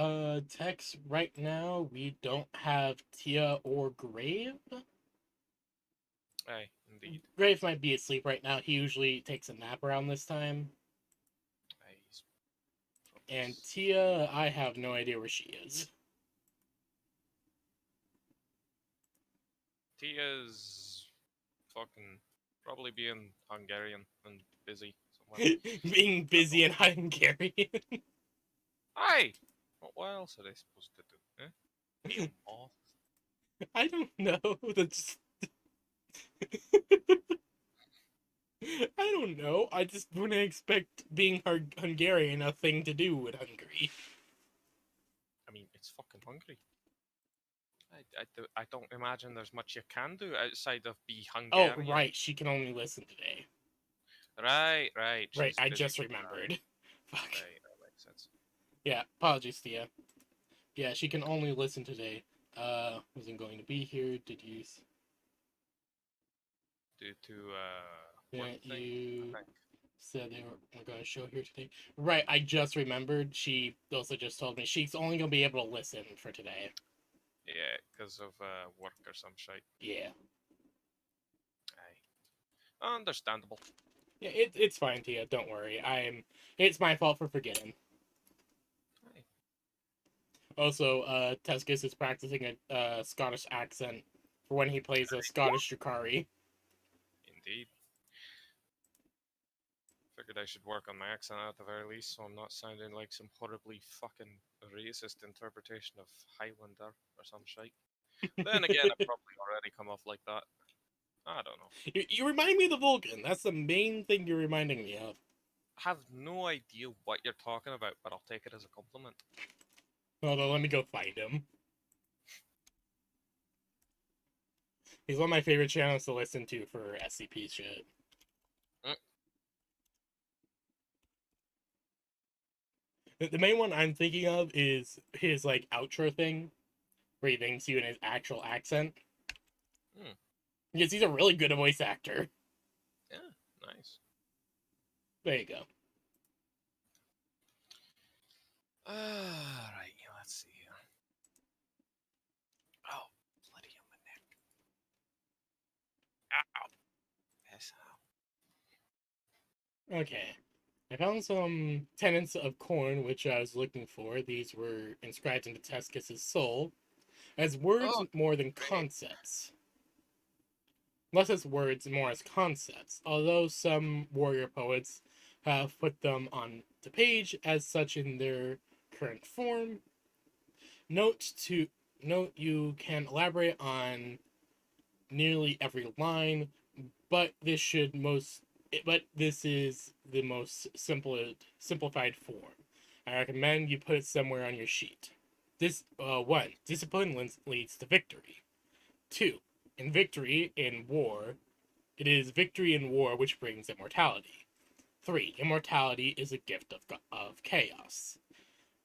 Text right now, we don't have Tia or Grave. Aye, indeed. Grave might be asleep right now. He usually takes a nap around this time. Aye, he's And probably Tia, I have no idea where she is. Tia's fucking probably being Hungarian and busy somewhere. Being busy in Hungarian. Aye! What else are they supposed to do? Eh? Be a moth? I don't know. That's I don't know. I just wouldn't expect being Hungarian a thing to do with Hungary. I mean, it's fucking Hungary. I don't imagine there's much you can do outside of be Oh, Hungarian. right. She can only listen today. Right. Right. She's I busy. just remembered. Fuck. Right, that makes sense. Yeah. Apologies, Tia. Yeah, she can only listen today. Wasn't going to be here. Did you? Due to work Yeah, thing, you I think. said they were going to show here today. Right. I just remembered. She also just told me she's only going to be able to listen for today. Yeah, because of work or some shit. Yeah. Aye. Understandable. Yeah. It's fine, Tia. Don't worry. It's my fault for forgetting. Aye. Also, Tescus is practicing a Scottish accent for when he plays a Scottish Drukhari. Indeed. Figured I should work on my accent at the very least, so I'm not sounding like some horribly fucking racist interpretation of Highlander or some shite. Then again, I probably already come off like that. I don't know. You remind me of the Vulcan. That's the main thing you're reminding me of. I have no idea what you're talking about, but I'll take it as a compliment. Hold on, let me go find him. He's one of my favorite channels to listen to for SCP shit. Mm. The main one I'm thinking of is his like outro thing, where he thanks you in his actual accent. Mm. Because he's a really good voice actor. Yeah, nice. There you go. Right, let's see here. Oh, bloody on my neck. Ow. Yes, ow. Okay. I found some tenets of corn which I was looking for. These were inscribed into Tescus's soul as words Oh, more than great. concepts. Less as words, more as concepts, although some warrior poets have put them on the page as such in their current form. Note to note you can elaborate on nearly every line, but this is the most simplified form. I recommend you put it somewhere on your sheet. This 1. Discipline leads to victory. 2. In victory in war, it is victory in war which brings immortality. 3. Immortality is a gift of chaos.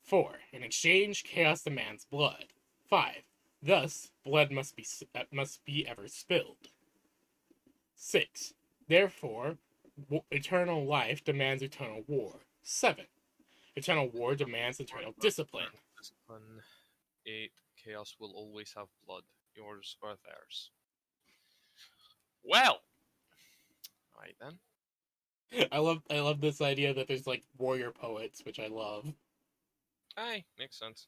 4. In exchange, chaos demands blood. 5. Thus, blood must be ever spilled. 6. Therefore, eternal life demands eternal war. 7. Eternal war demands eternal discipline. Discipline 8. Chaos will always have blood. Yours or theirs. Well, right then. I love this idea that there's like warrior poets, which I love. Aye, makes sense.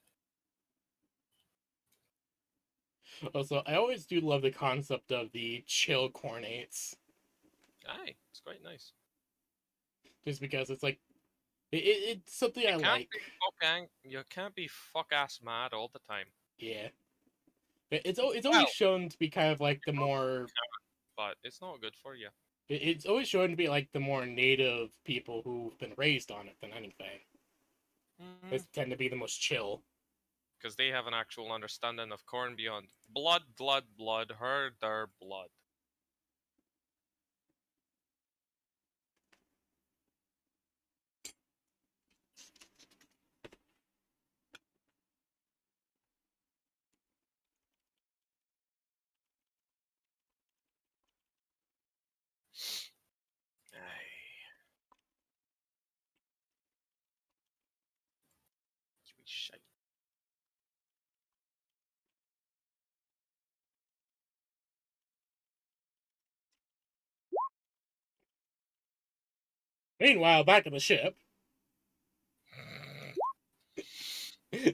Also, I always do love the concept of the chill cornates, Aye, it's quite nice. just because it's like it's something You I can't like. be you can't be fuck ass mad all the time. Yeah, it's always Well, shown to be kind of like you the probably more can, but it's not good for you. it's always shown to be like the more native people who've been raised on it than anything. They tend to be the most chill. Because they have an actual understanding of corn beyond blood, her, their blood. Aye, sweet shite. Meanwhile, back at the ship.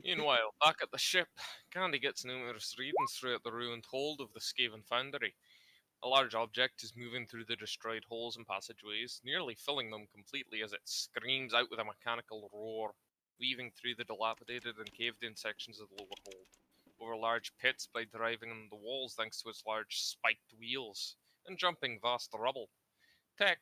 Meanwhile, back at the ship, Candy gets numerous readings throughout the ruined hold of the Skaven foundry. A large object is moving through the destroyed halls and passageways, nearly filling them completely as it screams out with a mechanical roar, weaving through the dilapidated and caved-in sections of the lower hold, over large pits by driving on the walls thanks to its large spiked wheels, and jumping vast rubble. Tech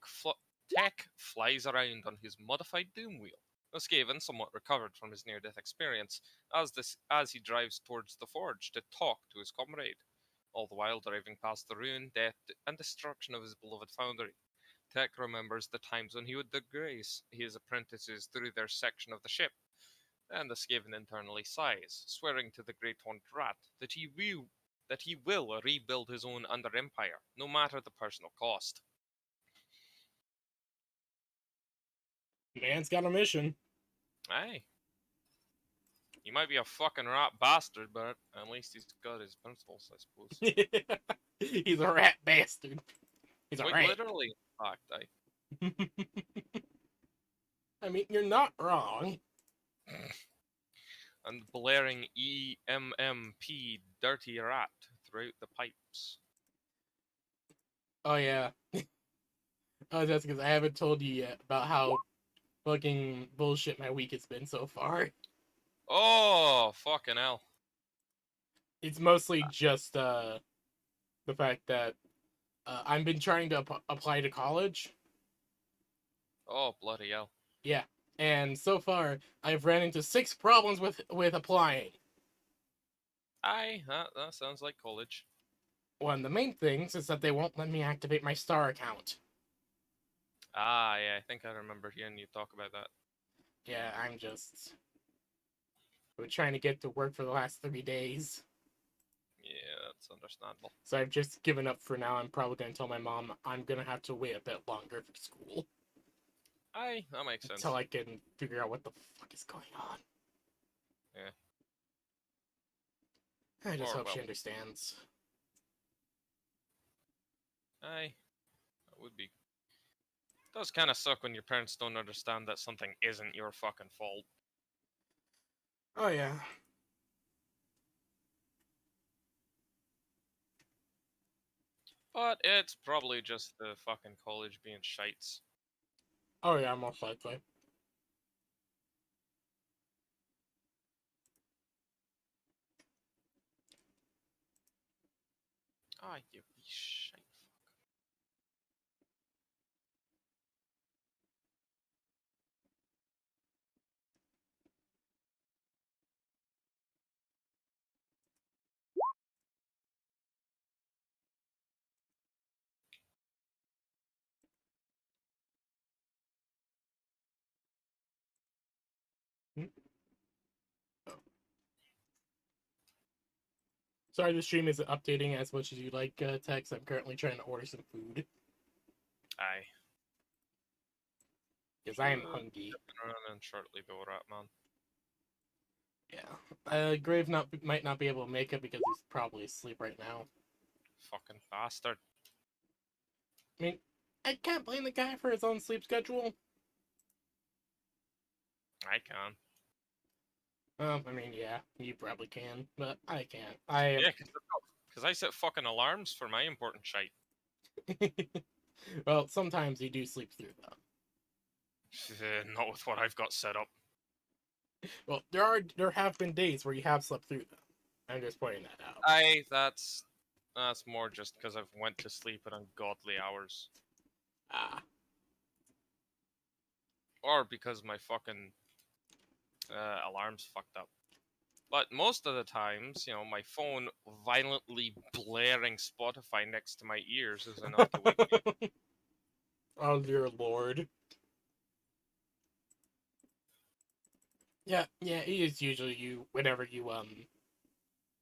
flies around on his modified Doom wheel. Skaven, somewhat recovered from his near-death experience, as he drives towards the forge to talk to his comrade, all the while driving past the ruin, death, and destruction of his beloved foundry. Tech remembers the times when he would disgrace his apprentices through their section of the ship, and the Skaven internally sighs, swearing to the Great Horned Rat that he will rebuild his own under Empire, no matter the personal cost. Man's got a mission. Aye. He might be a fucking rat bastard, but at least he's got his principles, I suppose. He's a rat bastard. He's a Quite rat. literally, in fact, I mean, you're not wrong. And blaring EMMP dirty rat throughout the pipes. Oh yeah. Oh, that's because I haven't told you yet about how fucking bullshit my week has been so far. Oh, fucking hell. It's mostly just the fact that I've been trying to apply to college. Oh, bloody hell. Yeah, and so far I've ran into 6 problems with applying. Aye, that sounds like college. One of the main things is that they won't let me activate my Star account. Ah, yeah, I think I remember hearing you talk about that. Yeah, we're trying to get to work for the last 3 days. Yeah, that's understandable. So I've just given up for now. I'm probably going to tell my mom I'm going to have to wait a bit longer for school. Aye, that makes sense. Until I can figure out what the fuck is going on. Yeah. I just hope well. she understands. Aye, that would be. It does kind of suck when your parents don't understand that something isn't your fucking fault. Oh, yeah. But it's probably just the fucking college being shites. Oh, yeah, most likely. Ah, you be shite fuck. Hmm? Oh. Sorry, the stream isn't updating as much as you like, Tex. I'm currently trying to order some food. Aye. Because I am hungry. And shortly though, rat man. Yeah. Grave might not be able to make it because he's probably asleep right now. Fucking bastard. I mean, I can't blame the guy for his own sleep schedule. I can. I mean, yeah, you probably can, but I can't. Yeah, because I set fucking alarms for my important shite. Well, sometimes you do sleep through them. Not with what I've got set up. Well, there have been days where you have slept through them. I'm just pointing that out. Aye, that's more just because I've went to sleep at ungodly hours. Ah. Or because my fucking alarm's fucked up. But most of the times, you know, my phone violently blaring Spotify next to my ears is enough to wake me up. Oh dear lord. Yeah, it is usually you whenever you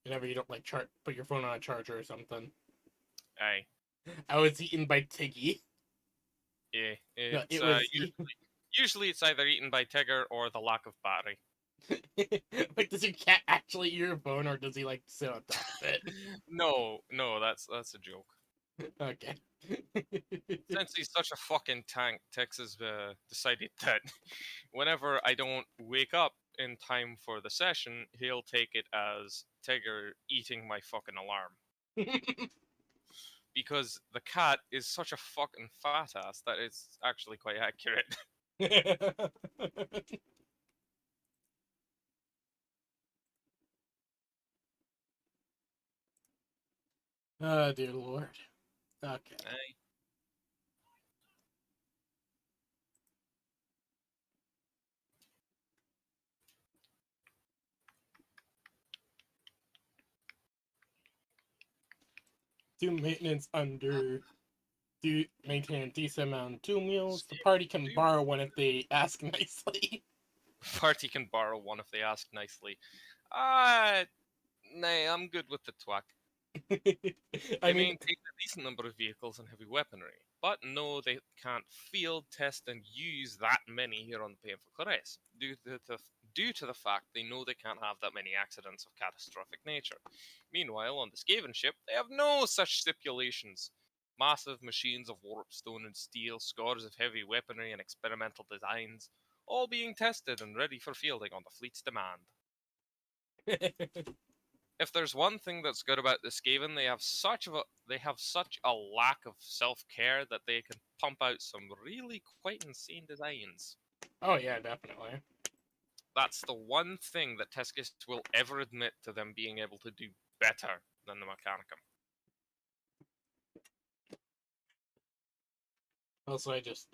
don't like put your phone on a charger or something. Aye. I was eaten by Tiggy. Yeah, No, it's it was usually it's either eaten by Tigger or the lack of battery. like, does your cat actually eat your phone, or does he like sit on top of it? No, that's a joke. Okay. Since he's such a fucking tank, Tex has decided that whenever I don't wake up in time for the session, he'll take it as Tigger eating my fucking alarm. Because the cat is such a fucking fat ass that it's actually quite accurate. Oh, dear Lord. Okay. Aye. 2 maintenance under. Do maintain a decent amount of 2 meals. The party can Do borrow one if they ask nicely. party can borrow one if they ask nicely. Ah, nay, I'm good with the twack. I They mean, maintain a decent number of vehicles and heavy weaponry, but no, they can't field, test, and use that many here on the Painful Caress, due to the fact they know they can't have that many accidents of catastrophic nature. Meanwhile, on the Skaven ship, they have no such stipulations. Massive machines of warp stone and steel, scores of heavy weaponry and experimental designs, all being tested and ready for fielding on the fleet's demand. If there's one thing that's good about the Skaven, they have such a lack of self care that they can pump out some really quite insane designs. oh yeah, definitely. That's the one thing that Tescus will ever admit to them being able to do better than the Mechanicum. Also, I just.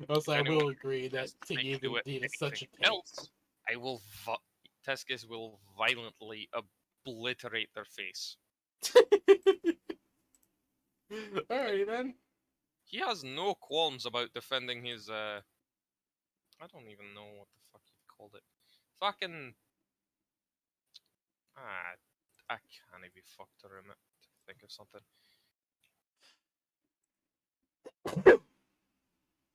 Also, If I anyone will agree that says to they can do even it need is such anything a pain. else, I will Tescus will violently obliterate their face. Alright then. He has no qualms about defending his I don't even know what the fuck he called it. Fucking ah, I can't be fucked to think of something.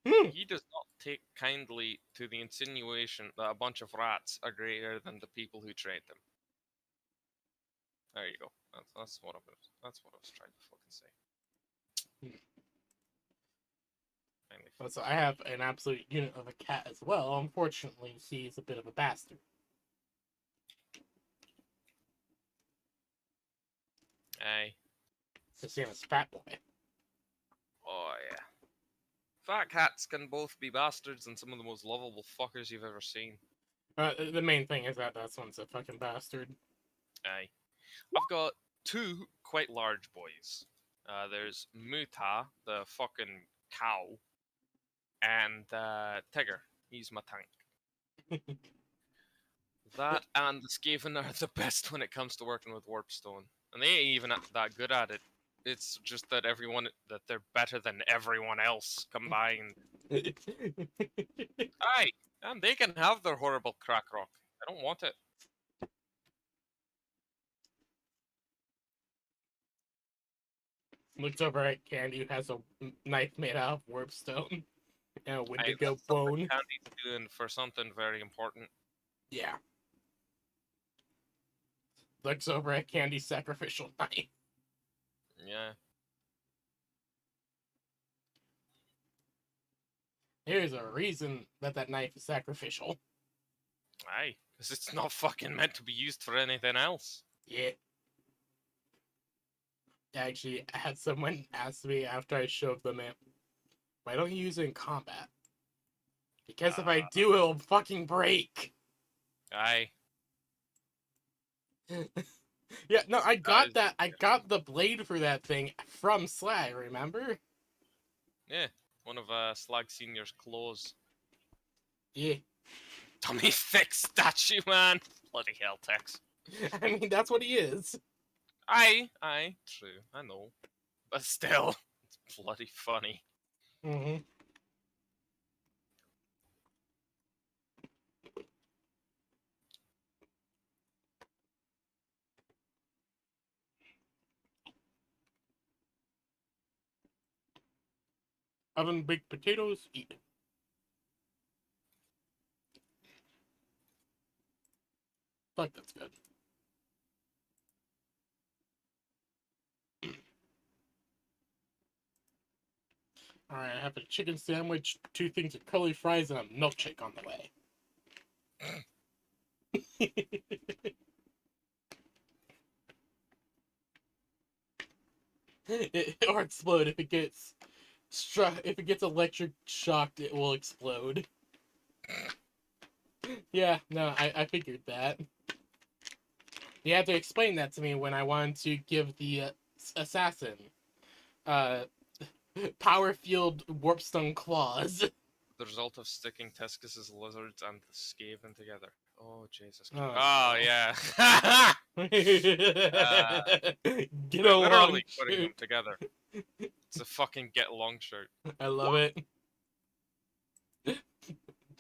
Hmm. He does not take kindly to the insinuation that a bunch of rats are greater than the people who trained them. There you go. That's what I was trying to fucking say. Finally Also, figured I have an absolute unit of a cat as well. Unfortunately, he's a bit of a bastard. it. Aye. His name is Fat Boy. Oh yeah. Fat cats can both be bastards and some of the most lovable fuckers you've ever seen. The main thing is that that one's a fucking bastard. Aye. I've got two quite large boys. There's Muta, the fucking cow, and Tigger. He's my tank. That and the Skaven are the best when it comes to working with Warpstone, and they ain't even that good at it. It's just that they're better than everyone else combined. Aye, and they can have their horrible crack rock. I don't want it. Looks over at Candy, who has a knife made out of warpstone and a Aye, Wendigo that's something bone. Candy's doing for something very important. Yeah. Looks over at Candy's sacrificial knife. Yeah. There's a reason that that knife is sacrificial. Aye, because it's not fucking meant to be used for anything else. Yeah. Actually, I had someone ask me after I showed them it, why don't you use it in combat? Because if I do, it'll fucking break. Aye. Yeah, no, I That got is, that. I got the blade for that thing from Slag, remember? yeah, one of Slag Senior's clothes. Yeah. Tummy thick statue, man. Bloody hell, Tex. I mean, that's what he is. Aye, true, I know. But still, it's bloody funny. Mm-hmm. Oven baked potatoes, eat. Fuck, that's good. Alright, I have a chicken sandwich, 2 things of curly fries, and a milkshake on the way. Or explode if it gets struck. If it gets electric shocked, it will explode. Yeah, no, I figured that. You had to explain that to me when I wanted to give the assassin uh, power field warpstone claws. The result of sticking Tescus's lizards and the Skaven together. Oh, Jesus. Oh, Oh, no. yeah. Get along Literally putting them shirt. together. It's a fucking get along shirt. I love it.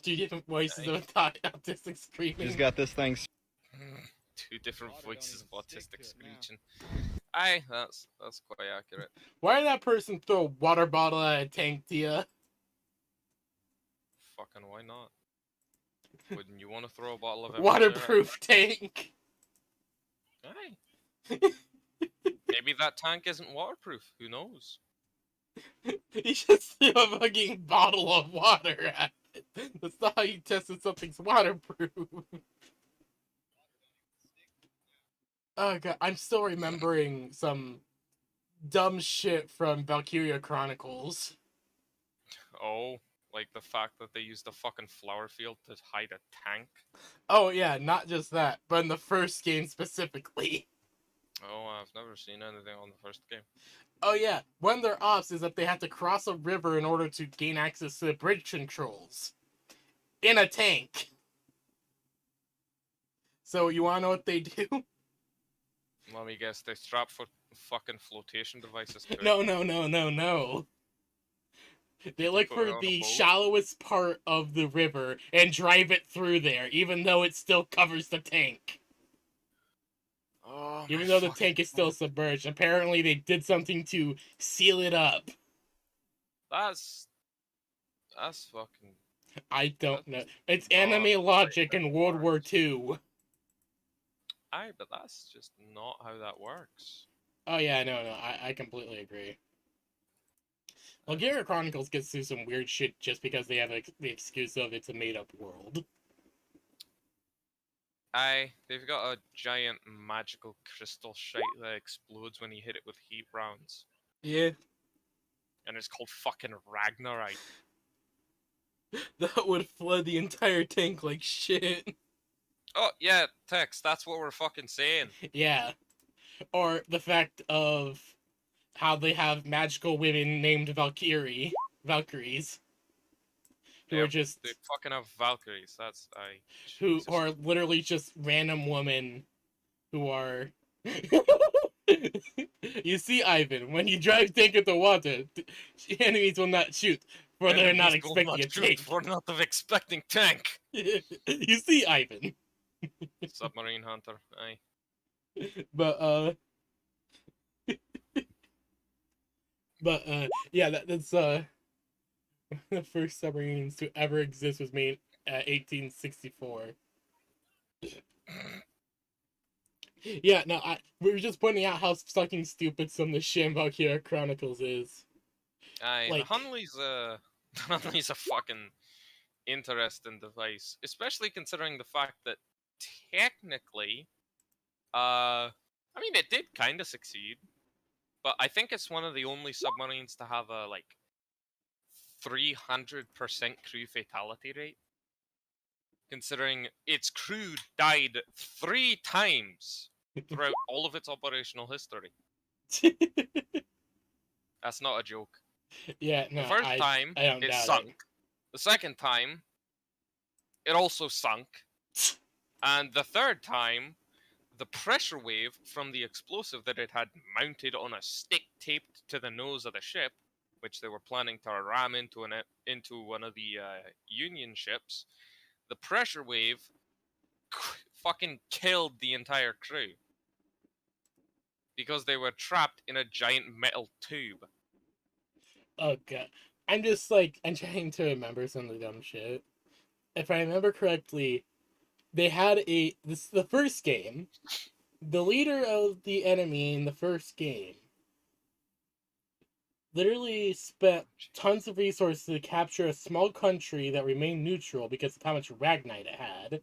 2 different voices of autistic screaming. Just got this thing. 2 different voices of autistic screeching. Aye, that's quite accurate. Why did that person throw a water bottle at a tank, Tia? Fucking why not? Wouldn't you want to throw a bottle of Waterproof tank. Aye. Maybe that tank isn't waterproof. Who knows? You just threw a fucking bottle of water at it. That's not how you tested something's waterproof. Oh god, I'm still remembering some dumb shit from Valkyria Chronicles. Oh, like the fact that they used a fucking flower field to hide a tank. Oh yeah, not just that, but in the first game specifically. Oh, I've never seen anything on the first game. Oh yeah, one of their ops is that they have to cross a river in order to gain access to the bridge controls. In a tank. So you wanna know what they do? Let me guess, they strap for fucking flotation devices to it. No. They look Put it for on a the boat? shallowest part of the river and drive it through there, even though it still covers the tank. Oh, Even my though the fucking tank is still God. submerged. Apparently they did something to seal it up. That's fucking... I don't know. It's not anime logic how in it World War works. II. Aye, but that's just not how that works. Oh yeah, no, I completely agree. Valkyria Chronicles gets through some weird shit just because they have the excuse of it's a made-up world. Aye, they've got a giant magical crystal shite that explodes when you hit it with heat rounds. Yeah. And it's called fucking Ragnarite. That would flood the entire tank like shit. Oh, yeah, Tex, that's what we're fucking saying. Yeah. Or the fact of how they have magical women named Valkyries. Who Yep, are just they fucking have Valkyries. That's who Jesus. are literally just random women who are you see, Ivan, when you drive tank into water, enemies will not shoot, for they're not Enemies will expecting a shoot tank. for not of expecting tank. You see, Ivan. Submarine hunter. Aye. But yeah, that's the first submarines to ever exist was made at 1864. Yeah, no, we were just pointing out how fucking stupid some of the shit in Valkyria Chronicles is. Aye, Like, the Hunley's a fucking interesting device, especially considering the fact that technically, I mean, it did kind of succeed, but I think it's one of the only submarines to have a like 300% crew fatality rate. Considering its crew died 3 times throughout all of its operational history. That's not a joke. yeah, no, The first time, I don't it doubt sunk. it. The second time, it also sunk. And the third time, the pressure wave from the explosive that it had mounted on a stick taped to the nose of the ship, which they were planning to ram into one of the Union ships, the pressure wave fucking killed the entire crew. Because they were trapped in a giant metal tube. Oh god. I'm trying to remember some of the dumb shit. If I remember correctly, they had this is the first game. The leader of the enemy in the first game, literally spent tons of resources to capture a small country that remained neutral because of how much Ragnite it had.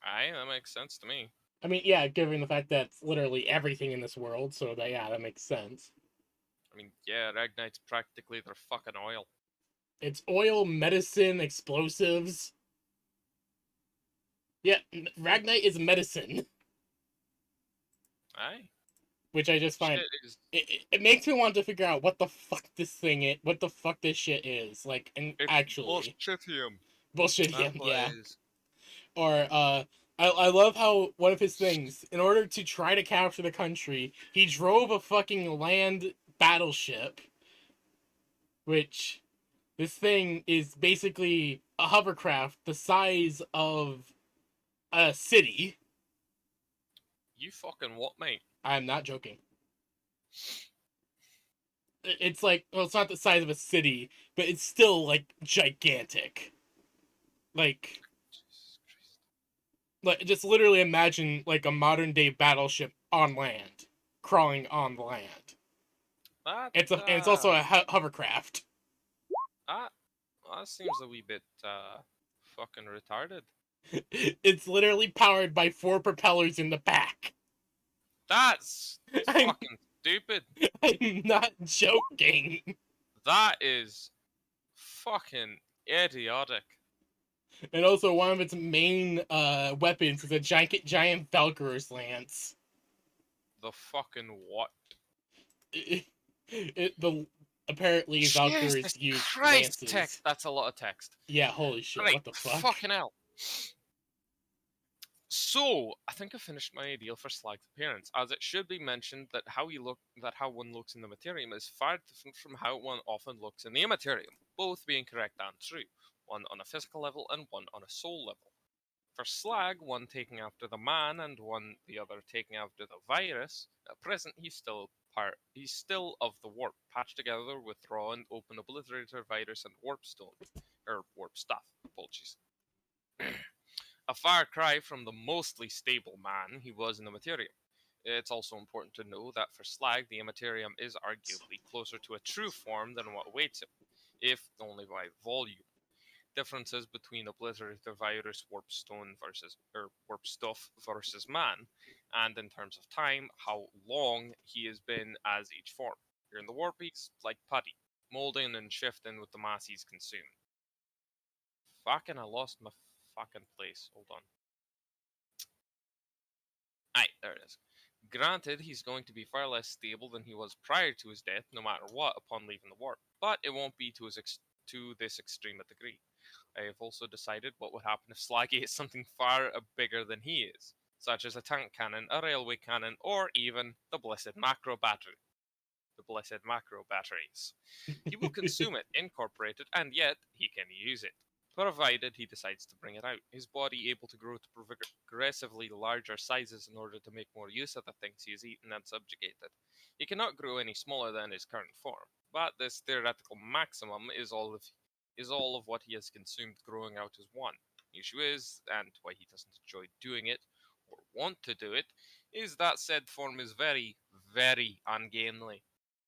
Aye, that makes sense to me. I mean, yeah, given the fact that it's literally everything in this world, so that yeah, that makes sense. I mean, yeah, Ragnite's practically their fucking oil. It's oil, medicine, explosives. Yeah, Ragnite is medicine, Aye, which I just find shit is. it makes me want to figure out what the fuck this thing is, what the fuck this shit is. Like, and It's actually, bullshitium. bullshit That's him, what yeah. it is. Or I love how one of his things, in order to try to capture the country, he drove a fucking land battleship, which this thing is basically a hovercraft the size of a city. You fucking what, mate? I'm not joking. It's like, well, it's not the size of a city, but it's still like gigantic. Like, Jesus Christ. just literally imagine like a modern day battleship on land, crawling on the land. That, And it's also a hovercraft. that, that seems a wee bit, fucking retarded. It's literally powered by 4 propellers in the back. That's I'm fucking stupid. I'm not joking. That is fucking idiotic. And also one of its main weapons is a giant Valkyr's lance. The fucking what? The apparently Valkyries Jesus use Christ, text. lances. That's a lot of text. Yeah, holy shit! Right, What the fuck? fucking hell. So, I think I finished my ideal for Slag's appearance, as it should be mentioned that how one looks in the materium is far different from how one often looks in the immaterium, both being correct and true, one on a physical level and one on a soul level. For Slag, one taking after the man and the other taking after the virus. At present, he's still of the warp, patched together with raw and open obliterator virus and warp stone, or warp stuff. Apologies. A far cry from the mostly stable man he was in the Materium. It's also important to know that for Slag, the Immaterium is arguably closer to a true form than what awaits him, if only by volume. Differences between Obliterator Virus, Warp Stone versus Warp Stuff versus Man, and in terms of time, how long he has been as each form. Here in the Warp, he's like putty, molding and shifting with the mass he's consumed. Fucking, I lost my fucking place. Hold on. Aye, there it is. Granted, he's going to be far less stable than he was prior to his death, no matter what, upon leaving the warp, but it won't be to this extreme a degree. I have also decided what would happen if Slaggy is something far bigger than he is, such as a tank cannon, a railway cannon, or even the blessed macro battery. The blessed macro batteries. He will consume it, incorporate it, and yet he can use it, provided he decides to bring it out. His body able to grow to progressively larger sizes in order to make more use of the things he has eaten and subjugated. He cannot grow any smaller than his current form, but this theoretical maximum is all of what he has consumed growing out as one. The issue is, and why he doesn't enjoy doing it, or want to do it, is that said form is very, very ungainly,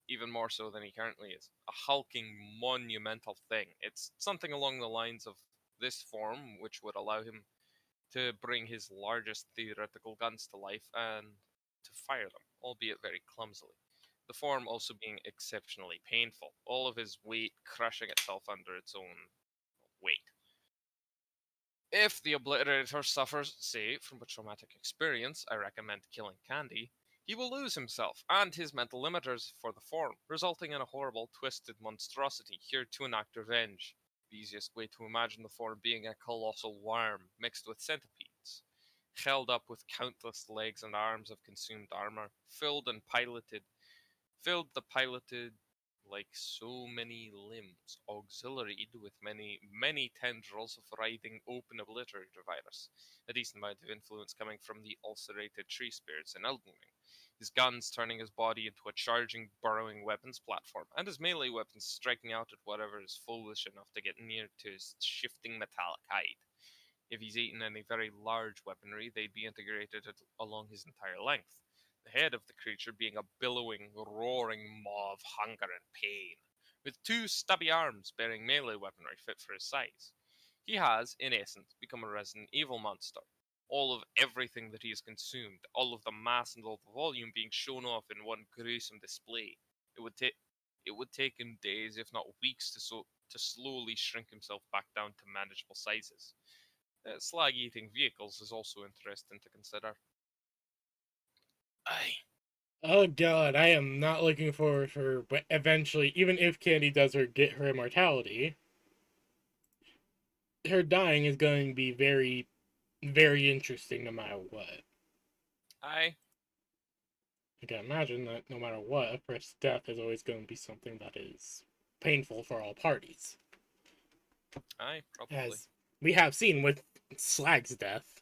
even more so than he currently is. A hulking, monumental thing. It's something along the lines of this form, which would allow him to bring his largest theoretical guns to life and to fire them, albeit very clumsily. The form also being exceptionally painful, all of his weight crushing itself under its own weight. If the Obliterator suffers, say, from a traumatic experience, I recommend killing Candy, he will lose himself and his mental limiters for the form, resulting in a horrible, twisted monstrosity here to enact revenge. The easiest way to imagine the form being a colossal worm mixed with centipedes, held up with countless legs and arms of consumed armor, filled the piloted like so many limbs, auxiliaried with many, many tendrils of writhing open obliterator virus, a decent amount of influence coming from the ulcerated tree spirits in Elden Ring, his guns turning his body into a charging, burrowing weapons platform, and his melee weapons striking out at whatever is foolish enough to get near to his shifting metallic hide. If he's eaten any very large weaponry, they'd be integrated along his entire length. head of the creature being a billowing, roaring maw of hunger and pain, with two stubby arms bearing melee weaponry fit for his size. He has, in essence, become a Resident Evil monster. All of everything that he has consumed, all of the mass and all the volume being shown off in one gruesome display. It would take him days, if not weeks, to slowly shrink himself back down to manageable sizes. Slag-eating vehicles is also interesting to consider. Aye. Oh god, I am not looking forward for her, but eventually, even if Candy does get her immortality, her dying is going to be very, very interesting no matter what. Aye. I can imagine that no matter what, a first death is always going to be something that is painful for all parties. Aye, probably. As we have seen with Slag's death.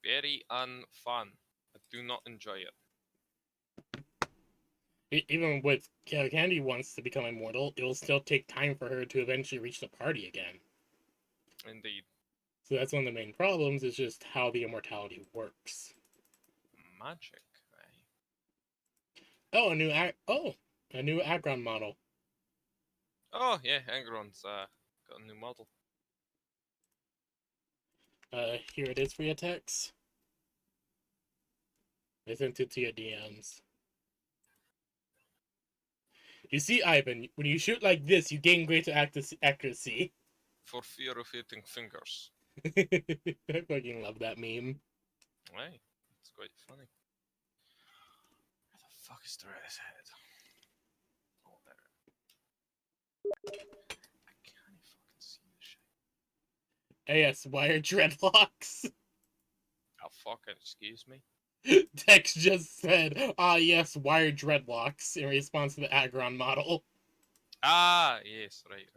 Very unfun. I do not enjoy it. Even with Candy wants to become immortal, it will still take time for her to eventually reach the party again. Indeed. So that's one of the main problems, is just how the immortality works. Magic. Aye. Oh, a new Agron model. Oh, yeah, Angron's got a new model. Here it is for your text. I sent it to your DMs. You see, Ivan, when you shoot like this, you gain greater accuracy. For fear of hitting fingers. I fucking love that meme. Aye, it's quite funny. Where the fuck is the red's head? Oh, there. I can't fucking see this shit. Yes, wire dreadlocks. Oh, fucking excuse me. Tex just said, "Ah, yes, wire dreadlocks," in response to the Agron model. Ah, yes, right.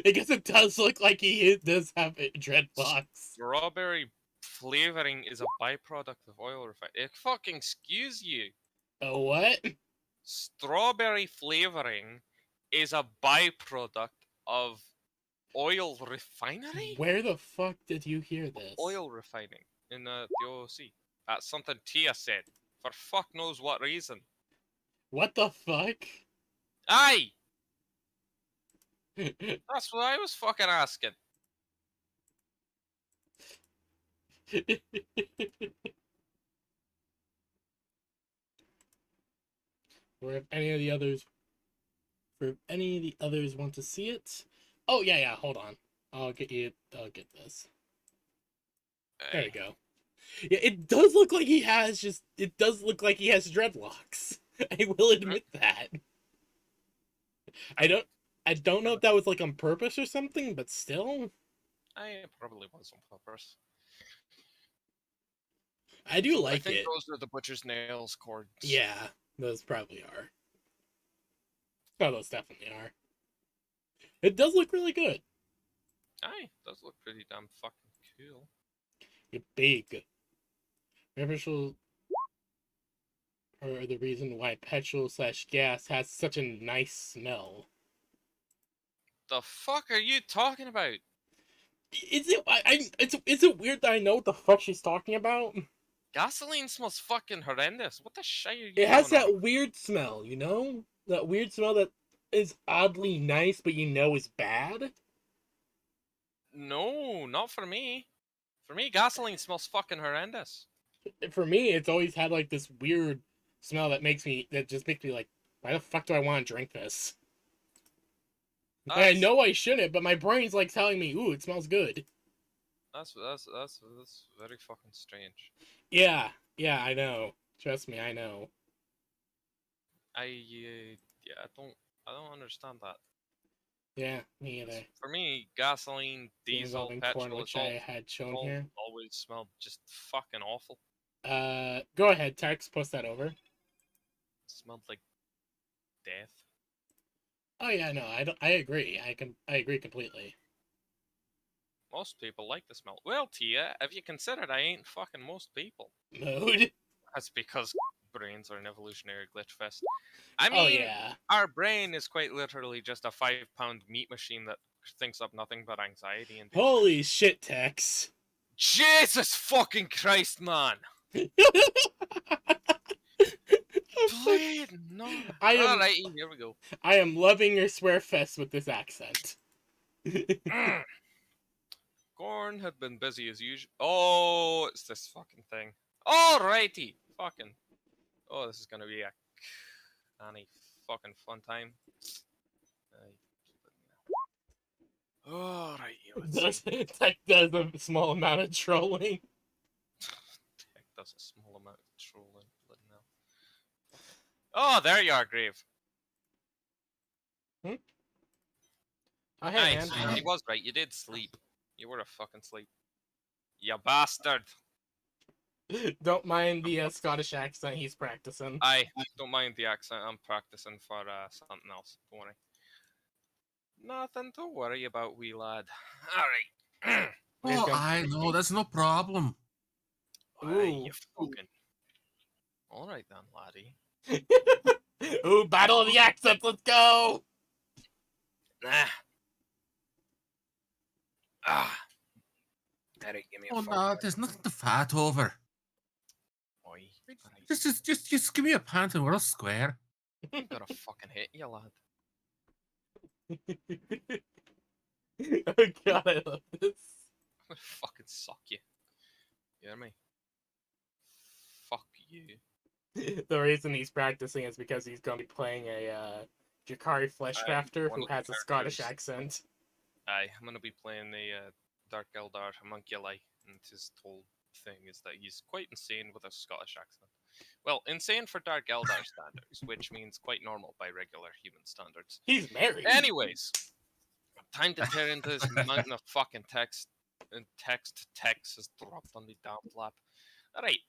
I guess it does look like he does have dreadlocks. Strawberry flavoring is a byproduct of oil refining. Fucking excuse you. Oh, what? Strawberry flavoring is a byproduct of oil refinery? Where the fuck did you hear this? Oil refining in the OOC. That's something Tia said. For fuck knows what reason. What the fuck? Aye! That's what I was fucking asking. Or if any of the others, want to see it. Oh yeah, hold on. I'll get this. There we go. Yeah, it does look like he has dreadlocks. I will admit that. I don't know if that was like on purpose or something, but still. It probably was on purpose. I do like it. I think those are the butcher's nails cords. Yeah, those probably are. Oh, those definitely are. It does look really good. Aye, it does look pretty damn fucking cool. You're big. Perpetual, or the reason why petrol/gas has such a nice smell. The fuck are you talking about? Is it weird that I know what the fuck she's talking about? Gasoline smells fucking horrendous. What the shit are you It has going on? that weird smell, you know? That weird smell that is oddly nice, but you know is bad. No, not for me. For me, gasoline smells fucking horrendous. For me, it's always had like this weird smell that just makes me like, why the fuck do I want to drink this? I know I shouldn't, but my brain's like telling me, ooh, it smells good. That's very fucking strange. Yeah, I know. Trust me, I know. I don't understand that. Yeah, me either. For me, gasoline, diesel, corn, petrol, which I had shown here. Always smell just fucking awful. Go ahead, Tex, post that over. It smelled like death. Oh yeah, no, I agree. I agree completely. Most people like the smell. Well, Tia, have you considered I ain't fucking most people? Mode. That's because brains are an evolutionary glitch fest. I mean, our brain is quite literally just a 5-pound meat machine that thinks up nothing but anxiety and holy shit, Tex. Jesus fucking Christ, man! Blade, no. I am Alrighty, here we go. I am loving your swear fest with this accent. Gorn had been busy as usual. Oh, it's this fucking thing. Alrighty, fucking. Oh, this is gonna be a any fucking fun time. Alrighty, let's see. Tech does a small amount of trolling. Tech does a small amount of trolling. Bloody hell. Oh, there you are, Grave. Oh, hey, Nice. man. He was right. You did sleep. You were a fucking sleep. You bastard. Don't mind the Scottish accent he's practicing. I don't mind the accent. I'm practicing for something else. Don't worry. Nothing to worry about, wee lad. Alright. He's Oh, gonna- I know, that's no problem. Alright, Ooh. you fucking. Alright then, laddie. Ooh, battle of the accents, let's go! Nah. Ah. Derek, give me a Oh, fuck. no, there's nothing to fight over. Oi. Just give me a pant and we're all square. I'm gonna fucking hit you, lad. Oh god, I love this. I'm gonna fucking suck you. You hear me? Fuck you. The reason he's practicing is because he's going to be playing a Jakari Fleshcrafter one who of the has a Scottish characters. accent. Aye, I'm gonna be playing the Dark Eldar Homunculi, and his whole thing is that he's quite insane with a Scottish accent. Well, insane for Dark Eldar standards, which means quite normal by regular human standards. He's married. Anyways, time to tear into this mountain of fucking text, and text has dropped on the damn lap. Alright.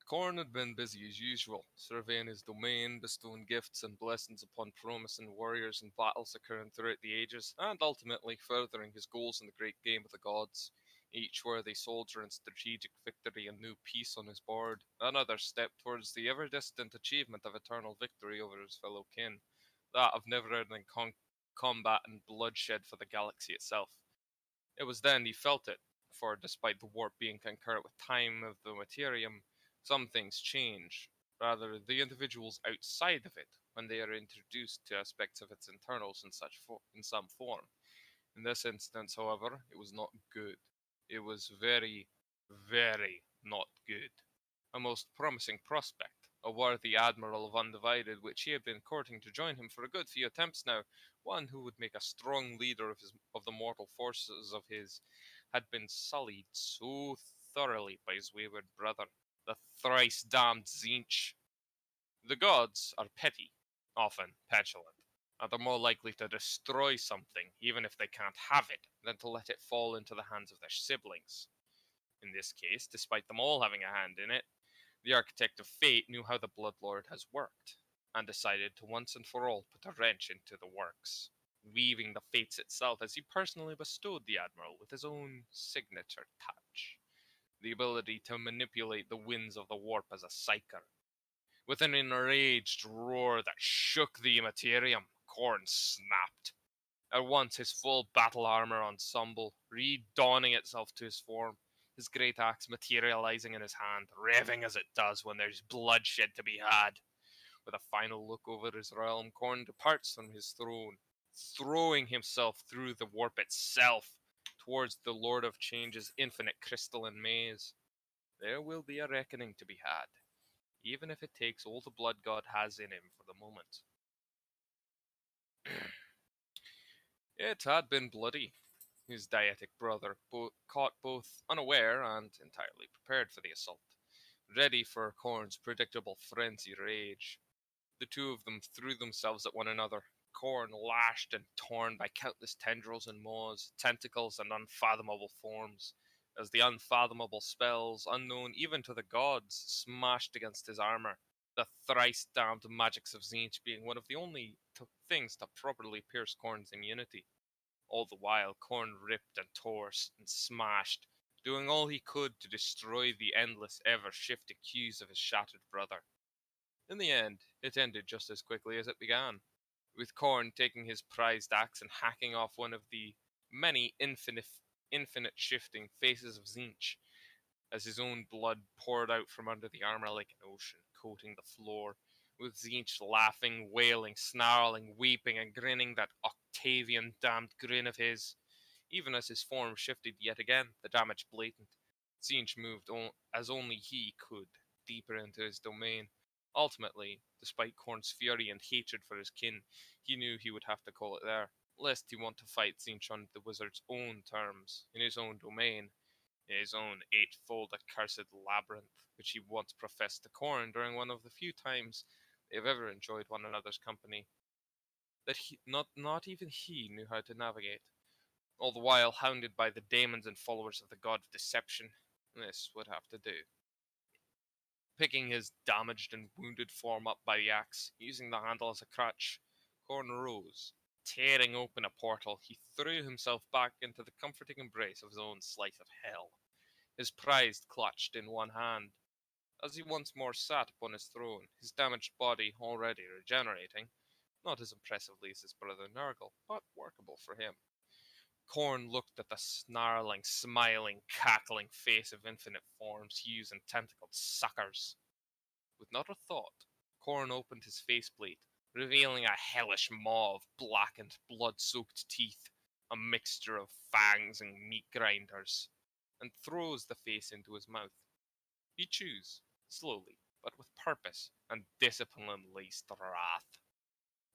Corn had been busy as usual, surveying his domain, bestowing gifts and blessings upon promising warriors in battles occurring throughout the ages, and ultimately furthering his goals in the great game of the gods. Each worthy soldier in strategic victory and new peace on his board, another step towards the ever-distant achievement of eternal victory over his fellow kin, that of never-ending combat and bloodshed for the galaxy itself. It was then he felt it, for despite the warp being concurrent with time of the materium, some things change, rather the individuals outside of it, when they are introduced to aspects of its internals in some form. In this instance, however, it was not good. It was very, very not good. A most promising prospect, a worthy admiral of Undivided, which he had been courting to join him for a good few attempts now, one who would make a strong leader of the mortal forces of his, had been sullied so thoroughly by his wayward brother, the thrice damned Zinch. The gods are petty, often petulant, and are more likely to destroy something, even if they can't have it, than to let it fall into the hands of their siblings. In this case, despite them all having a hand in it, the architect of fate knew how the Bloodlord has worked, and decided to once and for all put a wrench into the works, weaving the fates itself as he personally bestowed the Admiral with his own signature touch, the ability to manipulate the winds of the warp as a psyker. With an enraged roar that shook the Immaterium, Khorne snapped. At once his full battle armor ensemble, redawning itself to his form, his great axe materializing in his hand, revving as it does when there's bloodshed to be had. With a final look over his realm, Khorne departs from his throne, throwing himself through the warp itself, towards the Lord of Change's infinite crystalline maze. There will be a reckoning to be had, even if it takes all the blood God has in him for the moment. It had been bloody. His dietic brother caught both unaware and entirely prepared for the assault, ready for Khorne's predictable frenzy rage. The two of them threw themselves at one another, Khorne lashed and torn by countless tendrils and maws, tentacles and unfathomable forms, as the unfathomable spells, unknown even to the gods, smashed against his armor, the thrice damned magics of Tzeentch being one of the only things to properly pierce Khorne's immunity. All the while, Khorne ripped and tore and smashed, doing all he could to destroy the endless, ever-shifting hues of his shattered brother. In the end, it ended just as quickly as it began, with Khorne taking his prized axe and hacking off one of the many infinite shifting faces of Zinch, as his own blood poured out from under the armor like an ocean, coating the floor, with Zinch laughing, wailing, snarling, weeping, and grinning that Octavian damned grin of his. Even as his form shifted yet again, the damage blatant, Zinch moved as only he could, deeper into his domain. Ultimately, despite Korn's fury and hatred for his kin, he knew he would have to call it there, lest he want to fight Zinch on the wizard's own terms, in his own domain, in his own eightfold accursed labyrinth, which he once professed to Korn during one of the few times they have ever enjoyed one another's company, that not even he knew how to navigate, all the while hounded by the daemons and followers of the god of deception. This would have to do. Picking his damaged and wounded form up by the axe, using the handle as a crutch, Korn rose. Tearing open a portal, he threw himself back into the comforting embrace of his own slice of hell, his prize clutched in one hand. As he once more sat upon his throne, his damaged body already regenerating, not as impressively as his brother Nurgle, but workable for him. Korn looked at the snarling, smiling, cackling face of infinite forms, hues, and tentacled suckers. With not a thought, Korn opened his faceplate, revealing a hellish maw of blackened, blood-soaked teeth, a mixture of fangs and meat grinders, and throws the face into his mouth. He chews, slowly, but with purpose and discipline-laced wrath,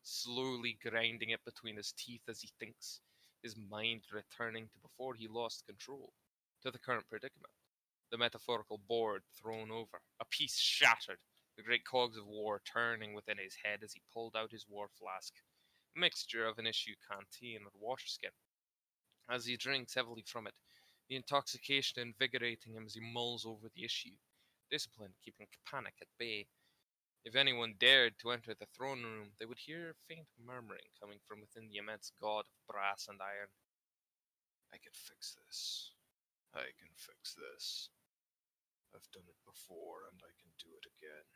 slowly grinding it between his teeth as he thinks, his mind returning to before he lost control, to the current predicament. The metaphorical board thrown over, a piece shattered, the great cogs of war turning within his head as he pulled out his war flask, mixture of an issue canteen and water skin. As he drinks heavily from it, the intoxication invigorating him as he mulls over the issue, discipline keeping panic at bay. If anyone dared to enter the throne room, they would hear faint murmuring coming from within the immense god of brass and iron. I can fix this. I can fix this. I've done it before, and I can do it again.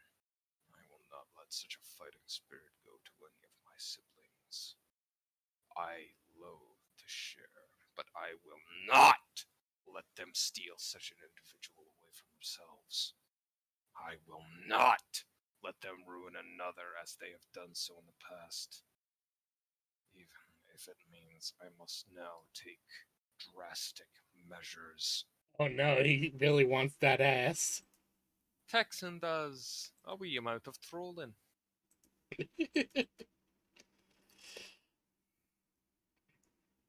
I will not let such a fighting spirit go to any of my siblings. I loathe to share, but I will not let them steal such an individual away from themselves. I will not let them ruin another as they have done so in the past. Even if it means I must now take drastic measures. Oh no, he really wants that ass. Texan does a wee amount of trolling.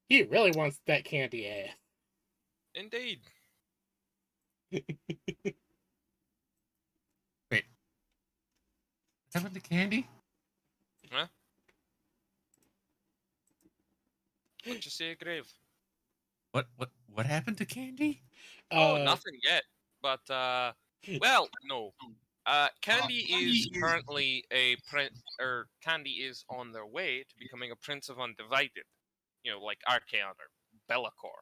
He really wants that candy ass. Indeed. Wait. Is that with the candy? Huh? What you say, Grave? What happened to candy? Oh, nothing yet. But well, no. Candy is currently a or Candy is on their way to becoming a Prince of Undivided. You know, like Archaon or Be'lakor.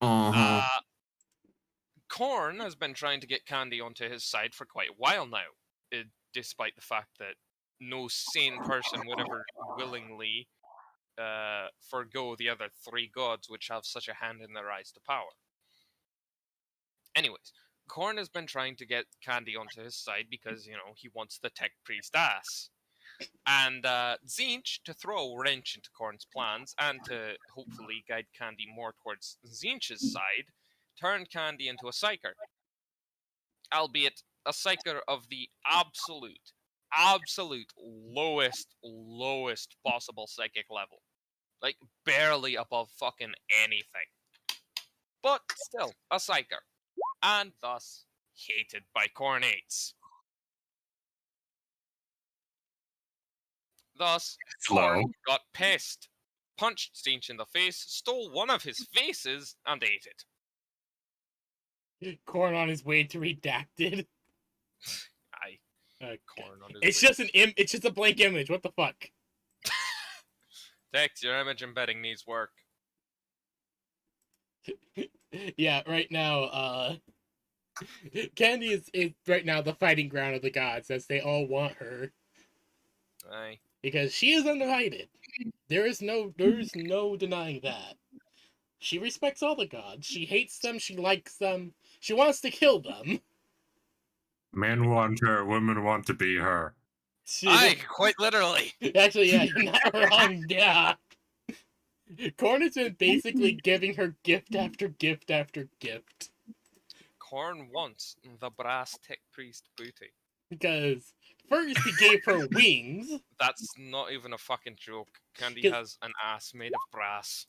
Uh-huh. Korn has been trying to get Candy onto his side for quite a while now, despite the fact that no sane person would ever willingly forgo the other three gods which have such a hand in their rise to power. Anyways, Korn has been trying to get Candy onto his side because, you know, he wants the tech priest ass. And Zinch, to throw a wrench into Korn's plans and to hopefully guide Candy more towards Zinch's side, turned Candy into a psyker. Albeit a psyker of the absolute lowest possible psychic level. Like, barely above fucking anything. But still, a psyker. And thus, hated by Cornates. Thus, Korn got pissed, punched Zinch in the face, stole one of his faces, and ate it. Korn on his way to redacted. Korn on his It's way. just it's just a blank image. What the fuck? Text, your image embedding needs work. Yeah, right now, Candy is right now the fighting ground of the gods, as they all want her. Aye. Because she is undivided. There is no denying that. She respects all the gods. She hates them. She likes them. She wants to kill them. Men want her, women want to be her. Aye, quite literally. Actually, yeah, you're not wrong. Yeah. Korn has been basically giving her gift after gift after gift. Korn wants the brass tech priest booty. Because first he gave her wings. That's not even a fucking joke. Candy 'Cause- has an ass made of brass.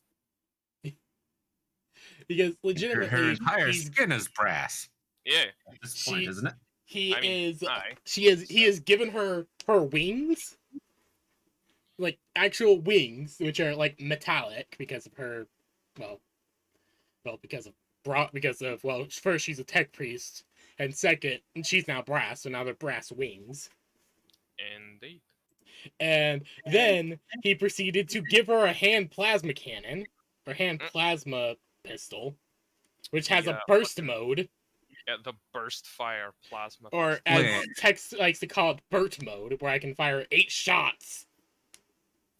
Because Her legitimately, entire he's skin is brass. Yeah. At this point, She- isn't it? he I mean, is aye. he has given her wings, like actual wings, which are like metallic because of her, well, because of well, first she's a tech priest, and second she's now brass, so now they're brass wings. Indeed. And then he proceeded to give her a hand plasma cannon, or hand Mm. plasma pistol, which has Yeah, a burst mode, Yeah, the burst fire plasma. or pistol. as Wait. Tex likes to call it, Burt mode, where I can fire 8 shots.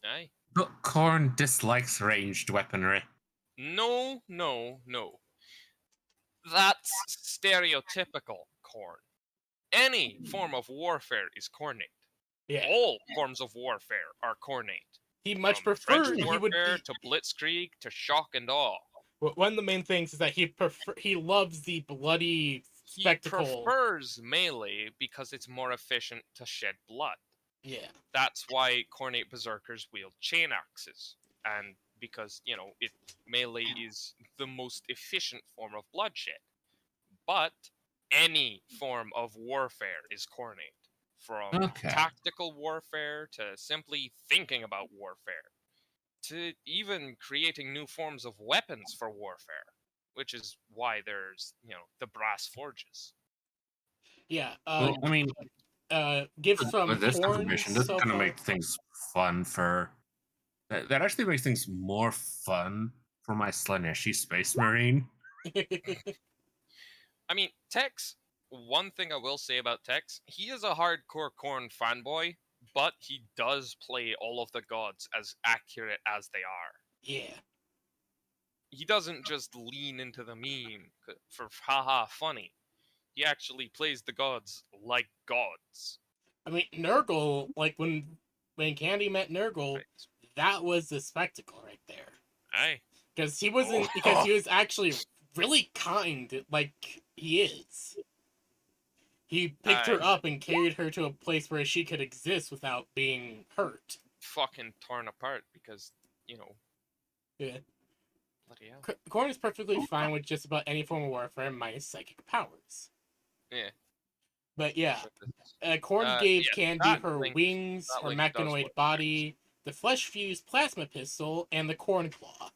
Aye. But Korn dislikes ranged weaponry. No, no, no. That's stereotypical Korn. Any form of warfare is cornate. Yeah, All forms of warfare are cornate. he much From trench preferred. He would. warfare to blitzkrieg to shock and awe. One of the main things is that he loves the bloody He spectacle. prefers melee because it's more efficient to shed blood. Yeah, That's why cornate berserkers wield chain axes, and because melee is the most efficient form of bloodshed. But any form of warfare is cornate, from Okay. tactical warfare to simply thinking about warfare, to even creating new forms of weapons for warfare, which is why there's the brass forges. yeah. Well, I mean, Gifts from with this Korn information, this is so going to far. make things fun for. That actually makes things more fun for my Slaneshi Space Marine. I mean, Tex, one thing I will say about Tex, he is a hardcore Korn fanboy, but he does play all of the gods as accurate as they are. Yeah. He doesn't just lean into the meme for haha funny. He actually plays the gods like gods. I mean, Nurgle, like when Candy met Nurgle, Right. that was the spectacle right there. Aye. Because he wasn't, because he was actually really kind, like he is. He picked her Aye. up and carried her to a place where she could exist without being hurt. Fucking torn apart because, Yeah. bloody hell. Korn is perfectly fine with just about any form of warfare minus psychic powers. Yeah. But yeah, But this- Korn gave yeah, Candy that her link- wings, that her link does mechanoid work. body, the flesh-fused plasma pistol, and the corn claw.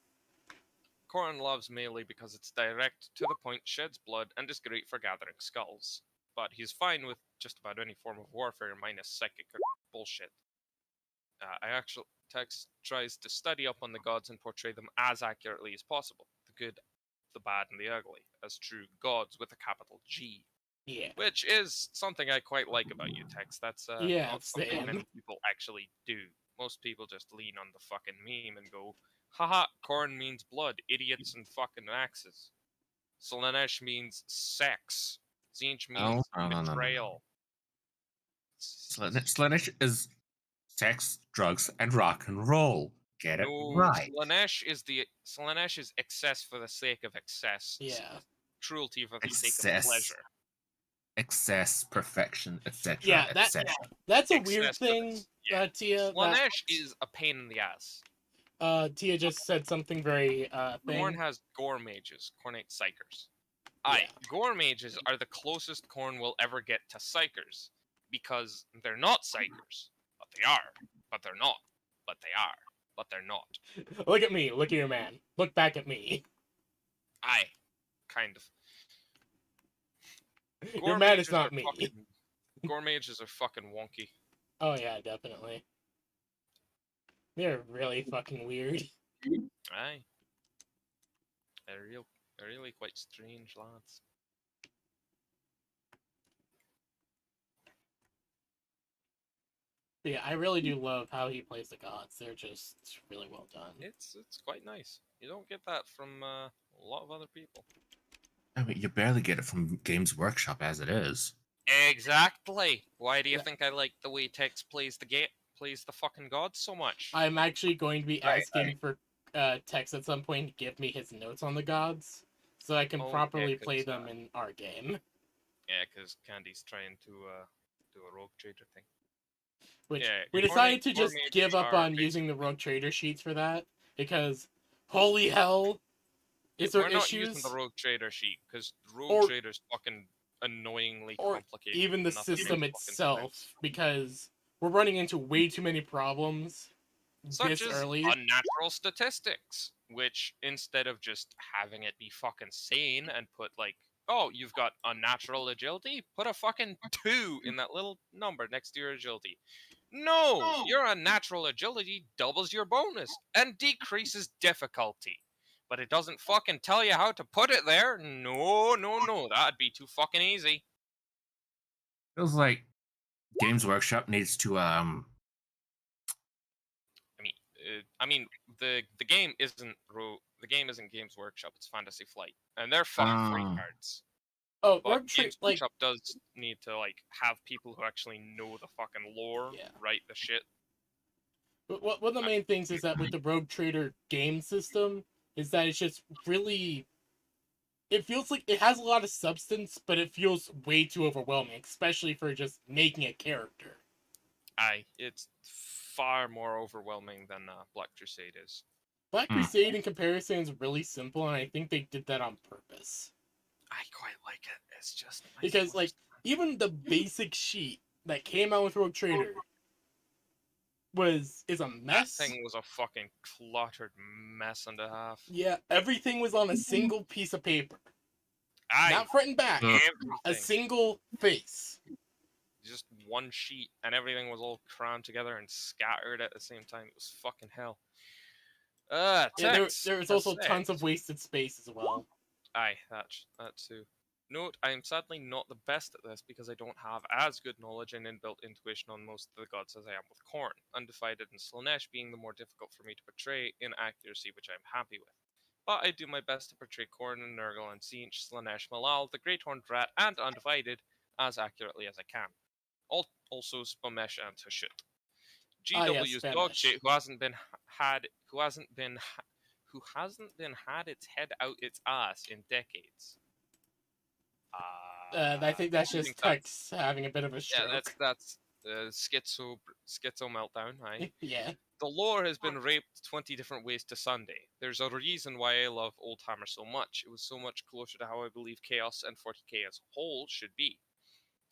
Korn loves melee because it's direct, to the point, sheds blood, and is great for gathering skulls. But he's fine with just about any form of warfare minus psychic bullshit. Tex tries to study up on the gods and portray them as accurately as possible. The good, the bad, and the ugly, as true gods with a capital G. Yeah. Which is something I quite like about you, Tex. That's Yeah, not something same. many people actually do. Most people just lean on the fucking meme and go, haha, Korn means blood, idiots and fucking axes. Slanesh means sex. Zinch means No. betrayal. Slaanesh is sex, drugs, and rock and roll. Get it No, right. Slanesh is excess for the sake of excess. Yeah. Cruelty for the sake of Excess. pleasure. Excess, perfection, etc. Yeah, etc. that's a Excess weird for the- thing, yeah. Tia. Slanesh is a pain in the ass. Tia just said something very Korn thing. has gore mages, Kornate psychers. Aye, gore mages are the closest Korn will ever get to psychers, because they're not psychers, but they are, but they're not, but they are, but they're not. Look at me. Look at your man. Look back at me. Aye, kind of. Your man is not me. Gore mages are fucking wonky. Oh yeah, definitely. They're really fucking weird. Aye. They're really quite strange lads. But yeah, I really do love how he plays the gods. They're just really well done. It's quite nice. You don't get that from a lot of other people. I mean, you barely get it from Games Workshop as it is. Exactly. Why do you Yeah. think I like the way Tex plays the fucking gods so much? I'm actually going to be Right, asking for Tex at some point to give me his notes on the gods, so I can Oh, yeah, properly play 'cause, them in our game. Yeah, because Candy's trying to do a rogue trader thing. Which Yeah, we your decided to your just mages give up are on using the Rogue Trader sheets for that because, holy hell, is there We're not using the issues? rogue trader sheet because rogue Or trader's fucking annoyingly or complicated. even the Nothing system makes fucking sense. itself, because we're running into way too many problems Such this as early. unnatural statistics, which instead of just having it be fucking sane and put like, oh, you've got unnatural agility, put a fucking 2 in that little number next to your agility. No, your unnatural agility doubles your bonus and decreases difficulty. But it doesn't fucking tell you how to put it there. No, no, no, that'd be too fucking easy. Feels like Games Workshop needs to I mean, the game isn't the game isn't Games Workshop. It's Fantasy Flight, and they're fucking free cards. Oh, But Rogue Games like Workshop does need to like have people who actually know the fucking lore Yeah. write the shit. one of the main things is that with the Rogue Trader game system is that it's just really. It feels like it has a lot of substance, but it feels way too overwhelming, especially for just making a character. It's far more overwhelming than Black Crusade is. Black Crusade, in comparison, is really simple, and I think they did that on purpose. I quite like it. It's just nice Because, to like, even the basic sheet that came out with Rogue Trader is a mess. That thing was a fucking cluttered mess and a half. Yeah, everything was on a single piece of paper. Not front and back. Everything. A single face. Just one sheet, and everything was all crammed together and scattered at the same time. It was fucking hell. Yeah, Text there was has also tons said- of wasted space as well. Aye, that too. Note, I am sadly not the best at this because I don't have as good knowledge and inbuilt intuition on most of the gods as I am with Khorne, Undivided and Slanesh being the more difficult for me to portray in accuracy, which I am happy with. But I do my best to portray Khorne and Nurgle and Tzeentch, Slanesh, Malal, the Great Horned Rat, and Undivided as accurately as I can. Also Spamesh and Hashut. GW's Spamesh. dog shit who hasn't been had its head out its ass in decades. I think that's just Tex having a bit of a stroke. Yeah, that's schizo meltdown. Aye. Yeah. The lore has been raped 20 different ways to Sunday. There's a reason why I love Oldhammer so much. It was so much closer to how I believe Chaos and 40k as a whole should be.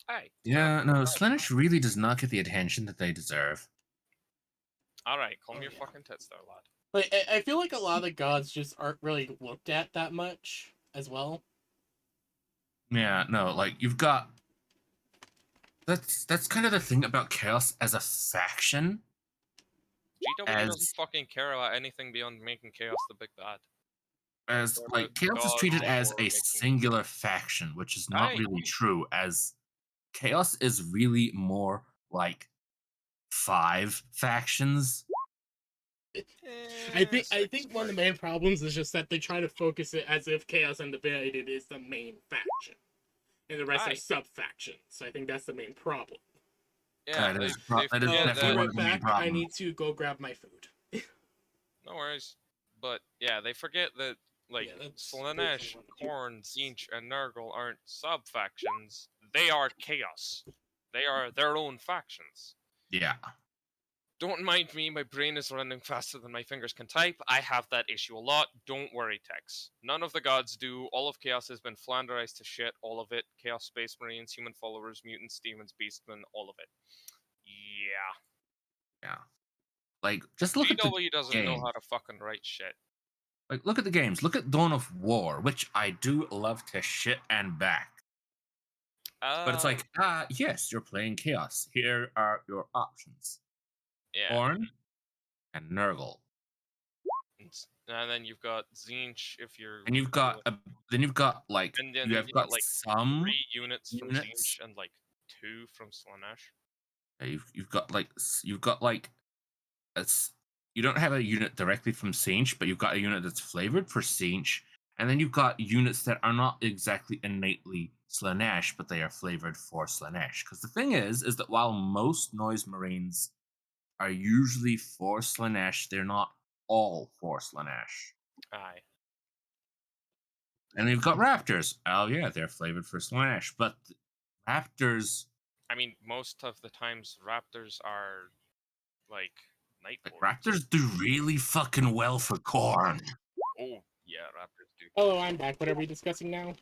Aye. Yeah, no, Slaanesh really does not get the attention that they deserve. Alright, calm Oh, your yeah. fucking tits there, lad. Like, I feel like a lot of the gods just aren't really looked at that much as well. Yeah, no, like you've got that's kind of the thing about Chaos as a faction. GW doesn't fucking care about anything beyond making Chaos the big bad. As Or like the Chaos is god treated as or a making- singular faction, which is not Aye. really true, as Chaos is really more like 5 factions. I think one of the main problems is just that they try to focus it as if Chaos Undivided is the main faction, and the rest Aye. are sub factions. So I think that's the main problem. Yeah, That they, is they that is forget definitely Be one that- of right the main back. I problems. need to go grab my food. No worries. But yeah, they forget that like Yeah, that's Slanesh, pretty Khorne, Tzeentch, and Nurgle aren't sub factions. They are Chaos. They are their own factions. Yeah. Don't mind me, my brain is running faster than my fingers can type. I have that issue a lot. Don't worry, Tex. None of the gods do. All of Chaos has been flanderized to shit. All of it. Chaos Space Marines, human followers, mutants, demons, beastmen, all of it. Yeah. Yeah. Like just look at the GW doesn't game. know how to fucking write shit. Like look at the games. Look at Dawn of War, which I do love to shit and back. But it's like, yes, you're playing Chaos. Here are your options. yeah. Khorne and Nurgle. And then you've got Tzeentch if you're. And you've got then you've got like And then you have you've got like some 3 units from units. Tzeentch and like 2 from Slanesh. You've got like you don't have a unit directly from Sinch, but you've got a unit that's flavored for Sinch, and then you've got units that are not exactly innately Slanesh, but they are flavored for Slanesh. Because the thing is that while most Noise Marines are usually for Slanesh, they're not all for Slanesh. Aye. And you've got Raptors. Oh yeah, they're flavored for Slanesh, but Raptors, I mean, most of the times Raptors are like Night like Lords. Raptors do really fucking well for Khorne. Oh yeah, Raptors do. Hello, I'm back. What are we discussing now?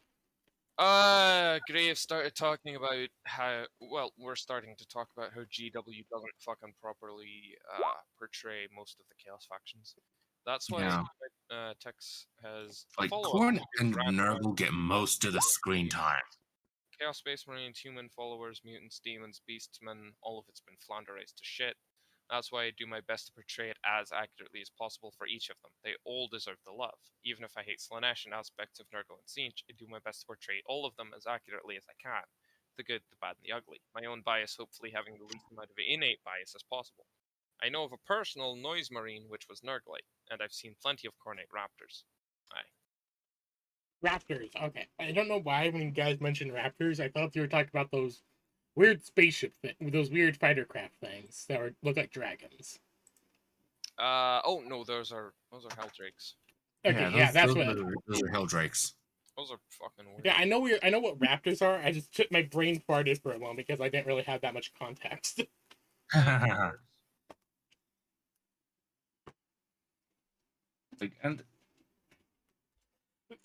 Grave started talking about how, well, we're starting to talk about how GW doesn't fucking properly portray most of the Chaos factions. That's why Yeah. Tex has a Like follow-up Khorne series and ran around Nurgle get most of the screen time. Chaos Space Marines, human followers, mutants, demons, beastmen, all of it's been flanderized to shit. That's why I do my best to portray it as accurately as possible for each of them. They all deserve the love. Even if I hate Slanesh and aspects of Nurgle and Siege, I do my best to portray all of them as accurately as I can. The good, the bad, and the ugly. My own bias hopefully having the least amount of innate bias as possible. I know of a personal Noise Marine which was Nurglite, and I've seen plenty of Cornate Raptors. Aye. Raptors. Okay. I don't know why when you guys mentioned Raptors, I thought you were talking about those weird spaceship those weird fighter craft things that look like dragons. Oh no, those are Helldrakes. Okay, yeah, that's what. Those are Helldrakes. Those are fucking weird. Yeah, I know what Raptors are. I just took my brain farted for a moment because I didn't really have that much context. Like, and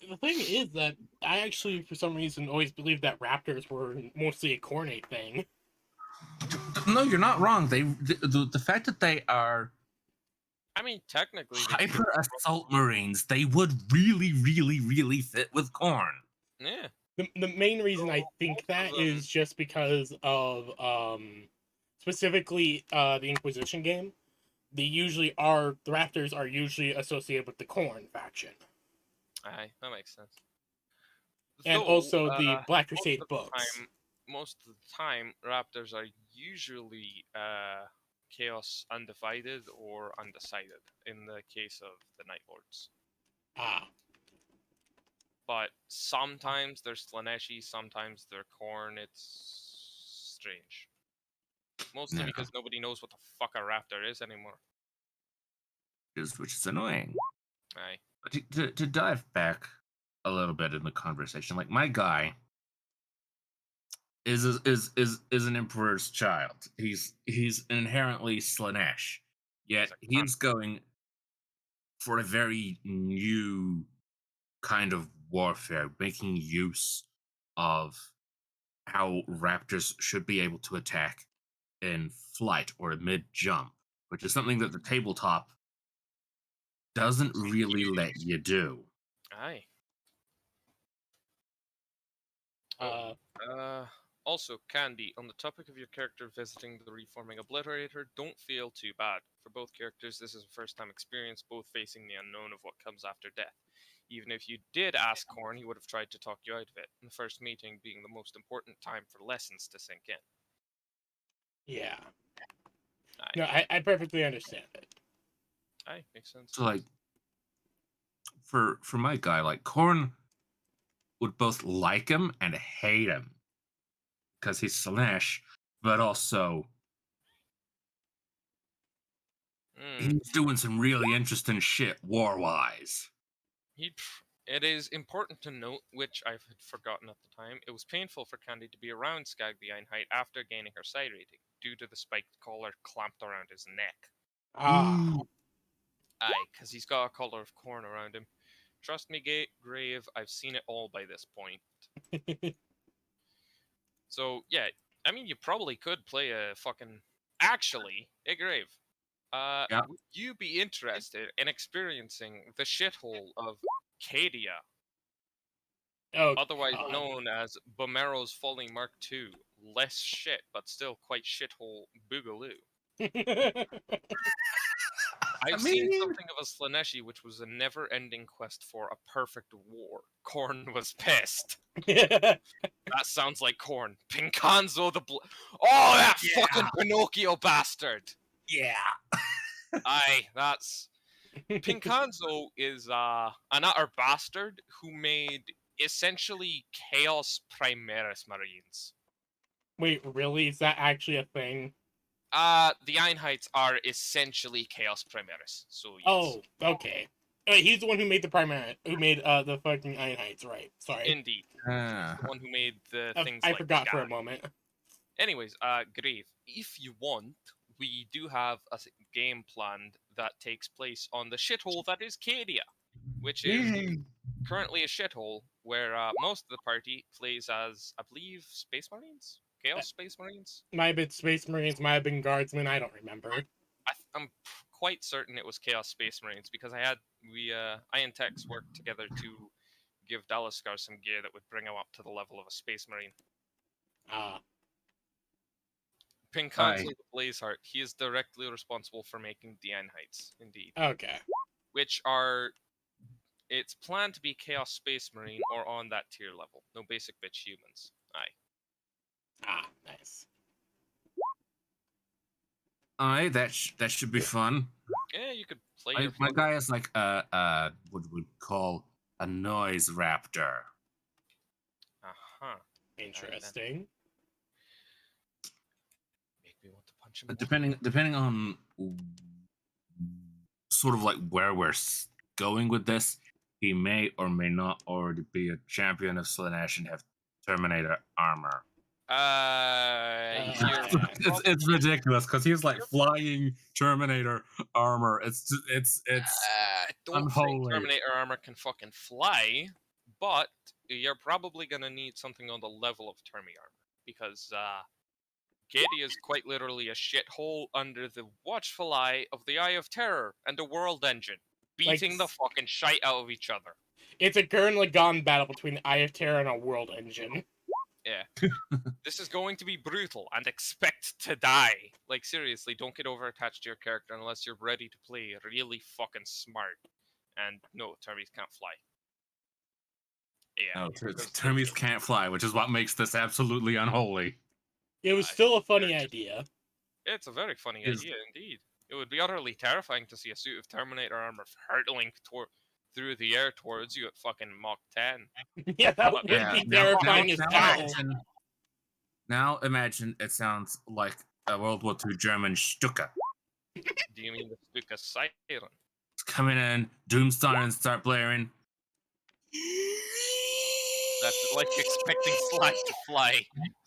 The thing is that I actually, for some reason, always believed that Raptors were mostly a Cornate thing. no, you're not wrong. The fact that they are, I mean, technically, hyper assault marines, they would really, really, really fit with Khorne. Yeah. The main reason I think that is just because of specifically the Inquisition game. The Raptors are usually associated with the Khorne faction. Aye, that makes sense. And also the Black Crusade books. Most of the time, Raptors are usually Chaos Undivided or Undecided in the case of the Night Lords. Ah. But sometimes they're Slaneshi, sometimes they're Khorne. It's strange. Mostly because nobody knows what the fuck a Raptor is anymore. Which is annoying. Aye. But to dive back a little bit in the conversation, like my guy is an emperor's child. He's inherently Slanesh, yet he's going for a very new kind of warfare, making use of how raptors should be able to attack in flight or mid jump, which is something that the tabletop doesn't really let you do. Aye. Uh, Also, Candy, on the topic of your character visiting the Reforming Obliterator, don't feel too bad. For both characters, this is a first-time experience, both facing the unknown of what comes after death. Even if you did ask Khorne, he would have tried to talk you out of it, the first meeting being the most important time for lessons to sink in. Yeah. Aye. No, I perfectly understand it. Aye, makes sense. So, like, for my guy, like, Khorne would both like him and hate him because he's Slanesh, but also he's doing some really interesting shit war-wise. It is important to note, which I had forgotten at the time, it was painful for Candy to be around Skag the Einheit after gaining her psi rating, due to the spiked collar clamped around his neck. Ah. Aye, because he's got a collar of Khorne around him. Trust me, Grave, I've seen it all by this point. So, yeah, I mean, you probably could play a fucking... Actually, hey, Grave, would you be interested in experiencing the shithole of Cadia? Otherwise known as Bomero's Falling Mark II. Less shit, but still quite shithole boogaloo. I've seen something of a Slaneshi, which was a never-ending quest for a perfect war. Korn was pissed. That sounds like Korn. Pincanzo the Oh, that fucking Pinocchio bastard! Yeah. Aye, that's... Pincanzo is an utter bastard who made essentially Chaos Primaris Marines. Wait, really? Is that actually a thing? The Einheits are essentially Chaos Primaris, so yes. Oh, okay. He's the one who made the primary, who made the fucking Einheits, right? Sorry, Indeed. The one who made the things I like forgot for a Sky. moment. Anyways, Grave, if you want, we do have a game planned that takes place on the shithole that is Cadia, which is currently a shithole where most of the party plays as, I believe, Space Marines? Chaos Space Marines? Might have been Space Marines, might have been Guardsmen, I don't remember. I'm quite certain it was Chaos Space Marines because I and Tex worked together to give Dalaskar some gear that would bring him up to the level of a Space Marine. Ah, Pincanzo the Blazeheart, he is directly responsible for making the Einheits, indeed. okay. Which are... It's planned to be Chaos Space Marine or on that tier level. No basic bitch humans. Aye. Ah, nice. Aye, that should be fun. Yeah, you could play your My fucking... guy is like what we call a noise raptor. Uh-huh. Interesting. Make me want to punch him. Depending on sort of like where we're going with this, he may or may not already be a champion of Slanesh and have Terminator armor. It's ridiculous because he's like flying Terminator armor. It's I don't unholy. think Terminator armor can fucking fly, but you're probably gonna need something on the level of Termi armor because Cadia is quite literally a shithole under the watchful eye of the Eye of Terror and a World Engine, beating the fucking shite out of each other. It's a Gurren Lagann battle between the Eye of Terror and a World Engine. Yeah. This is going to be brutal and expect to die. Like, seriously, don't get over attached to your character unless you're ready to play really fucking smart. And no, Termies can't fly. Yeah. No, Termies can't fly, which is what makes this absolutely unholy. It was still a funny idea. It's a very funny idea indeed. It would be utterly terrifying to see a suit of Terminator armor hurtling through the air towards you at fucking Mach 10. Yeah, that would be terrifying as hell. Now imagine it sounds like a World War II German Stuka. Do you mean the Stuka siren? It's coming in, doom sirens start blaring. That's like expecting Slag to fly.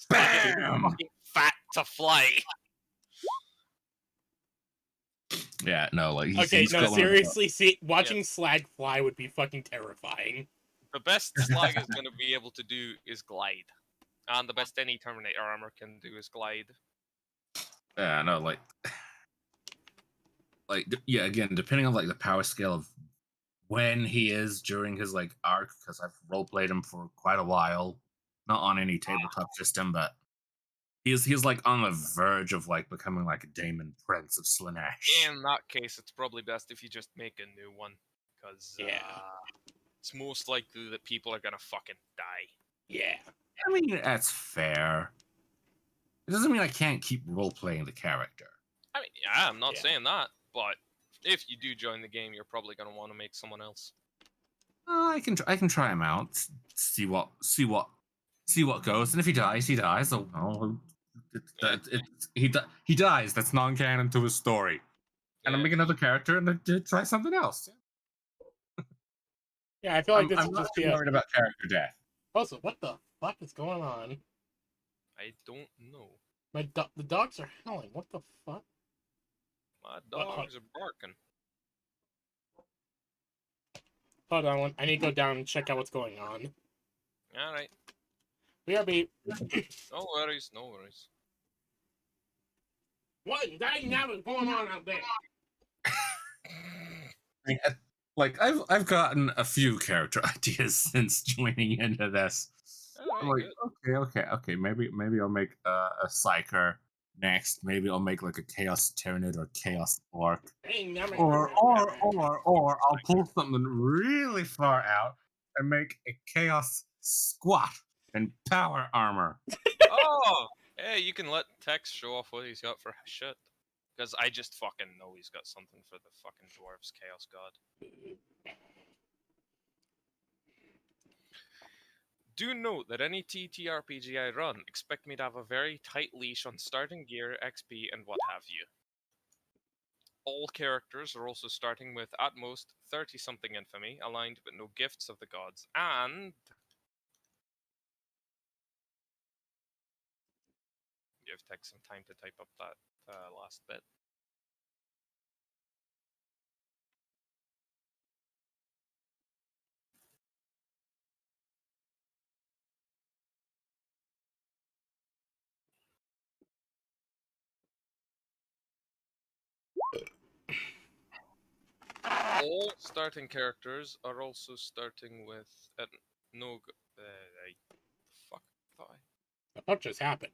Bam! Fat to fly. Yeah, no, like seriously, watching Slag fly would be fucking terrifying. The best Slag is going to be able to do is glide, and the best any Terminator armor can do is glide. Yeah, no, yeah, again, depending on like the power scale of when he is during his like arc, because I've roleplayed him for quite a while, not on any tabletop system, but he's like on the verge of like becoming like a Daemon Prince of Slanesh. In that case, it's probably best if you just make a new one, because it's most likely that people are gonna fucking die. Yeah. I mean, that's fair. It doesn't mean I can't keep role-playing the character. I mean, yeah, I'm not saying that, but if you do join the game, you're probably gonna want to make someone else. I can try him out, see what goes, and if he dies, he dies. Oh well, he dies. That's non-canon to his story. And I'll make another character and try something else. Yeah, I feel like I'm not too worried about character death. Also, what the fuck is going on? I don't know. The dogs are howling. What the fuck? My dogs are barking. Hold on, I need to go down and check out what's going on. Alright. BRB. No worries, no worries. What now is going on out there? Like I've gotten a few character ideas since joining into this. I'm like, okay. Maybe I'll make a psyker next. Maybe I'll make like a Chaos Tyrannid or Chaos Orc. Hey, yummy. Or I'll pull something really far out and make a Chaos Squat and Power Armor. Oh, hey, you can let Tex show off what he's got for shit. Because I just fucking know he's got something for the fucking dwarves, Chaos God. Do note that any TTRPG I run, expect me to have a very tight leash on starting gear, XP, and what have you. All characters are also starting with, at most, 30-something infamy, aligned but no gifts of the gods, and... Give Tex some time to type up that last bit. All starting characters are also starting with no. Fuck. What just happened?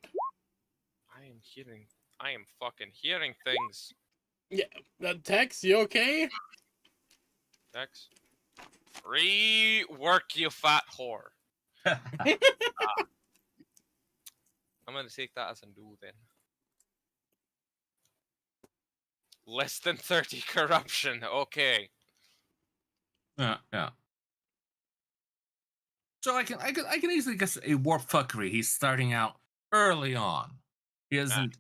I am hearing. I am fucking hearing things. Yeah, Tex, you okay? Tex, rework, you fat whore. I'm gonna take that as a no then. Less than 30 corruption. Okay. Yeah. So I can easily guess a warp fuckery. He's starting out early on. He hasn't.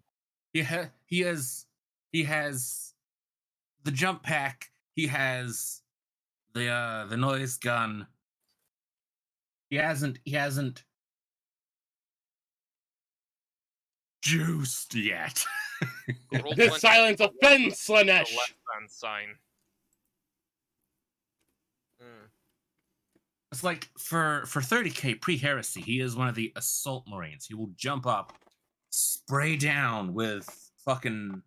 He has the jump pack. He has the noise gun. He hasn't juiced yet. The silence offends, The Slanesh. left hand sign. It's like for 30k pre-heresy, he is one of the assault marines. He will jump up, spray down with fucking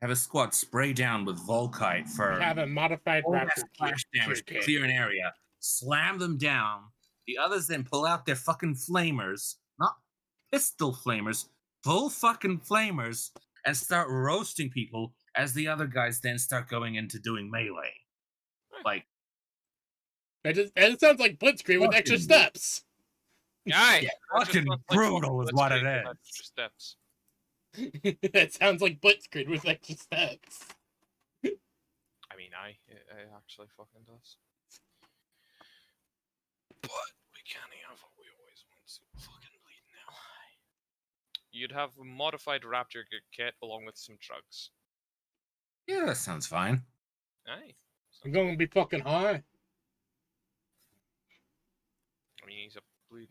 have a squad spray down with Volkite for Have a modified all that raptor splash damage to clear an area, slam them down. The others then pull out their fucking flamers, not pistol flamers, full fucking flamers, and start roasting people as the other guys then start going into doing melee. Like, It sounds like Blitzkrieg with extra Fucking- steps. Aye, yeah, that just fucking sounds like brutal is what it Blitzkrieg with is. extra steps. It sounds like Blitzkrieg with extra steps. I mean, it actually fucking does. But we can't have what we always want to fucking bleed now. You'd have a modified Raptor kit along with some drugs. Yeah, that sounds fine. Aye. I'm going to be fucking high. I mean, he's a bleeding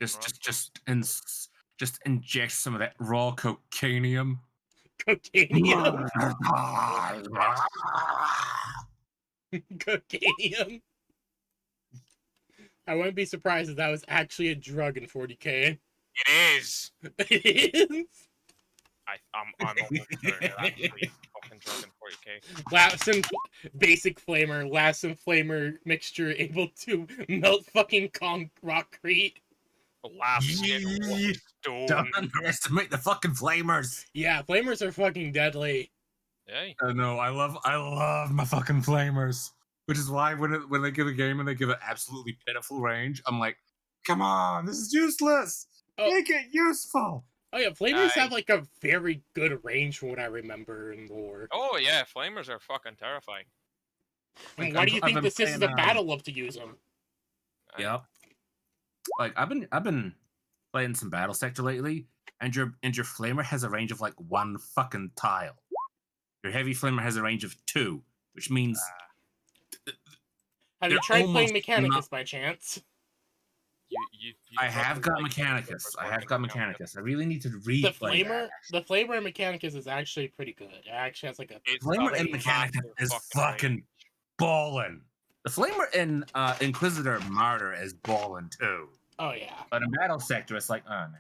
Just inject some of that raw cocainium. Cocainium. Cocainium. I wouldn't be surprised if that was actually a drug in 40k. It is. It is. I'm almost certain it actually is fucking drug in 40k. Lassen basic flamer, Lassen flamer mixture able to melt fucking rockcrete. Last Yee. stone. Don't underestimate the fucking flamers. Yeah, flamers are fucking deadly. Yay. I know. I love my fucking flamers. Which is why when they give a game and they give an absolutely pitiful range, I'm like, come on, this is useless. Oh. Make it useful. Oh yeah, flamers have like a very good range from what I remember in lore. Oh yeah, flamers are fucking terrifying. And Like, why do you I've think been this is playing, a battle love to use them? Yep. Like I've been playing some Battle Sector lately, and your flamer has a range of like one fucking tile. Your heavy flamer has a range of 2, which means Have you they're tried playing almost Mechanicus not- by chance? You I have got probably like Mechanicus. flamers I have got working out. Mechanicus. I really need to The replay flamer, that. the flamer in Mechanicus is actually pretty good. It actually has like a It's Flamer got in a Mechanicus massive is range. fucking ballin'. The flamer in Inquisitor Martyr is ballin' too. oh yeah. But in Battle Sector, it's like, oh no.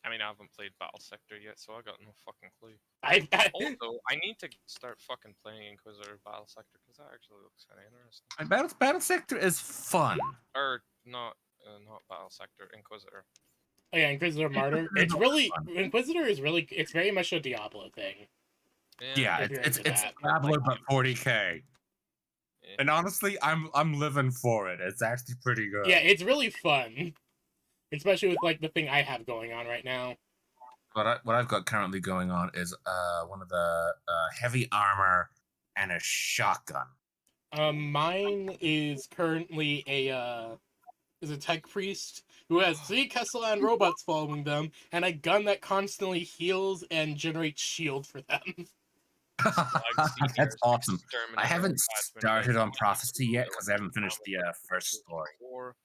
I mean, I haven't played Battle Sector yet, so I got no fucking clue. I Also, I need to start fucking playing Inquisitor Battle Sector because that actually looks kind of interesting. And Battle Sector is fun. Or not Battle Sector, Inquisitor. Oh yeah, Inquisitor Martyr. It's really Inquisitor is really it's very much a Diablo thing. Yeah, If you're it's into it's that. Diablo but 40k. Yeah. And honestly, I'm living for it. It's actually pretty good. Yeah, it's really fun, especially with like the thing I have going on right now. What I've got currently going on is one of the heavy armor and a shotgun. Mine is currently is a tech priest who has 3 Castellan robots following them, and a gun that constantly heals and generates shield for them. That's awesome. I Exterminator haven't attachment started by on prophecy yet because I haven't finished electric the damage first story. or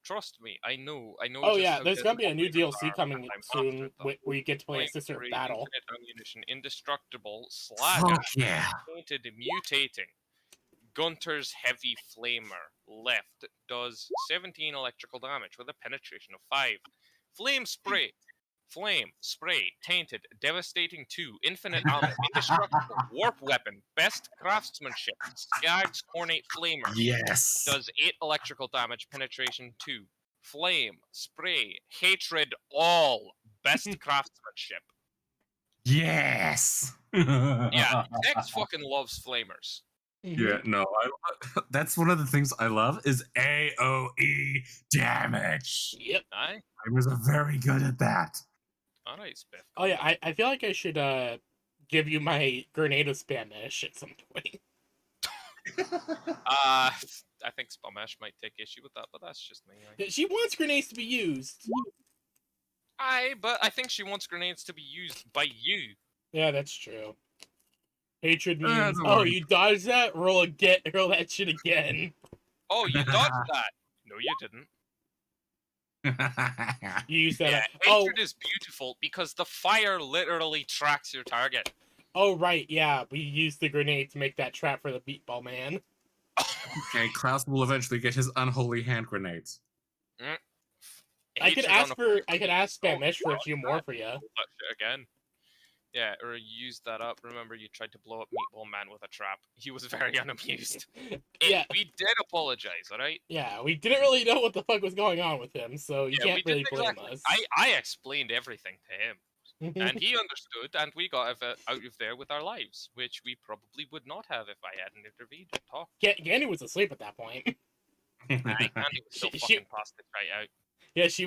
Trust me, I know Oh just yeah, how there's good gonna be a new flamers DLC are, coming and I'm soon mastered them. where you get to play a Flame sister of spray, battle. infinite ammunition, indestructible, Fuck sluggish, yeah. tainted, mutating. Gunter's heavy flamer left does 17 electrical damage with a penetration of 5. Flame spray. Flame, spray, tainted, devastating 2, infinite ammo, indestructible, warp weapon, best craftsmanship, Skag's ornate flamer, Yes. does 8 electrical damage, penetration 2. Flame, spray, hatred, all, best craftsmanship. Yes. Yeah, Tex fucking loves flamers. Yeah, no, that's one of the things I love is AOE damage. Yep. Aye? I was very good at that. Alright, Spiff. Oh yeah, I feel like I should give you my Grenada Spanish at some point. I think Spamesh might take issue with that, but that's just me. She wants grenades to be used. Aye, but I think she wants grenades to be used by you. Yeah, that's true. Hatred means, don't oh, worry. you dodged that? Roll that shit again. Oh, you dodged that. No, you didn't. You use that. Yeah, Oh, hatred is beautiful because the fire literally tracks your target. oh, right, yeah. We used the grenade to make that trap for the Beatball Man. Okay, Klaus will eventually get his unholy hand grenades. I could ask Oh, Spanish for a few more for you. that shit again. Yeah, or use that up. Remember, you tried to blow up Meatball Man with a trap. He was very unamused. Yeah. We did apologize, alright? Yeah, we didn't really know what the fuck was going on with him, so you Yeah, can't really blame us. I explained everything to him, and he understood, and we got out of there with our lives, which we probably would not have if I hadn't intervened and talked. Gandy was asleep at that point. Andy was still fucking passed it right out. Yeah, she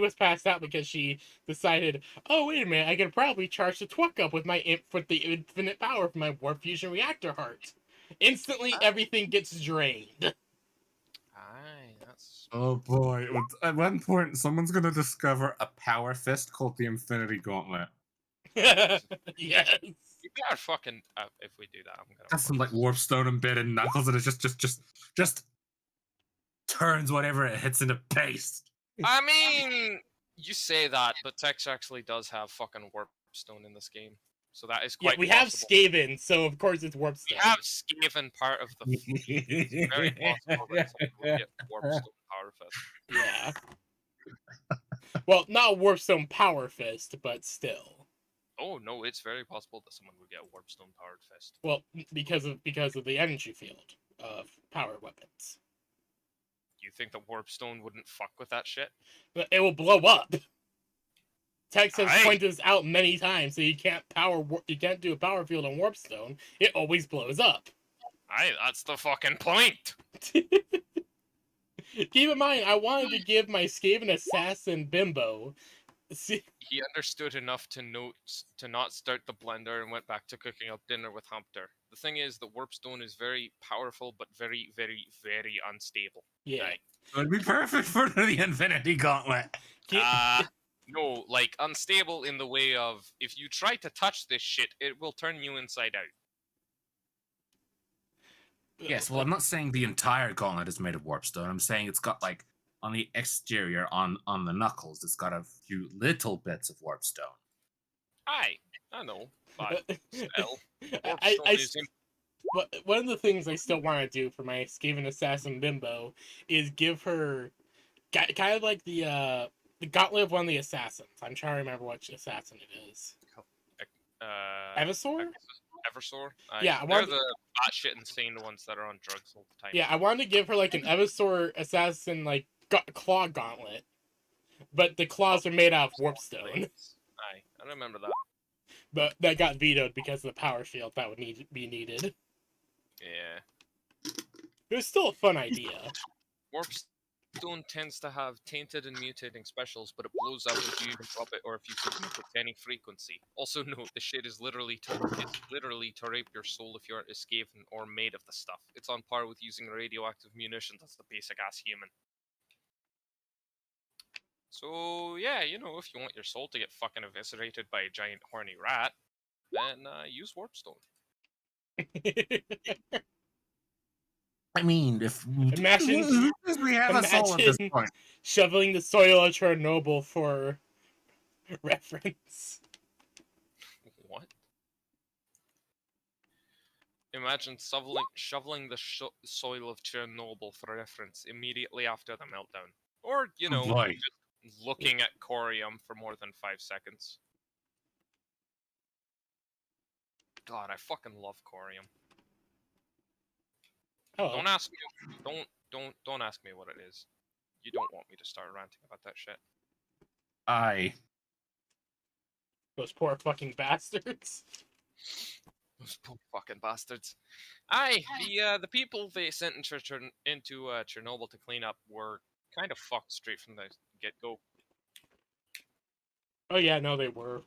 was passed out because she decided, oh wait a minute, I could probably charge the Twuck up with the infinite power from my warp fusion reactor heart. Instantly, everything gets drained. Aye, that's. Oh boy! At one point, someone's gonna discover a power fist called the Infinity Gauntlet. Yes. You better fucking. If we do that, I'm gonna. That's some like warp stone embedded knuckles, and it just turns whatever it hits into paste. I mean, you say that, but Tex actually does have fucking warpstone in this game, so that is Yeah, quite. we possible. have Skaven, so of course it's warp stone. We have Skaven part of the. It's very possible that someone will get warpstone power fist. Yeah. Well, not warpstone power fist, but still. Oh no, it's very possible that someone would get warpstone powered fist. Well, because of the energy field of power weapons. You think the warpstone wouldn't fuck with that shit? But it will blow up. Tex has Aye. pointed this out many times, so you can't do a power field on warpstone. It always blows up. Aye, that's the fucking point. Keep in mind, I wanted to give my Skaven assassin Bimbo. He understood enough to not start the blender and went back to cooking up dinner with Humpter. The thing is, the warpstone is very powerful, but very, very, very unstable. Yeah. Right? It would be perfect for the Infinity Gauntlet. No, like unstable in the way of if you try to touch this shit, it will turn you inside out. Yes, well, I'm not saying the entire gauntlet is made of warpstone. I'm saying it's got like on the exterior, on the knuckles, it's got a few little bits of warpstone. Aye, I know, but still, But one of the things I still want to do for my Skaven assassin Bimbo is give her kind of like the gauntlet of one of the assassins. I'm trying to remember which assassin it is. Eversor? Eversor? Yeah, they're the batshit insane ones that are on drugs all the time. Yeah, I wanted to give her like an Eversor assassin like claw gauntlet but the claws are made out of warpstone. Aye, I remember that. But that got vetoed because of the power shield that would be needed. Yeah. It was still a fun idea. Warpstone tends to have tainted and mutating specials, but it blows up if you even drop it or if you submit it to any frequency. Also note, the shit is literally to rape your soul if you're escaping or made of the stuff. It's on par with using radioactive munitions as the basic ass human. So yeah, you know, if you want your soul to get fucking eviscerated by a giant horny rat, then use Warpstone. I mean, if Imagine we have a soul at this point. shoveling the soil of Chernobyl for reference. What? Imagine shoveling the soil of Chernobyl for reference immediately after the meltdown. Or, you know, Right. just looking at corium for more than 5 seconds. God, I fucking love corium. Oh, Don't ask me. Don't ask me what it is. You don't want me to start ranting about that shit. those poor fucking bastards. Those poor fucking bastards. Aye, the people they sent into Chernobyl to clean up were kind of fucked straight from the get go. Oh yeah, no, they were.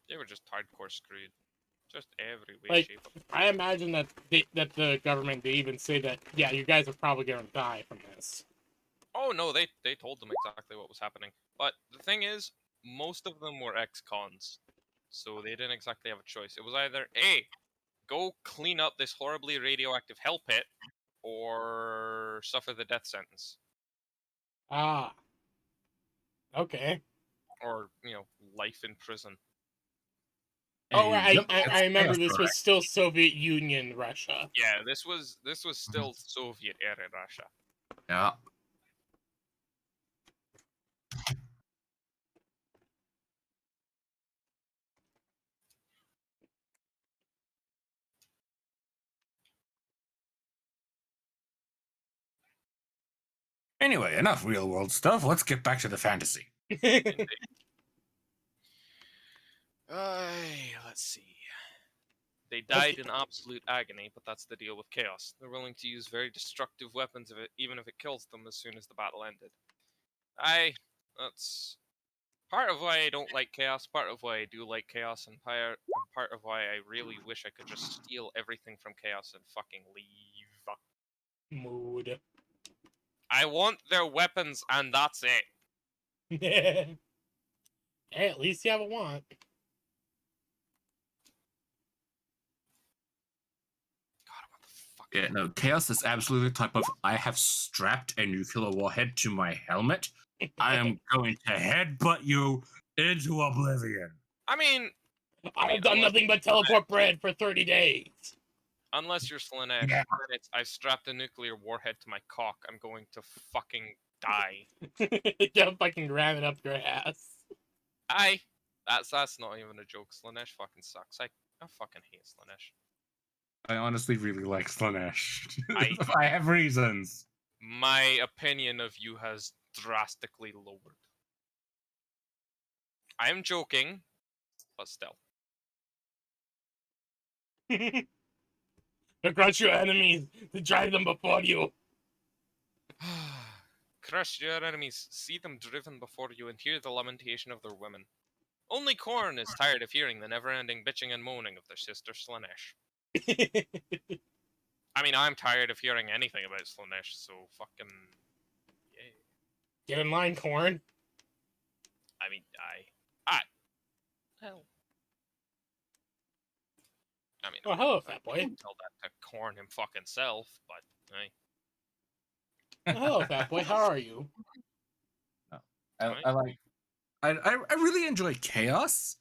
They were just hardcore screwed, just every way, Like, shape, or I imagine that the government, they even say that, yeah, you guys are probably gonna die from this. Oh no, they told them exactly what was happening. But the thing is, most of them were ex-cons, so they didn't exactly have a choice. It was either A, go clean up this horribly radioactive hell pit, or suffer the death sentence, Ah, okay. or you know, life in prison. Oh, Yep, I remember that's this was correct. still Soviet Union Russia. Yeah, this was still Soviet era Russia. Yeah. Anyway, enough real world stuff. Let's get back to the fantasy. Indeed. Let's see. They died in absolute agony, but that's the deal with chaos. They're willing to use very destructive weapons even if it kills them as soon as the battle ended. That's part of why I don't like chaos, part of why I do like chaos, and part of why I really wish I could just steal everything from chaos and fucking leave. Mood. I want their weapons, and that's it. Hey, at least you have a want. God, what the fuck? Yeah, no, chaos is absolutely the type of I have strapped a nuclear warhead to my helmet. I am going to headbutt you into oblivion. I mean, I've done nothing but teleport bread for 30 days. unless you're Slanesh, Yeah. then it's I've strapped a nuclear warhead to my cock. I'm going to fucking die. Just fucking ram it up your ass. Aye. That's not even a joke. Slanesh fucking sucks. I fucking hate Slanesh. I honestly really like Slanesh. I- I have reasons. My opinion of you has drastically lowered. I am joking, but still. To crush your enemies, to drive them before you. Crush your enemies, see them driven before you, and hear the lamentation of their women. Only Korn is tired of hearing the never-ending bitching and moaning of their sister Slanesh. I mean, I'm tired of hearing anything about Slanesh, so fucking... Yay. Get in line, Corn. I mean, hell. I mean, Oh, hello, I fat boy. can tell that to Korn him fucking self, but, hey. Oh, hello, fat boy. How are you? I like. I really enjoy chaos,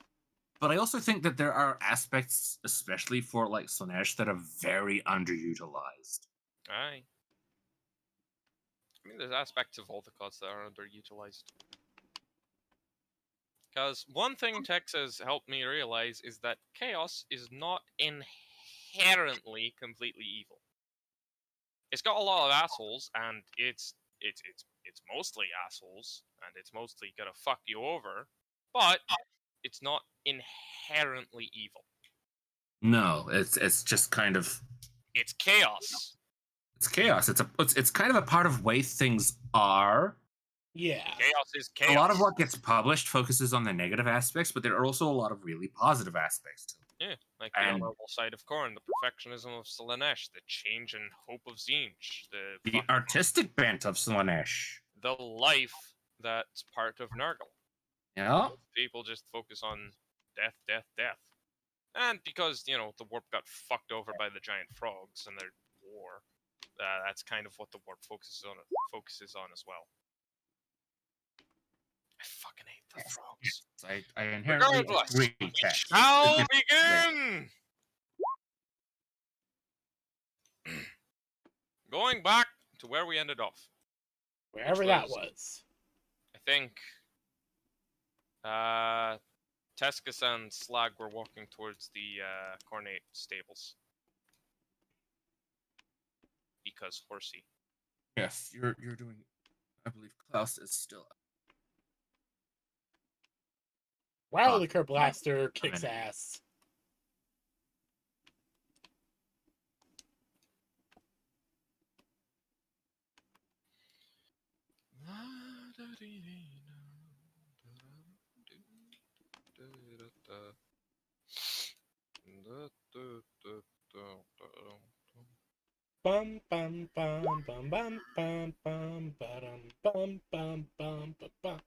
but I also think that there are aspects, especially for like Slanesh, that are very underutilized. Aye. I mean, there's aspects of all the gods that are underutilized. Because one thing Tex has helped me realize is that chaos is not inherently completely evil. It's got a lot of assholes, and it's it's mostly assholes, and it's mostly gonna fuck you over, but it's not inherently evil. No, it's just kind of It's chaos. it's chaos. It's kind of a part of way things are. Yeah. Chaos is A lot of chaos. what gets published focuses on the negative aspects, but there are also a lot of really positive aspects to it. Yeah, like the And honorable side of Korn, the perfectionism of Slanesh, the change and hope of Zinj, the artistic bent of Slanesh. the life that's part of Nurgle. Yeah. People just focus on death, death, death. And because, the warp got fucked over by the giant frogs and their war, that's kind of what the warp focuses on as well. I fucking hate the frogs. I inherently Regardless, agree, we Tex. shall It's- begin! Going back to where we ended off. Wherever that was. I think Tescus and Slag were walking towards the Cornate stables. Because horsey. Yes, you're doing. I believe Klaus is still. Wow, the Blaster I'm kicks in. ass. Bum bum bum bum bum bum bum bum bum bum bum bum.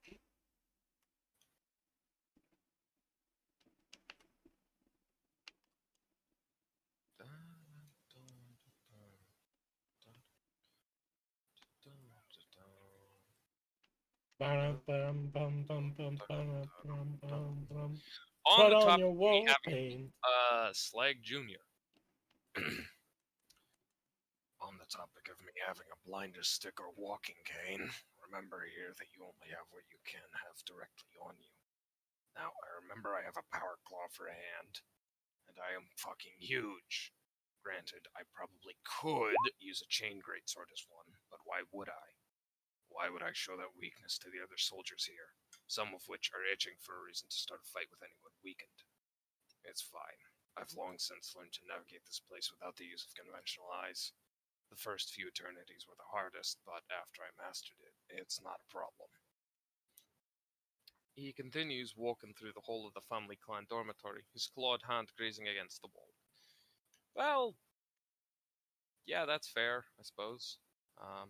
On Put the on top your of me war having paint. Slag Jr. On the topic of me having a blinder stick or walking cane, remember here that you only have what you can have directly on you. Now, I remember I have a power claw for a hand, and I am fucking huge. Granted, I probably could use a chain greatsword as one, but why would I? Why would I show that weakness to the other soldiers here, some of which are itching for a reason to start a fight with anyone weakened? It's fine. I've long since learned to navigate this place without the use of conventional eyes. The first few eternities were the hardest, but after I mastered it, it's not a problem. He continues walking through the whole of the family clan dormitory, his clawed hand grazing against the wall. Well, yeah, that's fair, I suppose. I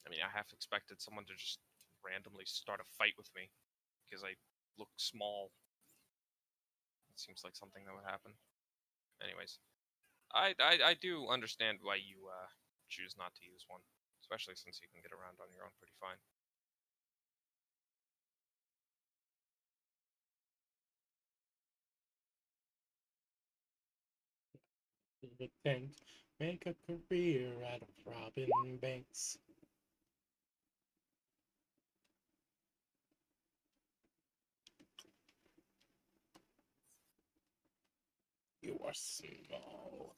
mean, I half expected someone to just randomly start a fight with me because I look small. It seems like something that would happen. Anyways, I do understand why you choose not to use one, especially since you can get around on your own pretty fine. Make a career out of robbing banks. You are small.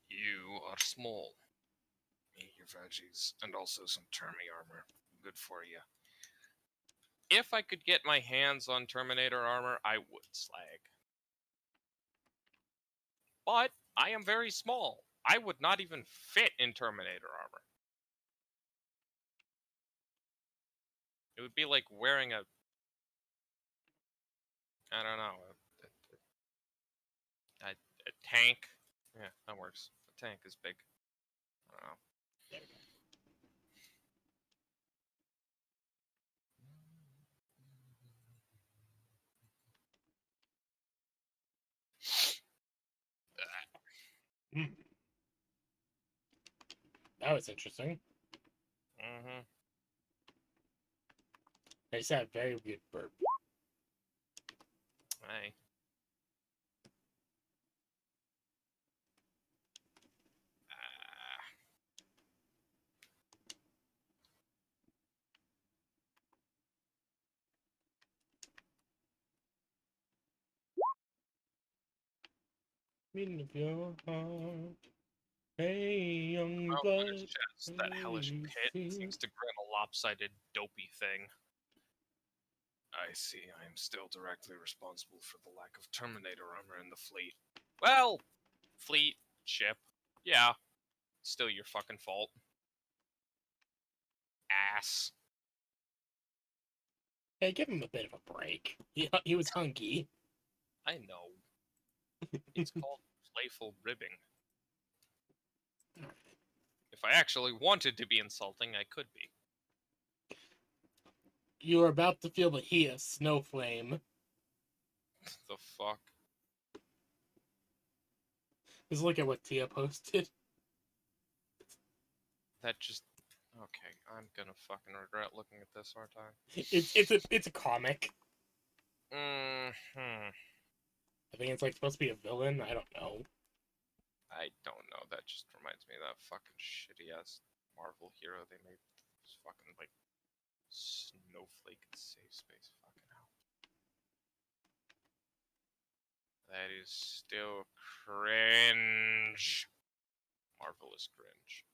You are small. Eat your veggies, and also some Termi armor. Good for you. If I could get my hands on Terminator armor, I would, Slag. But I am very small. I would not even fit in Terminator armor. It would be like wearing I don't know, a tank. Yeah, that works. A tank is big. I don't know. There we go. Mm. That was interesting. Mm-hmm. I just had a very weird burp. Hey. Meaning of your heart. Hey, young Oh, blood. there's chest. That hellish Hey, pit see. seems to grin a lopsided, dopey thing. I see. I am still directly responsible for the lack of Terminator armor in the fleet. Well, fleet, ship. Yeah, still your fucking fault. Ass. Hey, give him a bit of a break. He was hunky. I know. It's called playful ribbing. If I actually wanted to be insulting, I could be. You are about to feel the heat of snow flame. The fuck? Just look at what Tia posted. That just... Okay, I'm gonna fucking regret looking at this, aren't I? It's a comic. Mm-hmm. I think it's like supposed to be a villain. I don't know. I don't know. That just reminds me of that fucking shitty ass Marvel hero they made. This fucking like snowflake and safe space. Fucking hell. That is still cringe. Marvel is cringe.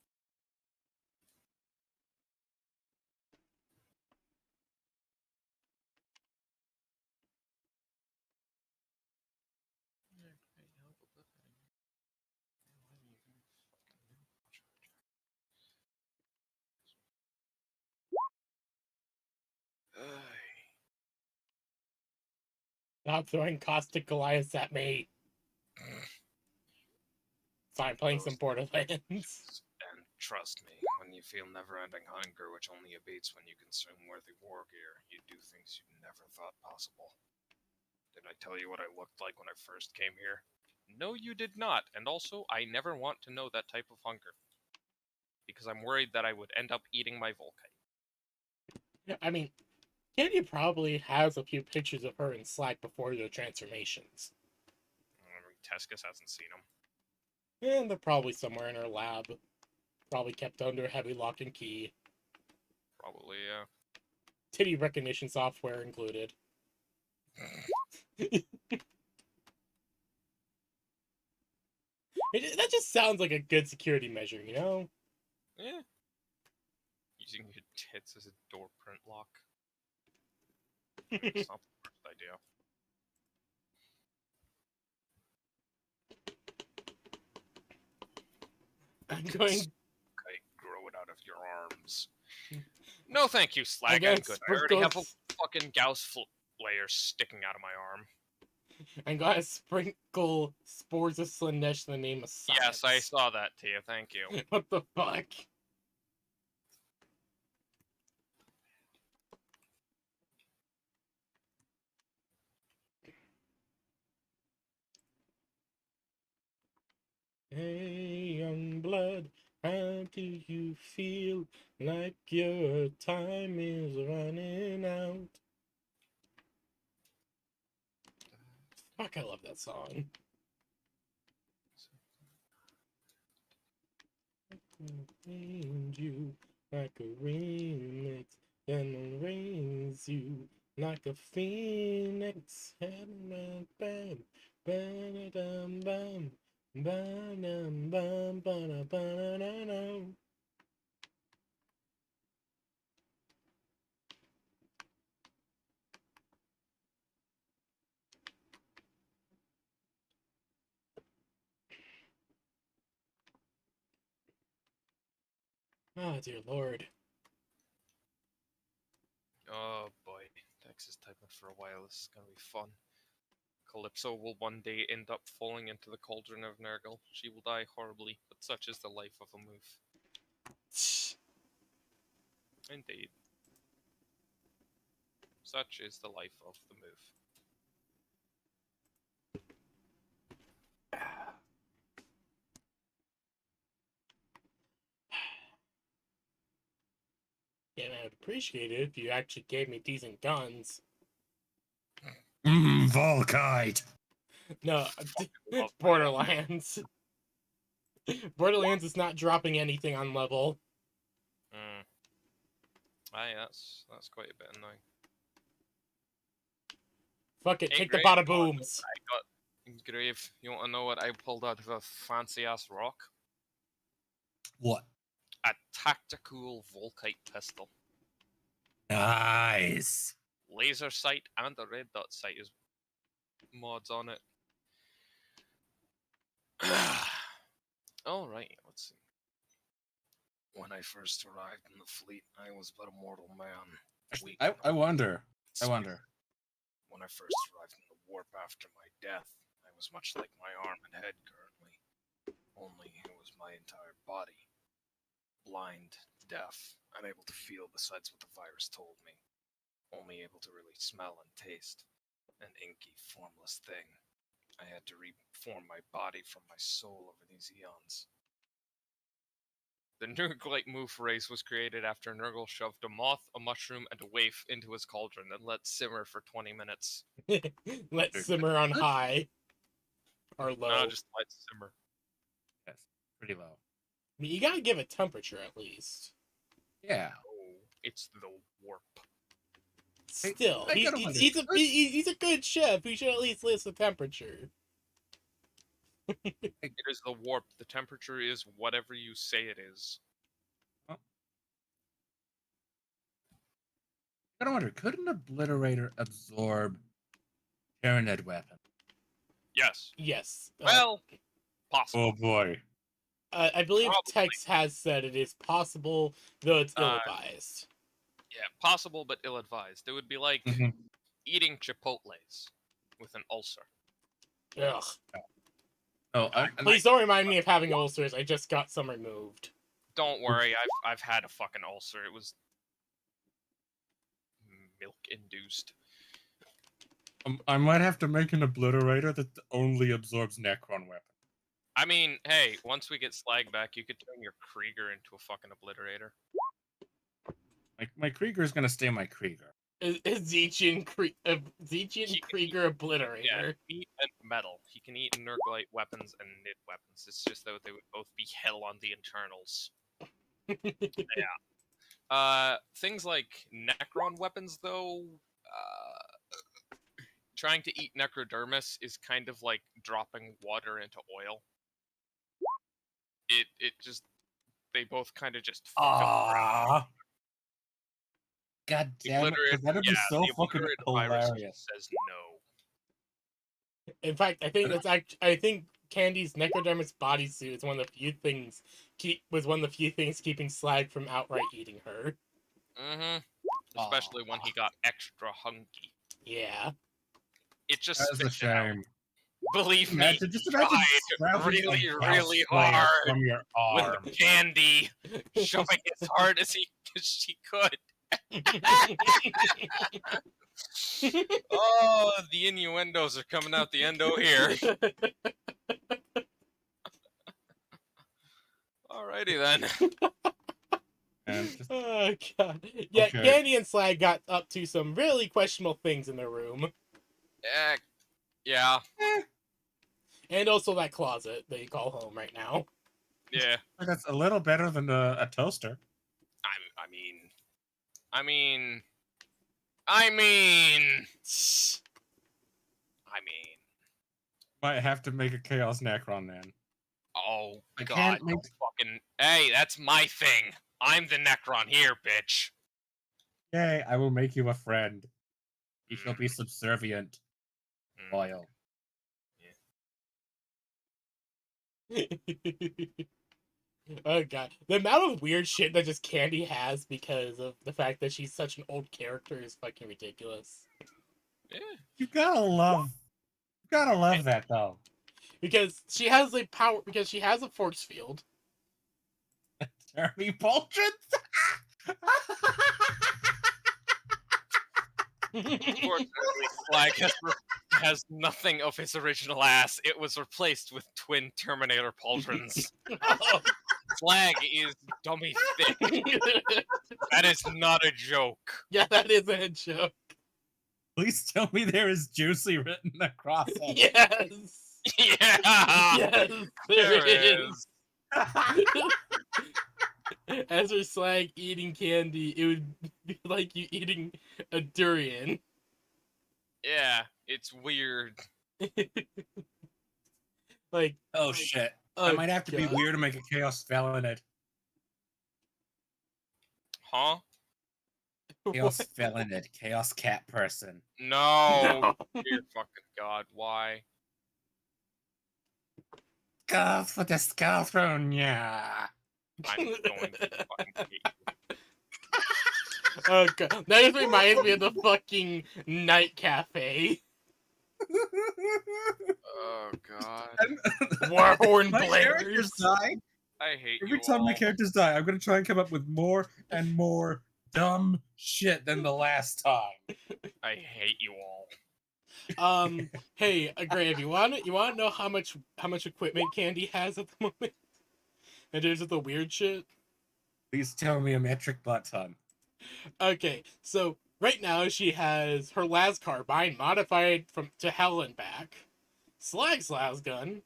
Stop throwing caustic Goliaths at me. Fine, playing some Borderlands. And trust me, when you feel never-ending hunger, which only abates when you consume worthy war gear, you do things you never thought possible. Did I tell you what I looked like when I first came here? No, you did not. And also, I never want to know that type of hunger. Because I'm worried that I would end up eating my Volkite. I mean, Candy probably has a few pictures of her in Slack before their transformations. Tescus hasn't seen them. And they're probably somewhere in her lab. Probably kept under heavy lock and key. Probably, yeah. Titty recognition software included. That just sounds like a good security measure, you know? Yeah. Using your tits as a door print lock. It's not the worst idea. I'm going. Okay, grow it out of your arms. No, thank you, Slag. I'm going I'm to good. I already have a sprinkle. fucking Gauss layer sticking out of my arm. I'm going to sprinkle spores of Slanesh in the name of science. Yes, I saw that, Tia. Thank you. What the fuck? Hey, young blood, how do you feel like your time is running out? Fuck, I love that song. Rains you like a remix, and rains you like a phoenix. Bam, bam, bam, bam, bam, bam, bam, bam, bam. Oh, dear Lord. Oh boy, Dex is typing for a while. This is gonna be fun. Calypso will one day end up falling into the cauldron of Nergal. She will die horribly, but such is the life of a moof. Indeed. Such is the life of the moof. Yeah, I would appreciate it if you actually gave me decent guns. Volkite. No, love my Borderlands. Borderlands is not dropping anything on level. Aye, that's quite a bit annoying. Fuck it, Hey, take the Grave, bada booms. I got Grave. You want to know what I pulled out of a fancy ass rock? What? A tactical Volkite pistol, Nice. laser sight, and a red dot sight is mods on it. Alright, let's see. When I first arrived in the fleet, I was but a mortal man. Actually, I wonder. I wonder. When I first arrived in the warp after my death, I was much like my arm and head currently. Only it was my entire body. Blind, deaf, unable to feel besides what the virus told me. Only able to really smell and taste. An inky, formless thing. I had to reform my body from my soul over these eons. The Nurgle move race was created after Nurgle shoved a moth, a mushroom, and a waif into his cauldron and let simmer for 20 minutes. Let's simmer on high. Or low. No, just let simmer. Yes, pretty low. I mean, you gotta give it temperature at least. Yeah. Oh, it's the warp. Still, I gotta wonder, he's a good chef. He should at least list the temperature. It is the warp. The temperature is whatever you say it is. I gotta wonder, could an obliterator absorb Tyranid weapon? Yes. Yes. Well, possible. Oh boy. I believe Probably. Tex has said it is possible, though it's ill-advised. Yeah, possible but ill-advised. It would be like Mhm. eating Chipotles with an ulcer. Ugh. Oh, Please don't remind me of having ulcers. I just got some removed. Don't worry, I've had a fucking ulcer. It was milk-induced. I might have to make an obliterator that only absorbs Necron weapon. I mean, hey, once we get Slag back, you could turn your Krieger into a fucking obliterator. My Krieger is gonna stay my Krieger. Zechian Krieger Obliterator. Yeah, meat and metal. He can eat Nurglite weapons and Nid weapons. It's just that they would both be hell on the internals. Yeah. Things like Necron weapons, though, trying to eat Necrodermis is kind of like dropping water into oil. It just, they both kind of just fuck up. God damn it, 'cause that'd be so the fucking obliterated virus hilarious. says no. In fact, I think Candy's Necrodermis bodysuit is one of the few things keeping Slag from outright eating her. Mm-hmm. Especially when he got extra hunky. Yeah. It just That is a spits it out. shame. Believe me, Just tried imagine really, a really gas flare hard from your arm. with Candy, shoving as hard as she could. Oh, the innuendos are coming out the endo here. Alrighty then. Oh god. Yeah, Okay. Candy and Slag got up to some really questionable things in their room. Yeah. And also that closet that you call home right now. Yeah. That's a little better than a toaster. I mean. Might have to make a Chaos Necron then. Oh I god, can't make... fucking. Hey, that's my thing. I'm the Necron here, bitch. Yay, I will make you a friend. You shall be subservient. Loyal. Oh god. The amount of weird shit that just Candy has because of the fact that she's such an old character is fucking ridiculous. Yeah. You gotta love that though. Because she has a power because she has a force field. Jeremy Boltrons? Unfortunately, Slag has nothing of his original ass. It was replaced with twin Terminator pauldrons. Oh. Slag is dummy thick. That is not a joke. Yeah, that is a joke. Please tell me there is juicy written across it. Yes. Yeah. Yes, There there is. is. As for Slag eating candy, it would be like you eating a durian. Yeah, it's weird. Like, Oh shit. I oh might have to be god. weird to make a chaos felon it. Huh? Chaos What? felon it. Chaos cat person. No. No. Dear fucking god, why? Go for the skull throne, yeah. I'm going to fucking hate you. Oh god. That just reminds me of the fucking night cafe. Oh god. Warhorn My characters blares. die. I hate Every you time all. my characters die, I'm gonna try and come up with more and more dumb shit than the last time. I hate you all. Hey, Grave, you want to know how much equipment Candy has at the moment? And there's the weird shit. Please tell me a metric butt ton. Okay, so right now she has her las carbine modified to hell and back, Slag's las gun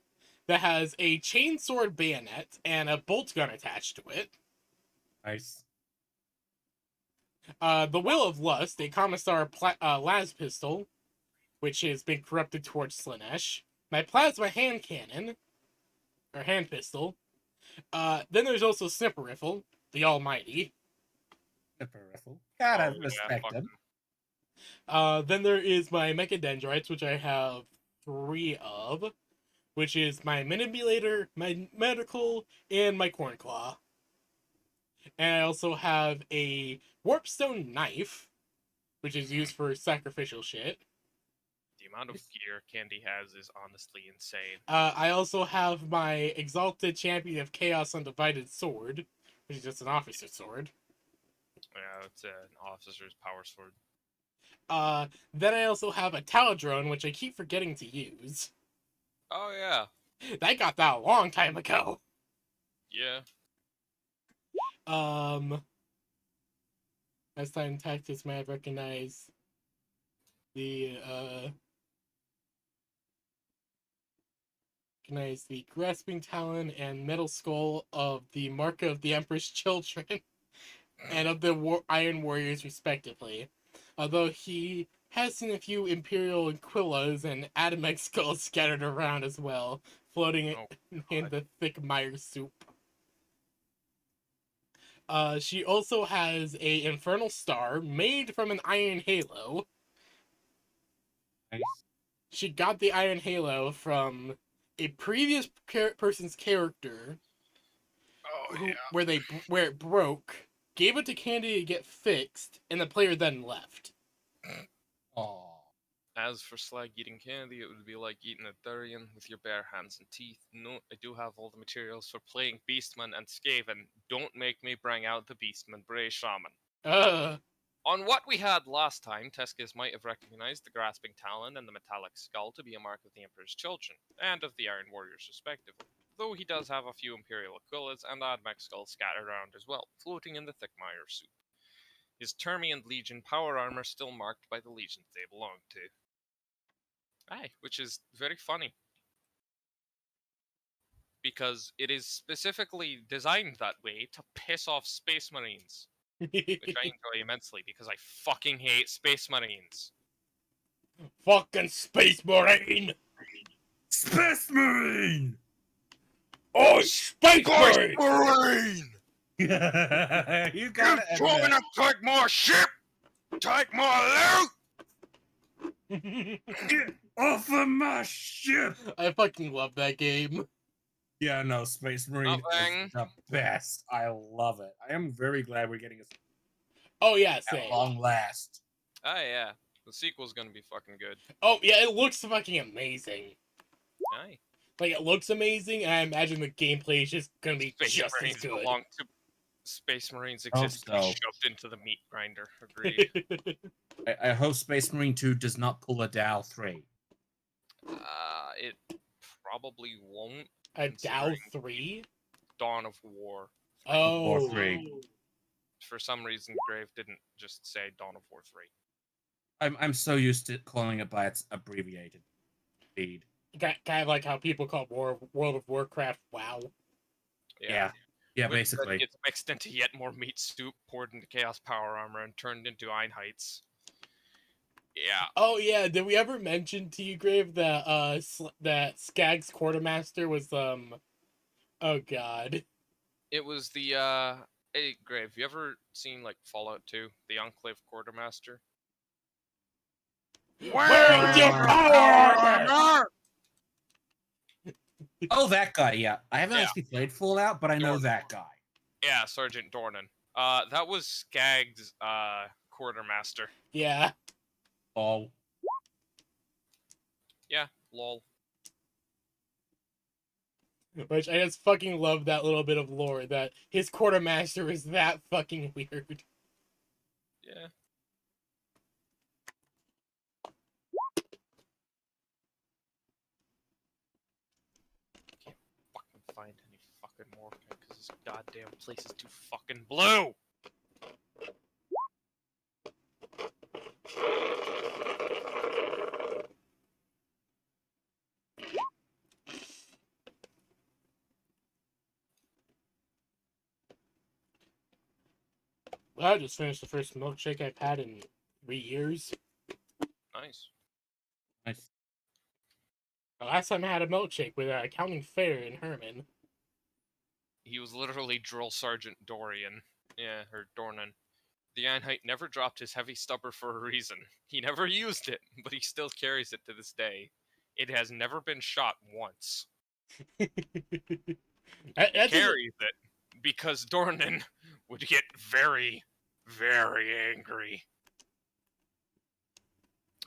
that has a chainsword bayonet and a bolt gun attached to it. Nice. The Will of Lust, a Commissar las pistol, which has been corrupted towards Slanesh. My plasma hand cannon, or hand pistol. Then there's also Snipper Rifle, the Almighty. Snipper rifle. Gotta Oh, yeah, respect fuck him. Then there is my Mechadendrites, which I have 3 of, which is my Manipulator, my Medical, and my Cornclaw. And I also have a Warpstone Knife, which is used for sacrificial shit. The amount of gear Candy has is honestly insane. I also have my Exalted Champion of Chaos Undivided Sword, which is just an officer's sword. Yeah, it's an officer's power sword. Then I also have a Talodrone, which I keep forgetting to use. Oh yeah. I got that a long time ago. Yeah. As time tactics may have recognized the grasping talon and metal skull of the Mark of the Emperor's Children and of the Iron Warriors respectively. Although he has seen a few Imperial Aquillas and Adamex skulls scattered around as well, floating in the thick mire soup. She also has a Infernal Star made from an Iron Halo. Nice. She got the Iron Halo from a previous person's character, Oh yeah. where it broke, gave it to Candy to get fixed, and the player then left. Aww. As for Slag eating candy, it would be like eating a durian with your bare hands and teeth. No, I do have all the materials for playing Beastman and Skaven. Don't make me bring out the Beastman Bray Shaman. On what we had last time, Teskis might have recognized the Grasping Talon and the Metallic Skull to be a mark of the Emperor's Children, and of the Iron Warriors respectively, though he does have a few Imperial Aquillas and Admech skulls scattered around as well, floating in the thick mire soup. His Termian Legion power armor still marked by the legions they belong to. Aye, which is very funny. Because it is specifically designed that way to piss off Space Marines. Which I enjoy immensely because I fucking hate Space Marines. Fucking Space Marine! Space Marine! Oh, Space Marine! Marine! You gotta admit. to take more ship! Take more loot! Get off of my ship! I fucking love that game. Yeah, no, Space Marine Nothing. is the best. I love it. I am very glad we're getting a Oh yeah, at same. long last. Oh yeah, the sequel's gonna be fucking good. Oh yeah, it looks fucking amazing. Aye. Like, it looks amazing, and I imagine the gameplay is just gonna be Space just Marines as good. belong to... Space Marines Hope exist to be so. shoved into the meat grinder. Agreed. I hope Space Marine 2 does not pull a Dow 3. It probably won't. A Dow considering 3? Dawn of War. Oh. War 3. for some reason, Grave didn't just say Dawn of War 3. I'm so used to calling it by its abbreviated feed. Kind of like how people call World of Warcraft WoW. Yeah. Yeah, Which basically. then gets mixed into yet more meat soup, poured into Chaos Power Armor, and turned into Einheits. Yeah. Oh yeah, did we ever mention to you, Grave, that that Skag's quartermaster was oh god. It was the hey Grave, you ever seen like Fallout 2, the Enclave Quartermaster? Where's your power armor? Oh, that guy, yeah. I haven't Yeah. actually played Fallout, but I know Dornan. that guy. Yeah, Sergeant Dornan. That was Skag's quartermaster. Yeah. Oh. Yeah, lol. Which I just fucking love that little bit of lore that his quartermaster is that fucking weird. Yeah. Can't fucking find any fucking more because this goddamn place is too fucking blue. Well, I just finished the first milkshake I've had in 3 years. Nice. Nice. The last time I had a milkshake was at a county fair in Herman. He was literally Drill Sergeant Dorian. Yeah, or Dornan. The Einheit never dropped his heavy stubber for a reason. He never used it, but he still carries it to this day. It has never been shot once. He carries it because Dornan would get very, very angry.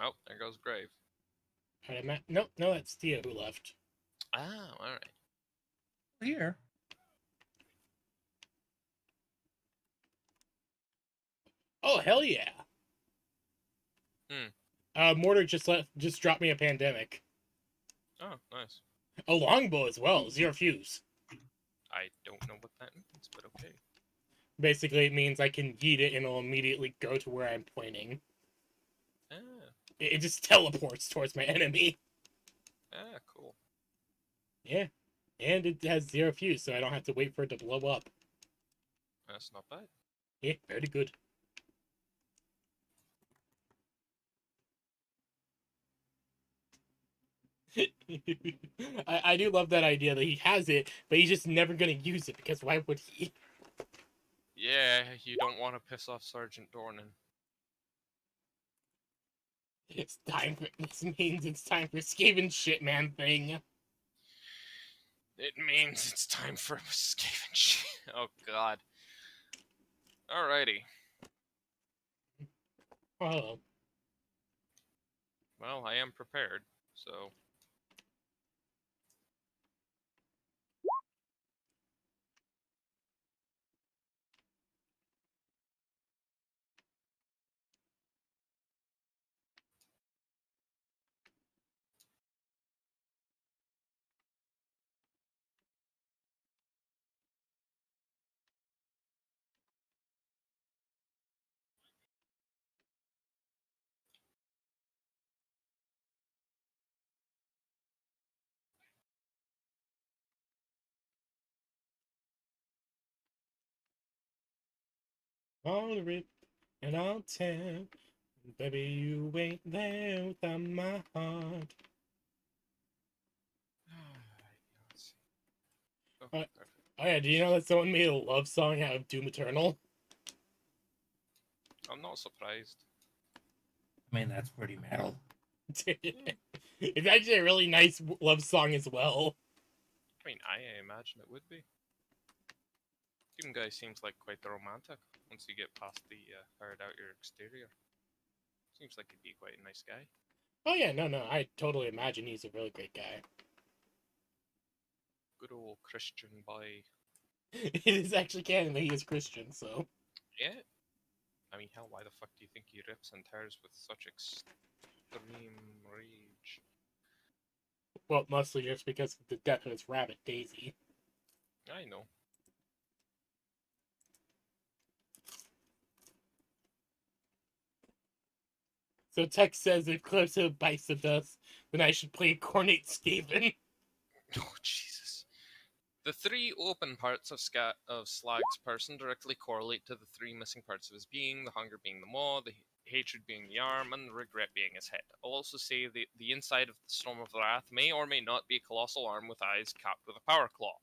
Oh, there goes Grave. No, that's Thea who left. Oh, alright. Here. Oh hell yeah! Mortar just dropped me a pandemic. Oh, nice. A longbow as well, 0 fuse. I don't know what that means, but okay. Basically, it means I can yeet it and it'll immediately go to where I'm pointing. Ah, It just teleports towards my enemy. cool. Yeah. And it has 0 fuse, so I don't have to wait for it to blow up. That's not bad. Yeah, very good. I do love that idea that he has it, but he's just never gonna use it because why would he? Yeah, you don't want to piss off Sergeant Dornan. It's time for this means it's time for Skaven shit man thing. It means it's time for Skaven shit. Oh god. Alrighty. Oh. Well, I am prepared, so. I'll rip and I'll tear. Baby, you ain't there without my heart. Let's see. Oh, Uh, perfect. Oh yeah, do you know that someone made a love song out of Doom Eternal? I'm not surprised. I mean, that's pretty metal. It's actually a really nice love song as well. I mean, I imagine it would be. Doom guy seems like quite the romantic once you get past the hired out your exterior. Seems like he'd be quite a nice guy. Oh yeah, no, I totally imagine he's a really great guy. Good old Christian boy. It is actually canon that he is Christian, so. Yeah. I mean, hell, why the fuck do you think he rips and tears with such extreme rage? Well, mostly just because of the death of his rabbit, Daisy. I know. So Tech says if Calypso bites the dust, then I should play Cornate Skaven. Oh, Jesus. The 3 open parts of Slag's person directly correlate to the 3 missing parts of his being, the hunger being the maw, the hatred being the arm, and the regret being his head. I'll also say the inside of the Storm of Wrath may or may not be a colossal arm with eyes capped with a power claw.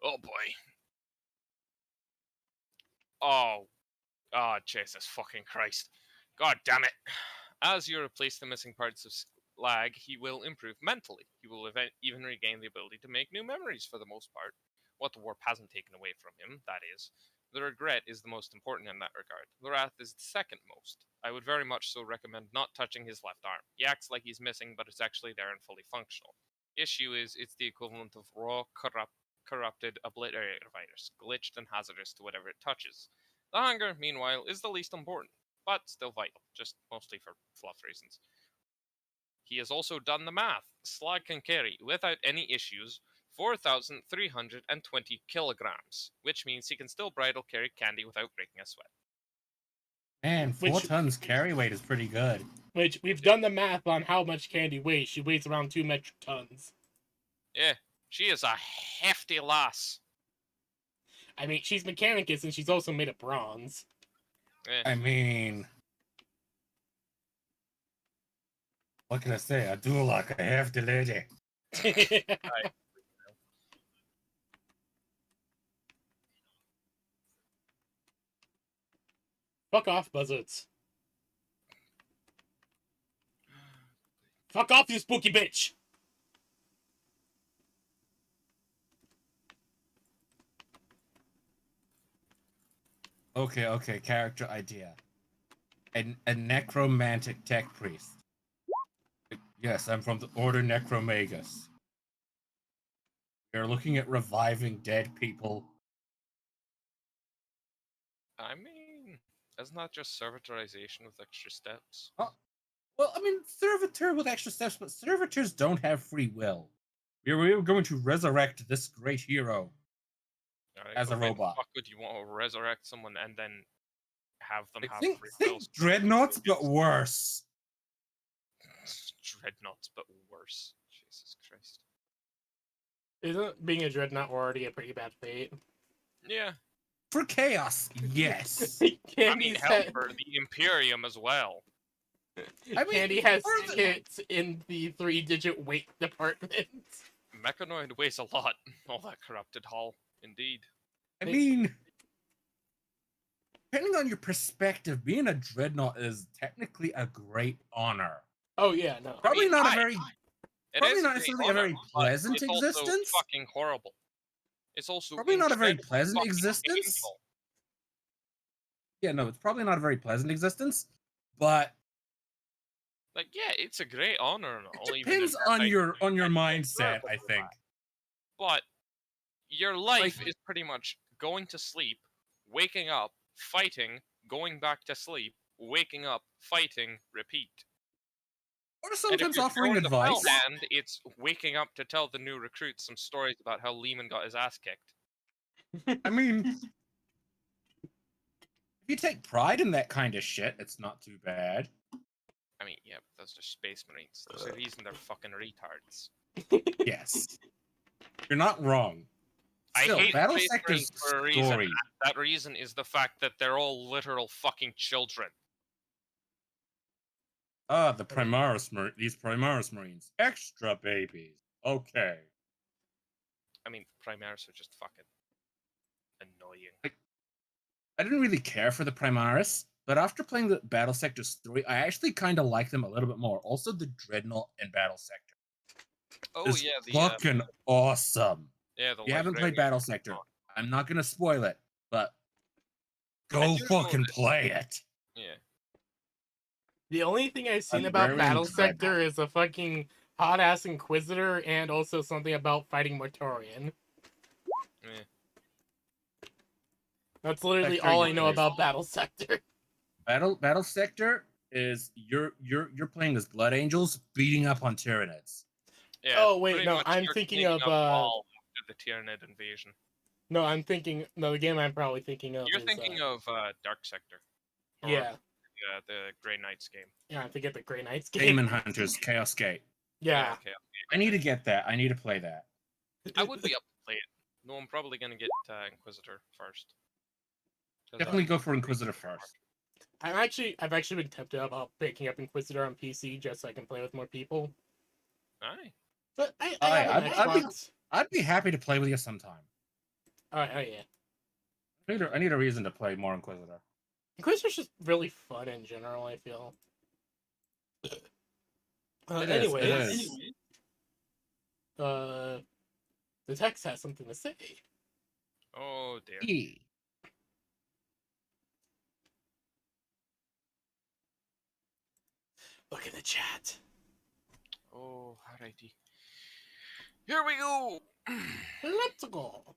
Oh boy. Oh, Jesus fucking Christ. God damn it. As you replace the missing parts of Slag, he will improve mentally. He will even regain the ability to make new memories for the most part. What the warp hasn't taken away from him, that is. The regret is the most important in that regard. The wrath is the second most. I would very much so recommend not touching his left arm. He acts like he's missing, but it's actually there and fully functional. Issue is, it's the equivalent of raw, corrupted obliterator virus, glitched and hazardous to whatever it touches. The hunger, meanwhile, is the least important, but still vital, just mostly for fluff reasons. He has also done the math. Slag can carry, without any issues, 4,320 kilograms, which means he can still bridle carry candy without breaking a sweat. Man, 4 tons carry weight is pretty good. Which, we've done the math on how much Candy weighs. She weighs around 2 metric tons. Yeah, she is a hefty lass. I mean, she's Mechanicus, and she's also made of bronze. I mean, what can I say? I do like a hefty lady. Fuck off, buzzards. Fuck off, you spooky bitch! Okay, character idea. A necromantic tech priest. Yes, I'm from the Order Necromagus. You're looking at reviving dead people. I mean, isn't that just servitorization with extra steps? Well, I mean, servitor with extra steps, but servitors don't have free will. We're going to resurrect this great hero as a robot. Why the fuck would you want to resurrect someone and then have them have Think free will? dreadnoughts, but worse. Dreadnoughts, but worse. Jesus Christ. Isn't being a dreadnought already a pretty bad fate? Yeah. For chaos, yes. I mean, hell, for the Imperium as well. I mean, Candy has hits in the 3-digit weight department. Mechanoid weighs a lot. All that corrupted hull, indeed. I mean, depending on your perspective, being a dreadnought is technically a great honor. Oh yeah, no. Probably not necessarily a very pleasant it's existence. Also fucking horrible. It's also probably not a very pleasant fucking existence. painful. Yeah, no, it's probably not a very pleasant existence, but like, yeah, it's a great honor and all. It depends on your mindset, I think. But your life is pretty much going to sleep, waking up, fighting, going back to sleep, waking up, fighting, repeat. Or sometimes offering advice. And it's waking up to tell the new recruits some stories about how Lehman got his ass kicked. I mean, if you take pride in that kind of shit, it's not too bad. I mean, yeah, but those are Space Marines. There's a reason they're fucking retards. Yes. You're not wrong. Still, I hate Battle Space Sector's Marines for a reason. story. That reason is the fact that they're all literal fucking children. The these Primaris Marines. Extra babies. Okay. I mean, Primaris are just fucking annoying. I didn't really care for the Primaris, but after playing the Battle Sector story, I actually kind of like them a little bit more. Also, the Dreadnought and Battle Sector. Oh, is yeah. fucking awesome. Yeah, if you haven't played Battle Sector, I'm not going to spoil it, but go fucking play it. Yeah. The only thing I've seen about Battle Sector is a fucking hot-ass Inquisitor and also something about fighting Mortorian. Yeah. That's literally all I know about Battle Sector. Battle Sector is you're playing as Blood Angels beating up on Tyranids. Yeah, oh wait, no, I'm thinking of the Tyranid invasion. No, the game I'm probably thinking of. You're thinking of Dark Sector. Yeah. the Grey Knights game. Yeah, I forget the Grey Knights game. Demon Hunters, Chaos Gate. Yeah. Okay. I need to get that. I need to play that. I would be up to play it. No, I'm probably gonna get Inquisitor first. 'Cause Definitely I'm go for Inquisitor first. I've actually been tempted about picking up Inquisitor on PC just so I can play with more people. Aye. But I Aye, have an Xbox. I'd be happy to play with you sometime. Oh yeah. I need a reason to play more Inquisitor. Inquisitor's just really fun in general, I feel. It Anyways, is. the text has something to say. Oh dear. E. Look at the chat. Oh, alrighty. Here we go. Let's go.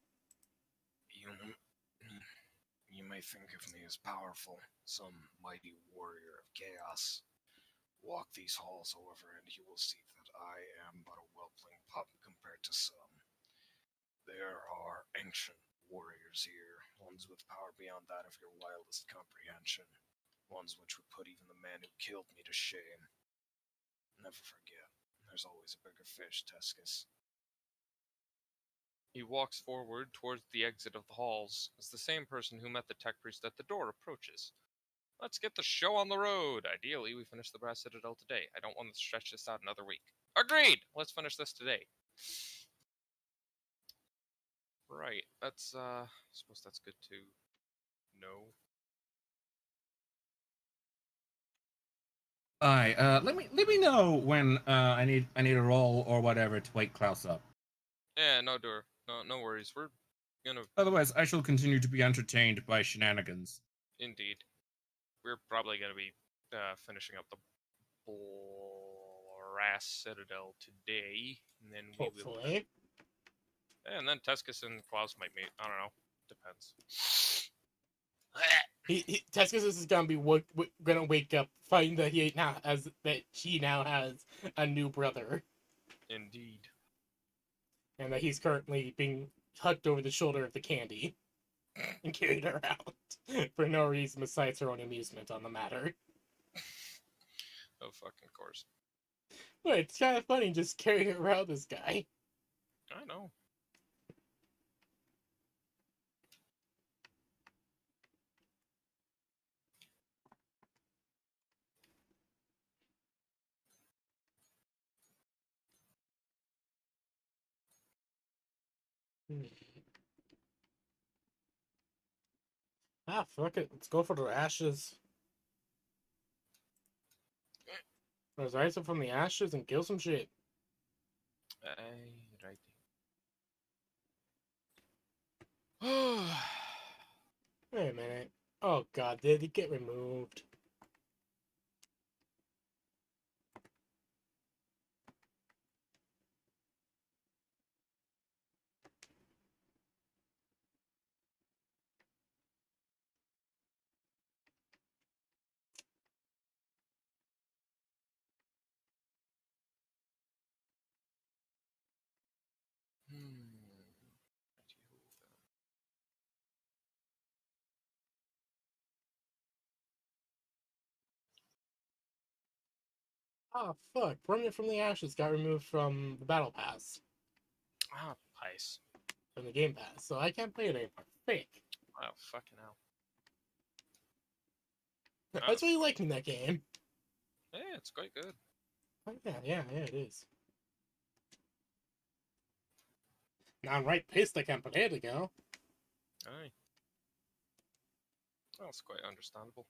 You may think of me as powerful, some mighty warrior of chaos. Walk these halls, however, and you will see that I am but a whelpling pup compared to some. There are ancient warriors here, ones with power beyond that of your wildest comprehension, ones which would put even the man who killed me to shame. Never forget, there's always a bigger fish, Tescus. He walks forward towards the exit of the halls as the same person who met the tech priest at the door approaches. Let's get the show on the road. Ideally, we finish the Brass Citadel today. I don't want to stretch this out another week. Agreed! Let's finish this today. Right, that's, I suppose that's good to know. Aye, let me know when I need a roll or whatever to wake Klaus up. Yeah, no worries. We're gonna, Otherwise, I shall continue to be entertained by shenanigans. indeed, we're probably gonna be finishing up the Brass Citadel today, and then we will. Hopefully. And then Tescus and Klaus might meet. I don't know. Depends. Tescus is gonna be gonna wake up, find that he now has a new brother, Indeed. and that he's currently being hugged over the shoulder of the candy and carried around for no reason besides her own amusement on the matter. Oh, fucking course. But it's kind of funny just carrying around this guy. I know. Ah, fuck it. Let's go for the ashes. Let's rise up from the ashes and kill some shit. Righty. Wait a minute. Oh god, did it get removed? Ah, fuck. Remnant from the Ashes got removed from the Battle Pass, Ah, nice. from the Game Pass, so I can't play it anymore. Fake. Wow, fucking hell. I was really liking that game. Yeah, it's quite good. Oh, yeah, it is. Now I'm right pissed I can't play it again. Aye. Well, it's quite understandable.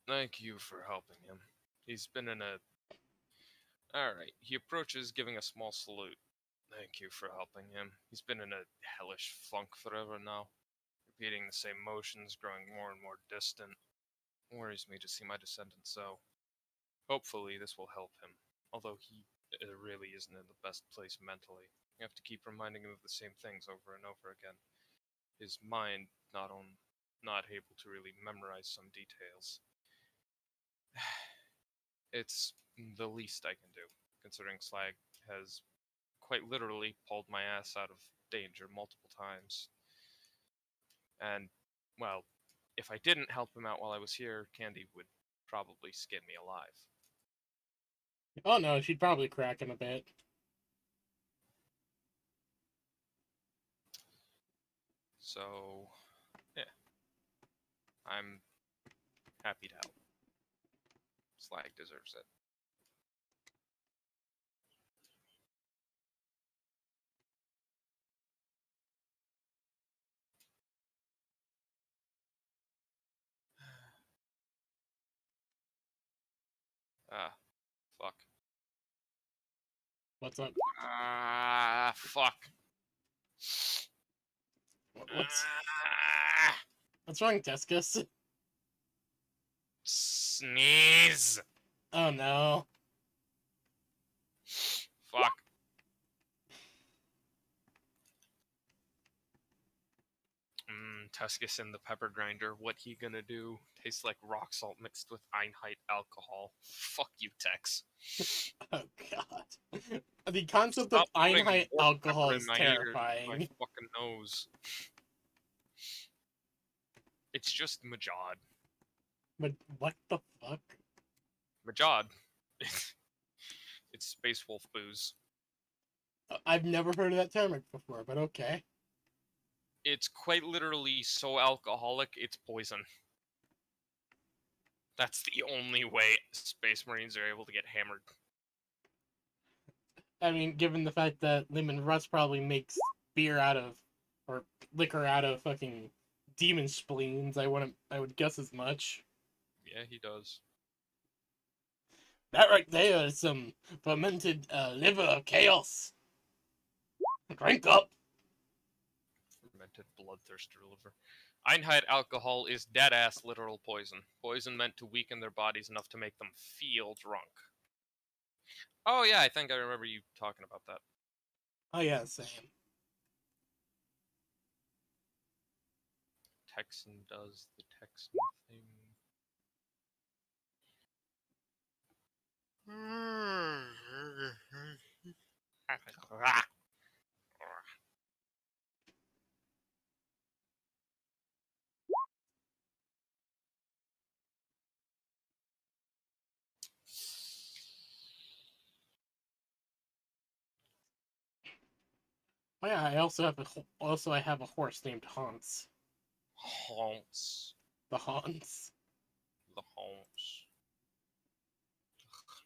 Thank you for helping him. He's been in a... Alright, he approaches, giving a small salute. Thank you for helping him. He's been in a hellish funk forever now. Repeating the same motions, growing more and more distant. Worries me to see my descendant so. Hopefully this will help him, although he really isn't in the best place mentally. You have to keep reminding him of the same things over and over again. His mind not able to really memorize some details. It's the least I can do, considering Slag has quite literally pulled my ass out of danger multiple times. And, well, if I didn't help him out while I was here, Candy would probably skin me alive. Oh no, she'd probably crack him a bit. So, yeah. I'm happy to help. Slag deserves it. Ah, fuck. What's up? Ah, fuck. What's Ah, what's wrong, Tescus? sneeze. Oh no. Fuck. Tuscus in the pepper grinder. What he gonna do? Tastes like rock salt mixed with Einheit alcohol. Fuck you, Tex. Oh god. The concept Stop of putting Einheit more alcohol pepper is in my ear, terrifying. my fucking nose. It's just Majod. But what the fuck? Majod. It's Space Wolf booze. I've never heard of that term before, but okay. It's quite literally so alcoholic, it's poison. That's the only way Space Marines are able to get hammered. I mean, given the fact that Lyman Russ probably makes beer out of, or liquor out of fucking demon spleens, I would guess as much. Yeah, he does. That right there is some fermented liver of chaos. Drink up. Fermented bloodthirster liver. Einheit alcohol is dead-ass literal poison. Poison meant to weaken their bodies enough to make them feel drunk. Oh yeah, I think I remember you talking about that. Oh yeah, same. Texan does the Texan thing. Oh yeah, I have a horse named Hans. Haunts. The Hans. The haunts.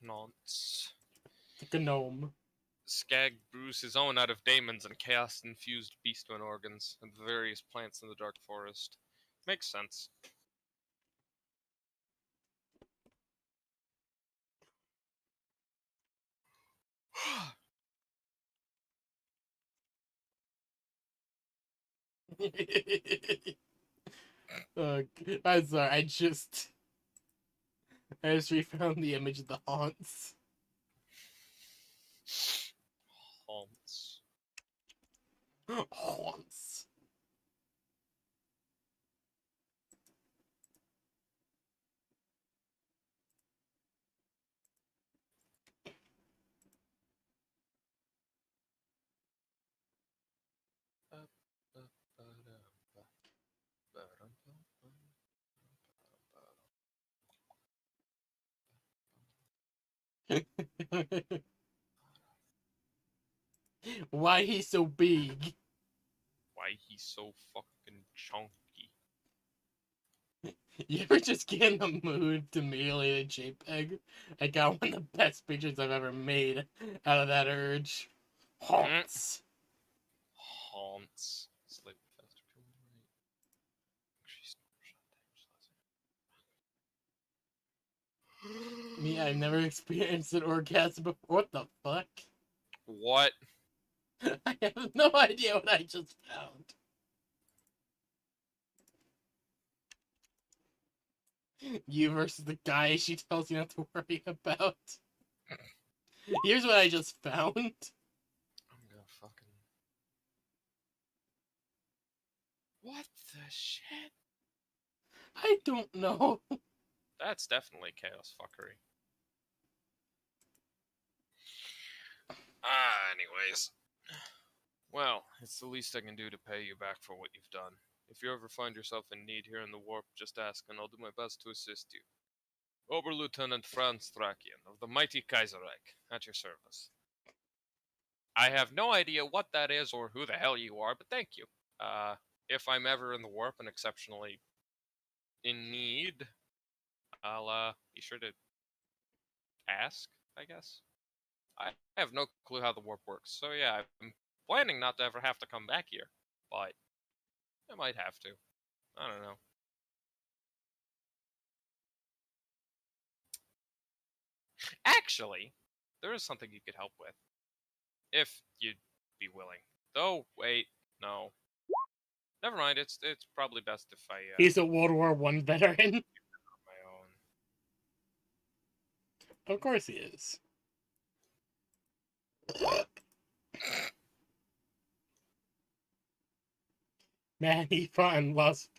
Nonce. The gnome. Skag brews his own out of daemons and chaos-infused beastman organs and the various plants in the dark forest. Makes sense. I'm sorry, I just refound the image of the Hans. Haunts. Hans. Why he's so big? Why he's so fucking chunky. You ever just get in the mood to mutilate a JPEG? I got one of the best pictures I've ever made out of that urge. Haunts. Haunts. Slightly faster kill rate. Increased shot time. Me, I've never experienced an orgasm before. What the fuck? What? I have no idea what I just found. You versus the guy she tells you not to worry about. Here's what I just found. I'm gonna fucking. What the shit? I don't know. That's definitely chaos fuckery. Anyways. Well, it's the least I can do to pay you back for what you've done. If you ever find yourself in need here in the warp, just ask and I'll do my best to assist you. Oberlieutenant Franz Thrakian of the mighty Kaiserreich, at your service. I have no idea what that is or who the hell you are, but thank you. If I'm ever in the warp and exceptionally in need, I'll be sure to ask, I guess. I have no clue how the warp works, so yeah, I'm planning not to ever have to come back here, but I might have to. I don't know. Actually, there is something you could help with. If you'd be willing. Though, wait, no. Never mind, it's probably best if I He's a World War One veteran. my own. Of course he is. Man, he fought and lost.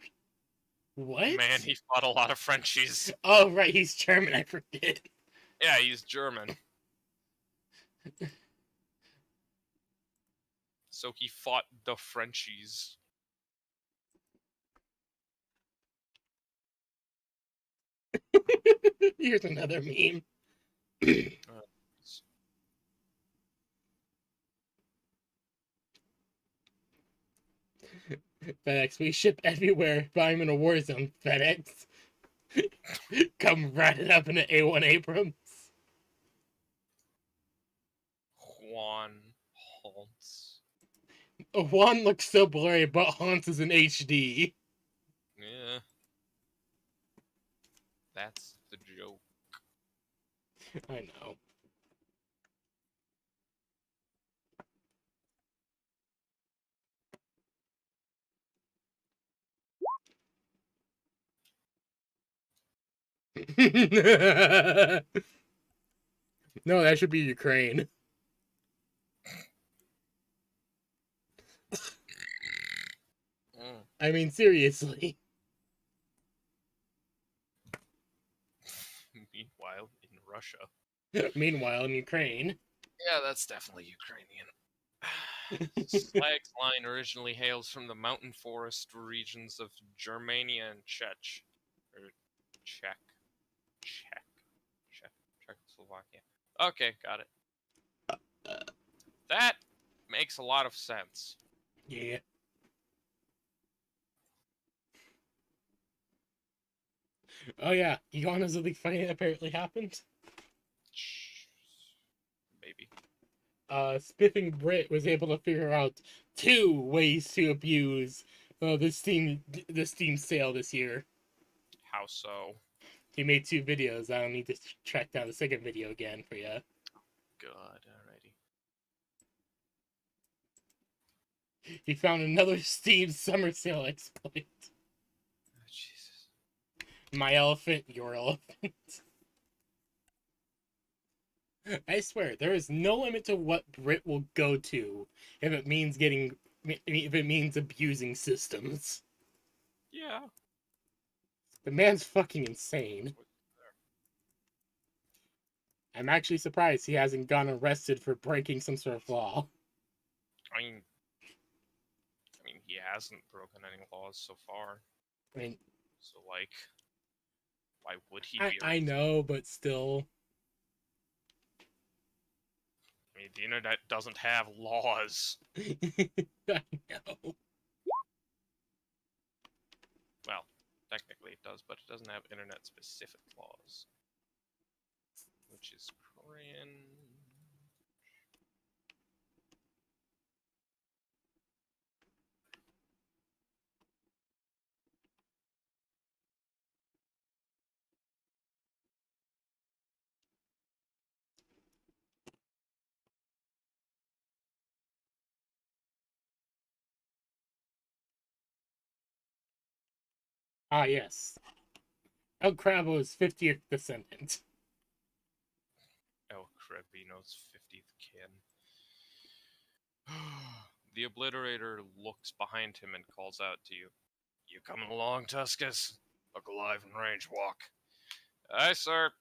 What? Man, he fought a lot of Frenchies. Oh, right, he's German, I forget. Yeah, he's German. So he fought the Frenchies. Here's another meme. FedEx, we ship everywhere, but I'm in a war zone, FedEx. Come right it up in an A1 Abrams. Juan Holtz. Juan looks so blurry, but Hans is in HD. Yeah. That's the joke. I know. No, that should be Ukraine. I mean, seriously. Meanwhile, in Russia. Meanwhile, in Ukraine. Yeah, that's definitely Ukrainian. Slag's line originally hails from the mountain forest regions of Germania and Czechoslovakia. Okay, got it. That makes a lot of sense. Yeah. Oh yeah, Iguana's a big fight apparently happened. Maybe. Spiffing Brit was able to figure out 2 ways to abuse the Steam sale this year. How so? He made 2 videos. I don't need to track down the second video again for you. God, alrighty. He found another Steam summer sale exploit. Oh, Jesus. My elephant, your elephant. I swear, there is no limit to what Brit will go to if it means abusing systems. Yeah. The man's fucking insane. I'm actually surprised he hasn't gone arrested for breaking some sort of law. I mean, he hasn't broken any laws so far. I mean, So, like, why would he be? I know, but still. I mean, the internet doesn't have laws. I know. Well, technically it does, but it doesn't have internet-specific laws. Which is cringe. Ah, yes. El Cravo's 50th descendant. El Crabino's 50th kin. The Obliterator looks behind him and calls out to you. You coming along, Tuscus? Look alive and range walk. Aye, sir.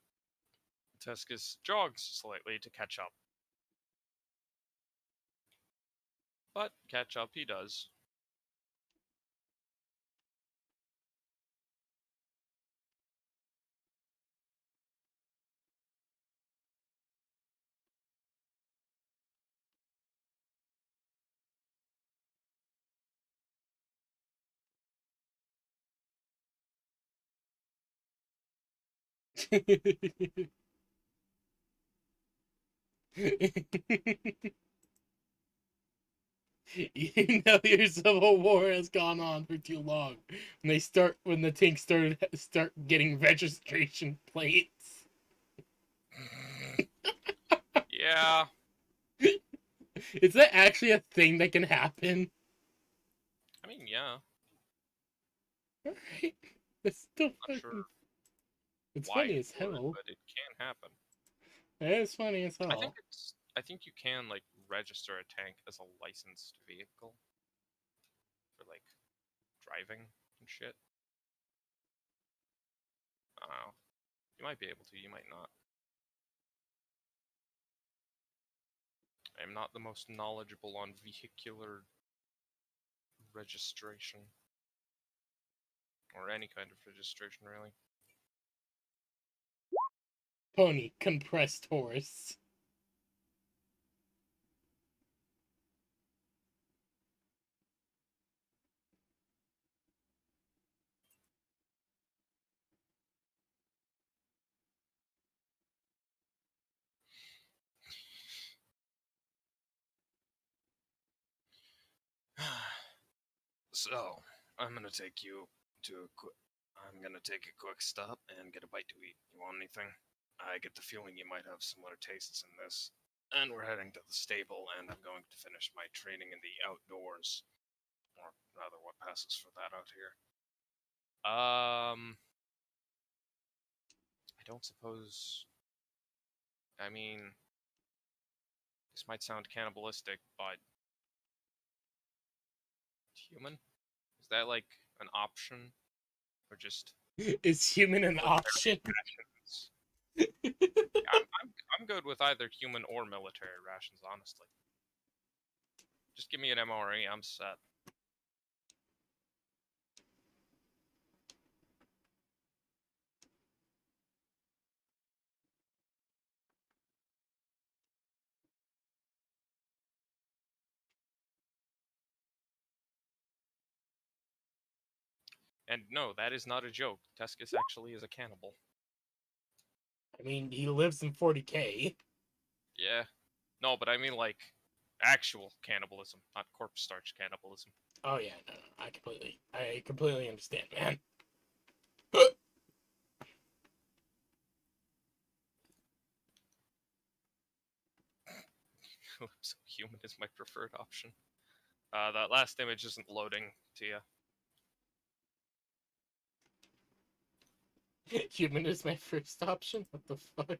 Tuscus jogs slightly to catch up. But catch up he does. You know your civil war has gone on for too long. When the tanks start getting registration plates. Yeah, Is that actually a thing that can happen? I mean, yeah. Alright. That's still Not fucking. sure It's why funny it as would, hell. but it can happen. It's funny as I think hell. I think you can like register a tank as a licensed vehicle for like driving and shit. I don't know. You might be able to, you might not. I'm not the most knowledgeable on vehicular registration. Or any kind of registration, really. Pony compressed horse. So, I'm gonna take you to I'm gonna take a quick stop and get a bite to eat. You want anything? I get the feeling you might have similar tastes in this. And we're heading to the stable, and I'm going to finish my training in the outdoors. Or rather, what passes for that out here. I don't suppose. I mean, this might sound cannibalistic, but human? Is that like an option, or just Is human an military option? rations? I'm good with either human or military rations, honestly. Just give me an MRE, I'm set. And no, that is not a joke. Tescus actually is a cannibal. I mean, he lives in 40K. Yeah. No, but I mean like actual cannibalism, not corpse starch cannibalism. Oh yeah, no, I completely understand, man. So human is my preferred option. That last image isn't loading to you. Human is my first option. What the fuck?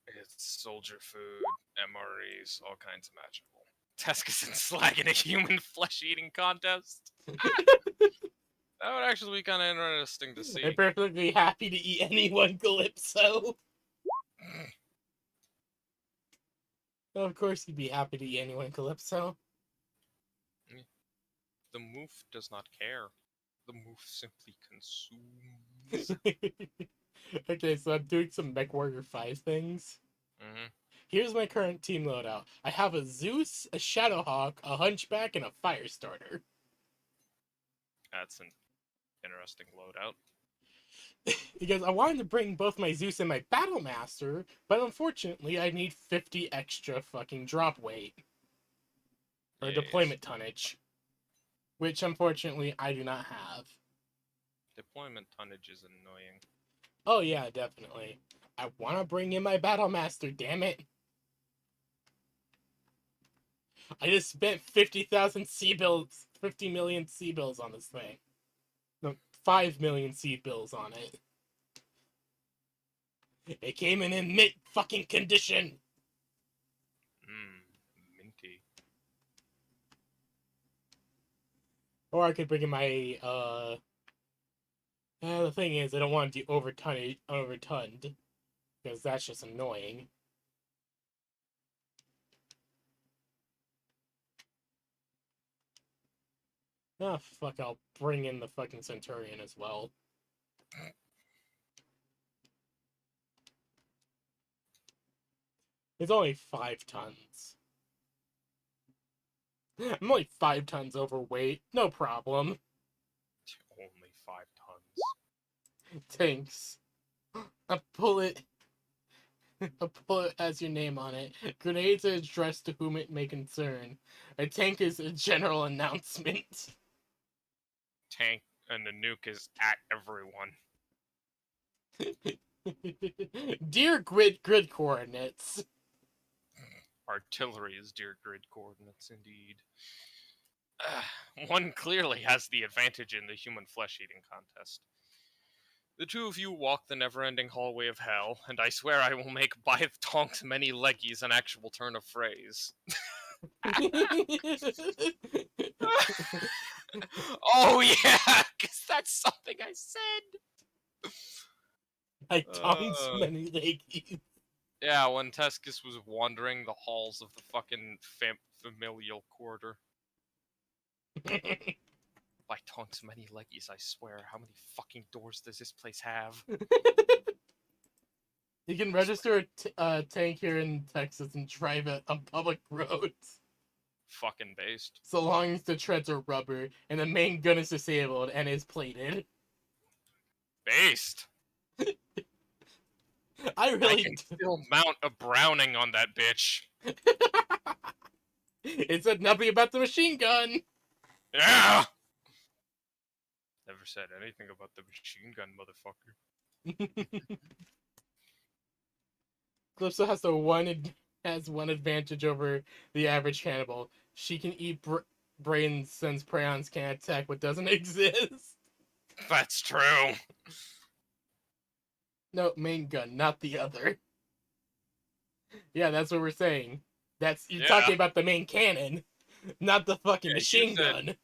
It's soldier food, MREs, all kinds imaginable. Tescus and Slag in a human flesh-eating contest. That would actually be kind of interesting to see. I'm perfectly happy to eat anyone, Calypso. Of course, you'd be happy to eat anyone, Calypso. The moof does not care. The moof simply consumes. Okay, so I'm doing some MechWarrior 5 things. Mm-hmm. Here's my current team loadout. I have a Zeus, a Shadowhawk, a Hunchback, and a Firestarter. That's an interesting loadout. Because I wanted to bring both my Zeus and my Battlemaster, but unfortunately I need 50 extra fucking drop weight. Or Yes. deployment tonnage. Which unfortunately I do not have. Deployment tonnage is annoying. Oh yeah, definitely. I want to bring in my Battlemaster, damn it. I just spent 50,000 C-bills, 50 million C-bills on this thing. No, 5 million C-bills on it. It came in mint fucking condition. Minty. Or I could bring in my, the thing is, I don't want to do overtonned. Because that's just annoying. Oh, fuck, I'll bring in the fucking Centurion as well. It's only 5 tons. I'm only 5 tons overweight. No problem. Only 5 tons. Tanks. A bullet. A bullet has your name on it. Grenades are addressed to whom it may concern. A tank is a general announcement. Tank and the nuke is at everyone. Dear grid coordinates. Artillery is dear grid coordinates, indeed. One clearly has the advantage in the human flesh-eating contest. The two of you walk the never-ending hallway of hell, and I swear I will make by tonks many leggies an actual turn of phrase. Oh yeah, because that's something I said. I tongues many ladies. Yeah, when Tescus was wandering the halls of the fucking familial quarter. By tonks many leggies, I swear. How many fucking doors does this place have? You can register a tank here in Texas and drive it on public roads. Fucking based. So long as the treads are rubber and the main gun is disabled and is plated. Based. I really I can still mount a Browning on that bitch. It said nothing about the machine gun. Yeah. Never said anything about the machine gun, motherfucker. Calypso has one advantage over the average cannibal. She can eat brains since prions can't attack what doesn't exist. That's true. No, main gun, not the other. Yeah, that's what we're saying. You're talking about the main cannon, not the fucking machine gun.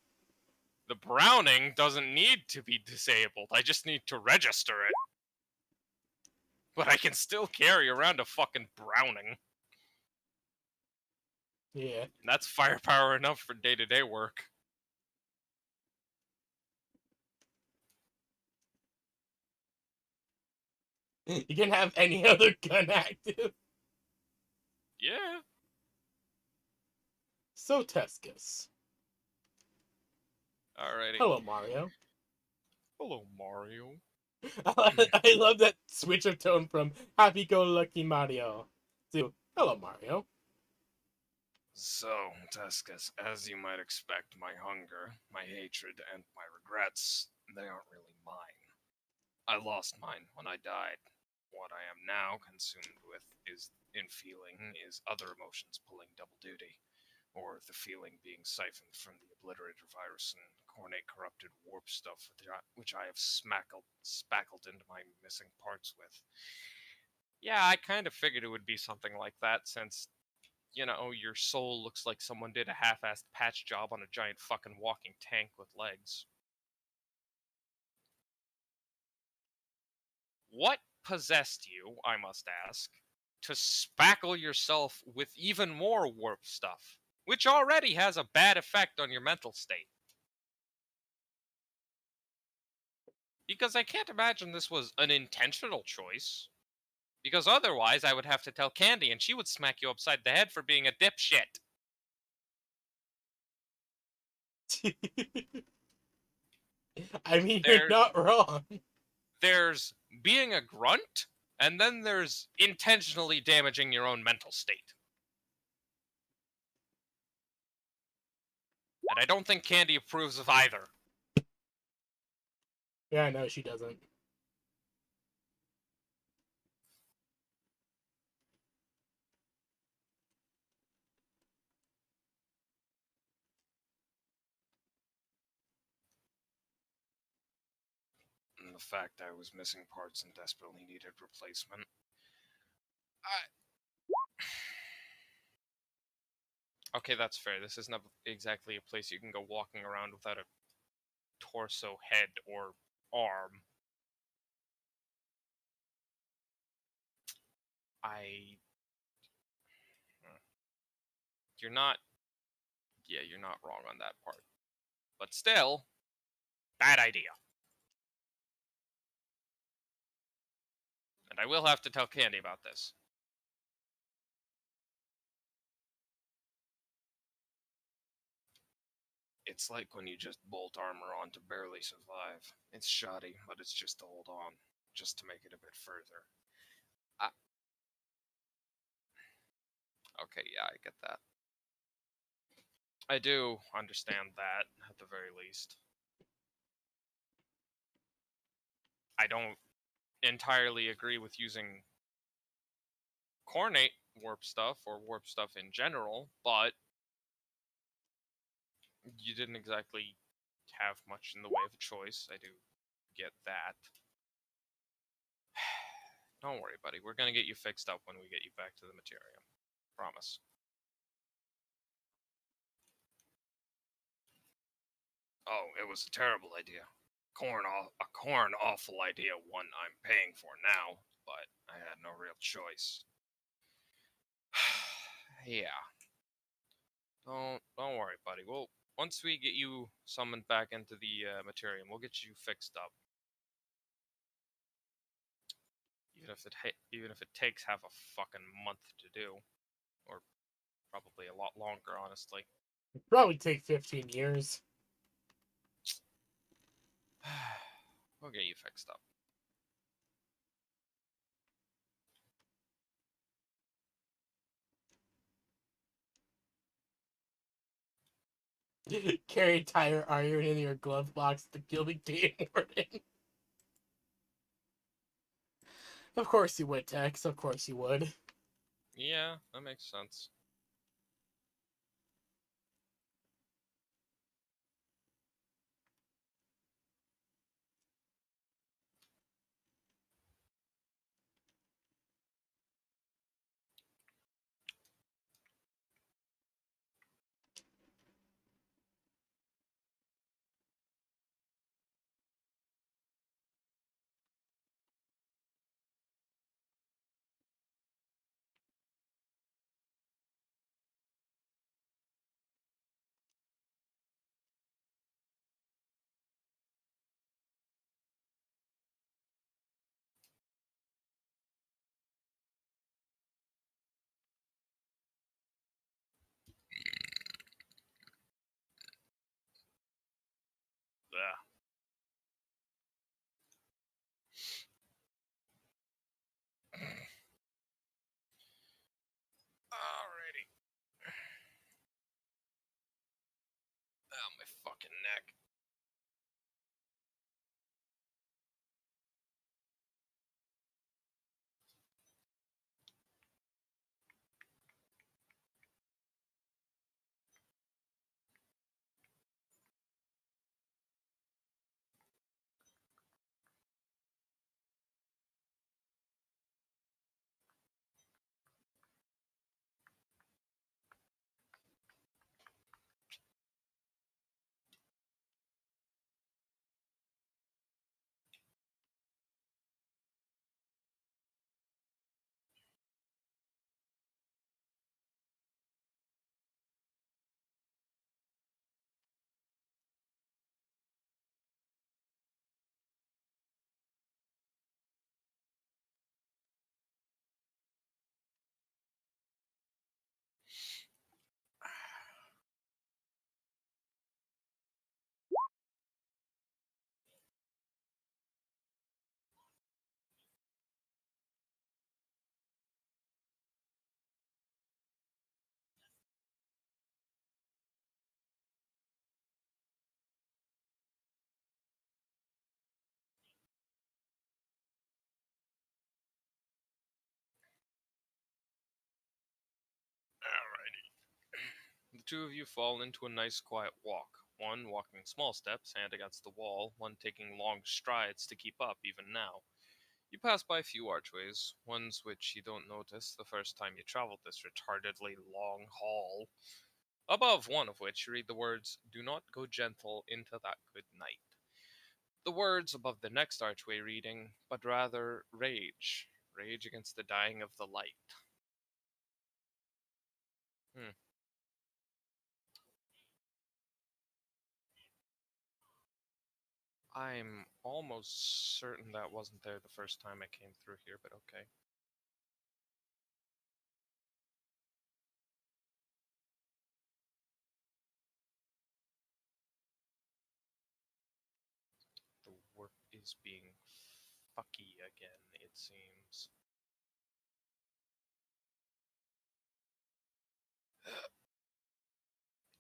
The Browning doesn't need to be disabled. I just need to register it. But I can still carry around a fucking Browning. Yeah. And that's firepower enough for day-to-day work. You can have any other gun active. Yeah. So, Tescus. Alrighty. Hello, Mario. Hello, Mario. I love that switch of tone from happy-go-lucky Mario to hello, Mario. So, Tescus, as you might expect, my hunger, my hatred, and my regrets, they aren't really mine. I lost mine when I died. What I am now consumed with is other emotions pulling double duty, or the feeling being siphoned from the obliterator virus and cornate corrupted warp stuff which I have spackled into my missing parts with. Yeah, I kind of figured it would be something like that since, you know, your soul looks like someone did a half-assed patch job on a giant fucking walking tank with legs. What possessed you, I must ask, to spackle yourself with even more warp stuff, which already has a bad effect on your mental state? Because I can't imagine this was an intentional choice. Because otherwise I would have to tell Candy and she would smack you upside the head for being a dipshit. I mean, you're not wrong. There's being a grunt, and then there's intentionally damaging your own mental state. And I don't think Candy approves of either. Yeah, no, she doesn't. And the fact I was missing parts and desperately needed replacement. Okay, that's fair. This is not exactly a place you can go walking around without a torso, head, or arm. You're not... Yeah, you're not wrong on that part. But still, bad idea. And I will have to tell Candy about this. It's like when you just bolt armor on to barely survive. It's shoddy, but it's just to hold on. Just to make it a bit further. Okay, yeah, I get that. I do understand that, at the very least. I don't entirely agree with using coordinate warp stuff or warp stuff in general, but you didn't exactly have much in the way of a choice. I do get that. Don't worry, buddy. We're gonna get you fixed up when we get you back to the Materium. Promise. Oh, it was a terrible idea. A corn awful idea, one I'm paying for now, but I had no real choice. Yeah. Don't worry, buddy. Once we get you summoned back into the Materium, we'll get you fixed up. Even if it takes half a fucking month to do, or probably a lot longer, honestly. It'd probably take 15 years. We'll get you fixed up. Carry tire iron in your glove box to kill the game warden. Of course you would, Tex. Of course you would. Yeah, that makes sense. Yeah. Alrighty. Oh, my fucking neck. Alrighty. The two of you fall into a nice quiet walk. One walking small steps, hand against the wall, one taking long strides to keep up even now. You pass by a few archways, ones which you don't notice the first time you traveled this retardedly long hall. Above one of which you read the words, "Do not go gentle into that good night." The words above the next archway reading, "But rather rage. Rage against the dying of the light." Hmm. I'm almost certain that wasn't there the first time I came through here, but okay. The warp is being fucky again, it seems.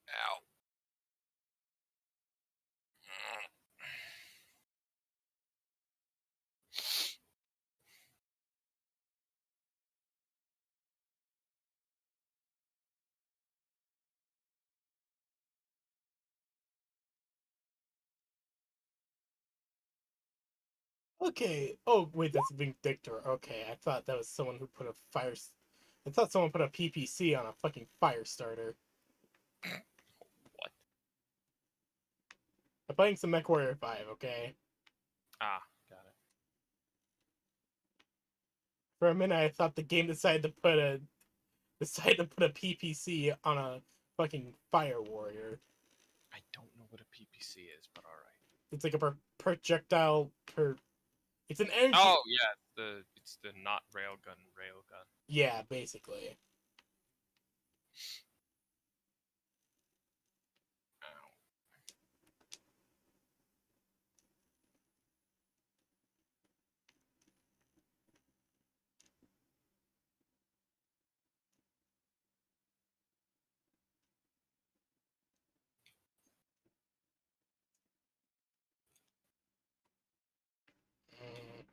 Ow. Okay. Oh wait, that's Vindictor. Okay, I thought that was someone who put a fire. I thought someone put a PPC on a fucking fire starter. What? I'm playing some MechWarrior 5. Okay. Ah, got it. For a minute, I thought the game decided to put a PPC on a fucking fire warrior. I don't know what a PPC is, but alright. It's like a projectile per. It's an energy. Oh, yeah, it's the not railgun. Yeah, basically. Ow. Mm.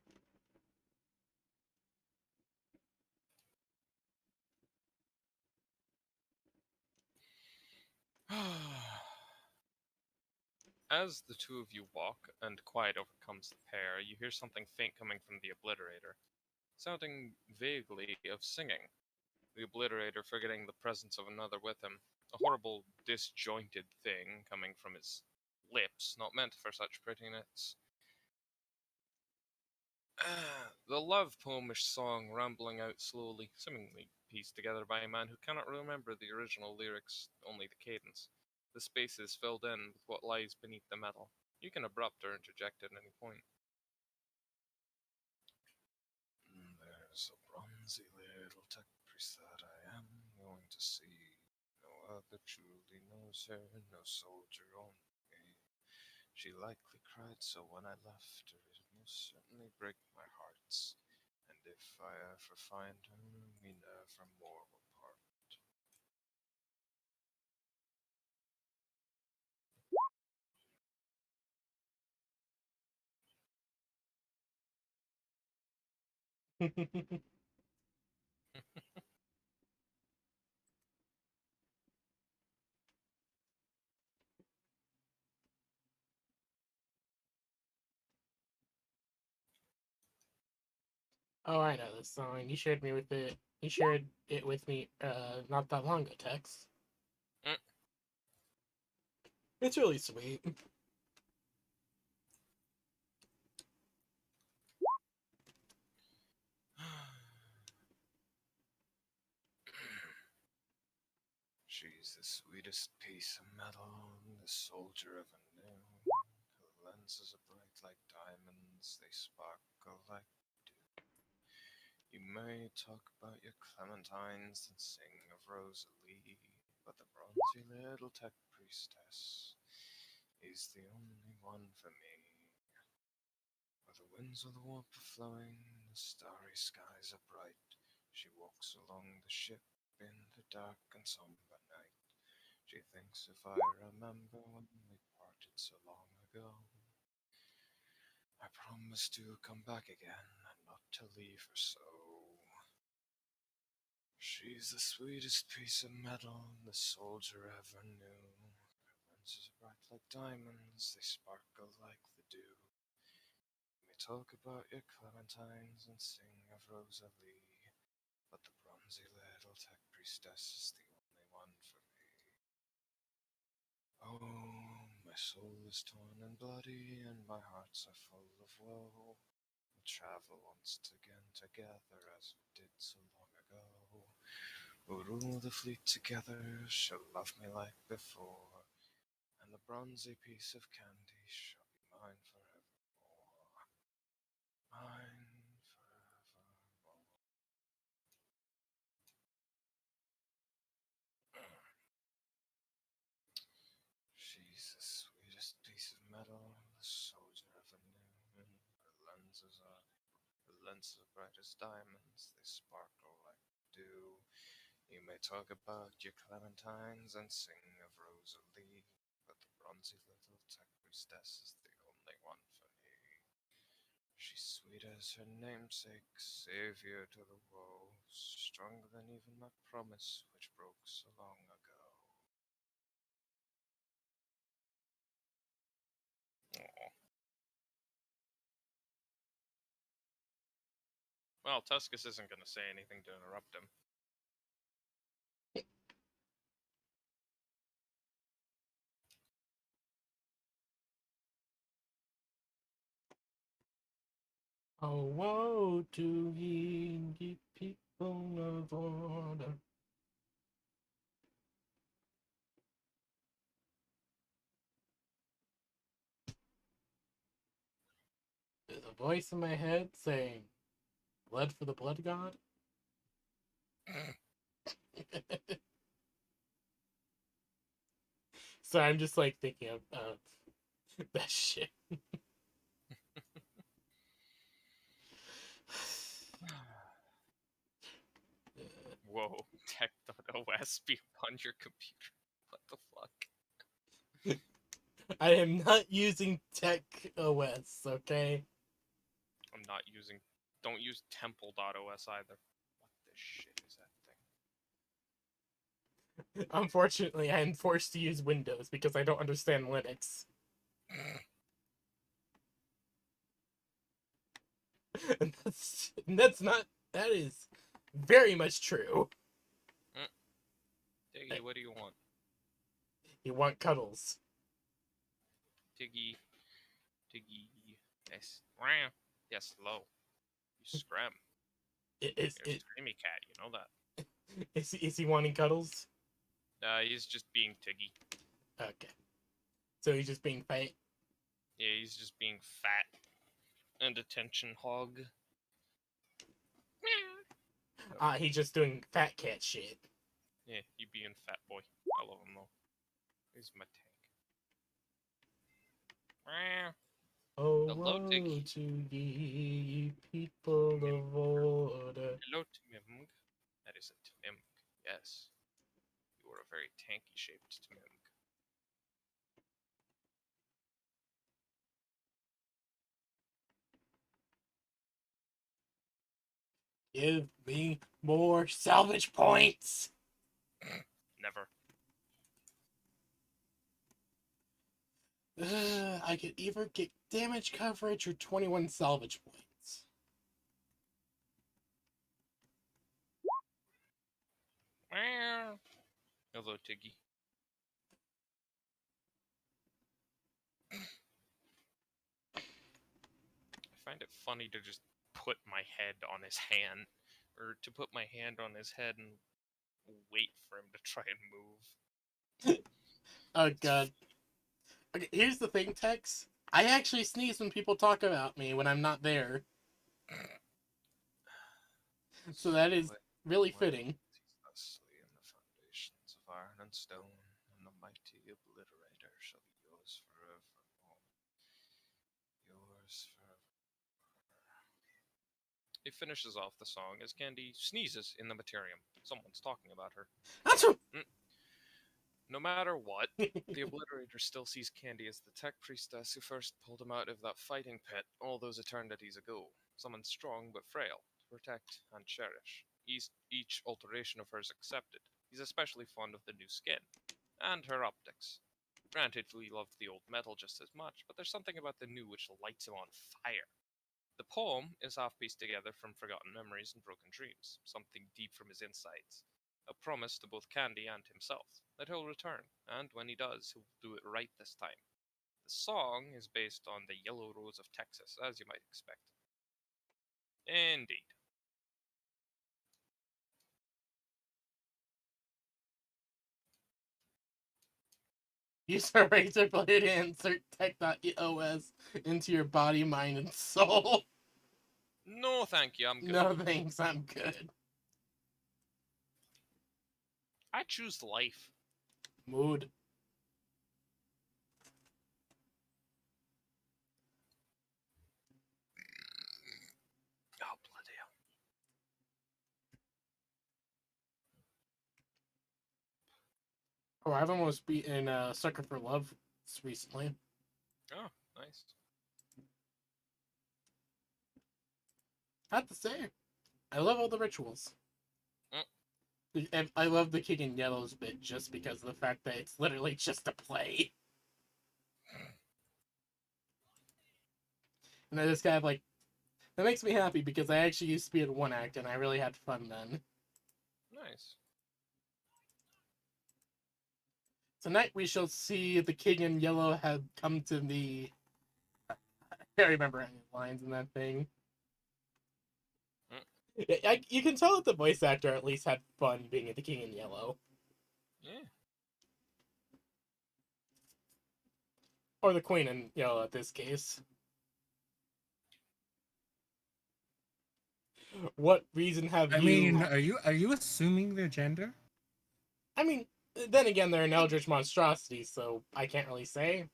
As the two of you walk, and quiet overcomes the pair, you hear something faint coming from the Obliterator, sounding vaguely of singing. The Obliterator forgetting the presence of another with him, a horrible, disjointed thing coming from his lips, not meant for such prettiness. The love poemish song rambling out slowly, seemingly pieced together by a man who cannot remember the original lyrics, only the cadence. The spaces filled in with what lies beneath the metal. You can abrupt or interject at any point. There's a bronzy little tech priest that I am going to see. No other truly knows her, no soldier only me. She likely cried, so when I left her, it most certainly break my hearts. And if I ever find her, we never more will part. Oh, I know this song. You shared me with it. You shared it with me not that long ago, Tex. Mm. It's really sweet. She's the sweetest piece of metal the soldier ever knew. Her lenses are bright like diamonds, they sparkle like dew. You may talk about your clementines and sing of Rosalie, but the bronzy little tech priestess is the only one for me. Where the winds of the warmth are flowing, the starry skies are bright, she walks along the ship in the dark and somber night. She thinks if I remember when we parted so long ago, I promised to come back again and not to leave her so. She's the sweetest piece of metal the soldier ever knew. Her lenses are bright like diamonds, they sparkle like the dew. We talk about your clementines and sing of Rosalie, but the bronzy little tech priestess is the only one for me. Oh, my soul is torn and bloody, and my hearts are full of woe. We'll travel once again together as we did so long ago. We'll rule the fleet together, she'll love me like before, and the bronzy piece of candy shall be mine forevermore. glints as bright as diamonds, they sparkle like dew. You may talk about your clementines and sing of Rosalie, but the bronzy little tech priestess is the only one for me. She's sweet as her namesake, savior to the woe, stronger than even my promise, which broke so long ago. Aw. Well, Tuscus isn't going to say anything to interrupt him. Oh, woe to ye people of order. There's a voice in my head saying, blood for the blood god? So I'm just like thinking of that shit. Whoa, tech.os be on your computer. What the fuck? I am not using Tech OS, okay? I'm not using. Don't use temple.os either. What the shit is that thing? Unfortunately, I am forced to use Windows because I don't understand Linux. And that's not. That is very much true. Tiggy, what do you want? You want cuddles. Tiggy. Tiggy. Yes. Ram. Yes, low. You scram. Is You're a screamy cat, you know that. is he wanting cuddles? He's just being Tiggy. Okay. So he's just being fat. Yeah, he's just being fat. And attention hog. He's just doing fat cat shit. Yeah, you being fat boy. I love him though. He's my tank. Oh, Hello, woe Tiggy. to ye people of order. Hello, Tmimg. That is a Tmimg, yes. You are a very tanky shaped Tmimg. Give me more salvage points. Never. I could either get damage coverage or 21 salvage points. Hello, Tiggy. I find it funny to just put my head on his hand, or to put my hand on his head and wait for him to try and move. Oh god. Okay, here's the thing, Tex. I actually sneeze when people talk about me when I'm not there. So that is really fitting. Thusly in the foundations of iron and stone, and the mighty obliterator shall be yours forevermore. Yours forever. He finishes off the song as Candy sneezes in the materium. Someone's talking about her. Achoo! No matter what, the Obliterator still sees Candy as the tech priestess who first pulled him out of that fighting pit all those eternities ago. Someone strong but frail, to protect and cherish. Each alteration of hers accepted. He's especially fond of the new skin, and her optics. Granted, we loved the old metal just as much, but there's something about the new which lights him on fire. The poem is half pieced together from forgotten memories and broken dreams, something deep from his insides. A promise to both Candy and himself that he'll return, and when he does, he'll do it right this time. The song is based on the Yellow Rose of Texas, as you might expect. Indeed. Use a razor blade to insert tech.os into your body, mind, and soul. No, thank you, I'm good. No thanks, I'm good. I choose life. Mood. Oh Oh, I've almost beaten Sucker for Love recently. Oh, nice. I have to say, I love all the rituals. Mm. And I love the King in Yellow's bit just because of the fact that it's literally just a play. And I just kind of like, that makes me happy because I actually used to be in one act and I really had fun then. Nice. Tonight we shall see the King in Yellow have come to the. I can't remember any lines in that thing. You can tell that the voice actor at least had fun being the King in Yellow. Yeah. Or the Queen in Yellow at this case. What reason have I you... mean, are you assuming their gender? I mean, then again, they're an eldritch monstrosity, so I can't really say.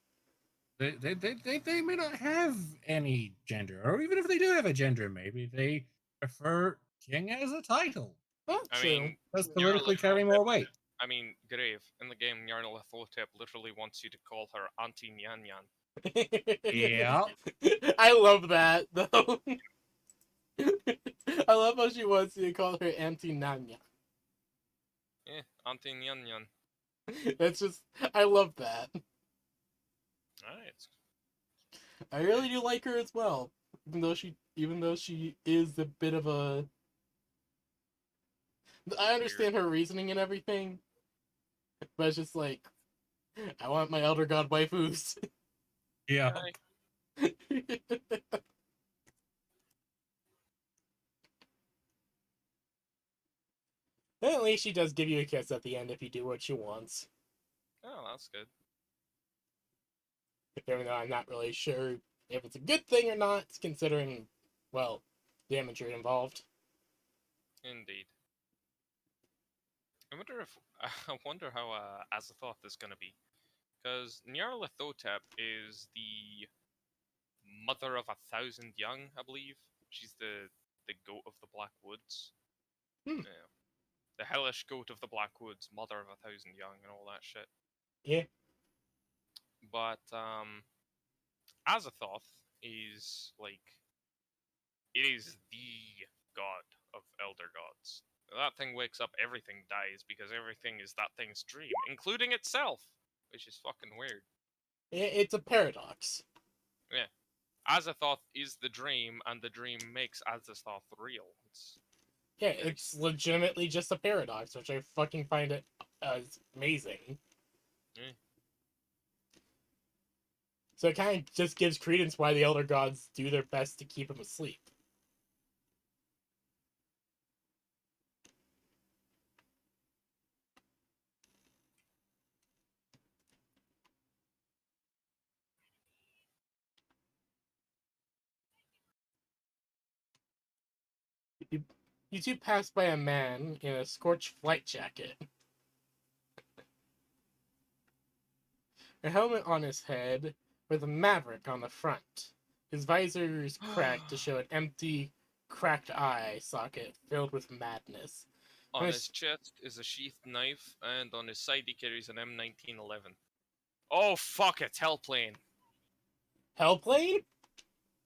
They may not have any gender, or even if they do have a gender, maybe they prefer king as a title. Well, I true. mean, Does politically carry more weight. I mean, Grave, in the game, Nyarlathotep literally wants you to call her Auntie Nyan Nyan. Yeah. I love that, though. I love how she wants you to call her Auntie Nanya. Yeah, Auntie Nyan Nyan. That's just... I love that. Alright. I really do like her as well. Even though she is a bit of a... I understand her reasoning and everything, but it's just like, I want my Elder God waifus. Yeah. Aye. At least she does give you a kiss at the end if you do what she wants. Oh, that's good. Even though I'm not really sure if it's a good thing or not, considering, well, the imagery involved. Indeed. I wonder how Azathoth is gonna be, because Nyarlathotep is the mother of 1,000 young, I believe. She's the goat of the Black Woods. Hmm. Yeah. The hellish goat of the Black Woods, mother of 1,000 young, and all that shit. Yeah. But Azathoth is like, it is the god of elder gods. That thing wakes up, everything dies because everything is that thing's dream, including itself, which is fucking weird. It's a paradox. Yeah. Azathoth is the dream, and the dream makes Azathoth real. Yeah, it's legitimately just a paradox, which I fucking find it amazing. Yeah. So it kind of just gives credence why the Elder Gods do their best to keep him asleep. You two pass by a man in a scorched flight jacket. A helmet on his head with a maverick on the front. His visor is cracked to show an empty, cracked eye socket filled with madness. On his chest is a sheathed knife, and on his side he carries an M1911. Oh fuck, it's Hellplane! Hellplane?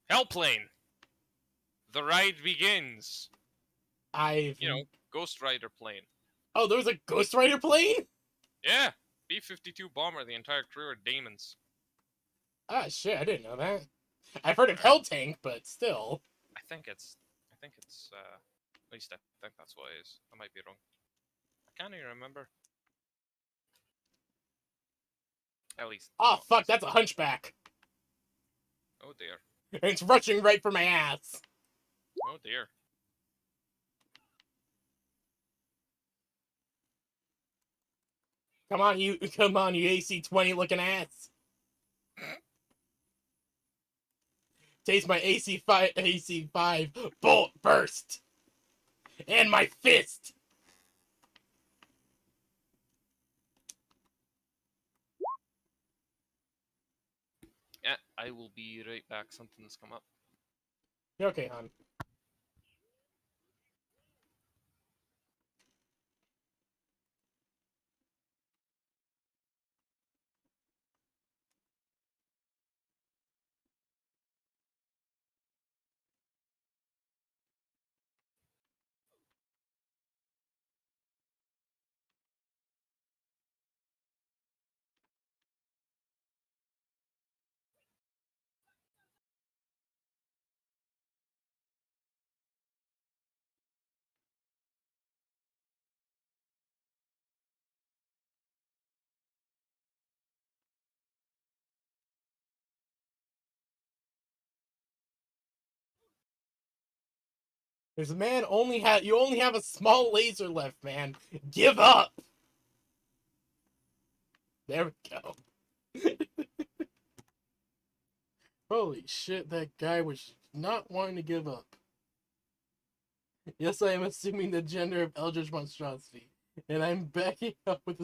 Hellplane! The ride begins! I've... You know, Ghost Rider plane. Oh, there was a Ghost Rider plane? Yeah! B-52 bomber, the entire crew are demons. Ah, shit, I didn't know that. I've heard of Hell Tank, but still. I think it's, at least I think that's what it is. I might be wrong. I can't even remember. At least. Oh, no, fuck, that's a hunchback. Oh dear. And it's rushing right for my ass. Oh dear. Come on, you AC-20 looking ass. Taste my AC-5 bolt burst. And my fist. Yeah, I will be right back. Something's come up. Okay, hon. This man you only have a small laser left, man. Give up. There we go. Holy shit, that guy was not wanting to give up. Yes, I am assuming the gender of Eldritch Monstrosity, and I'm backing up with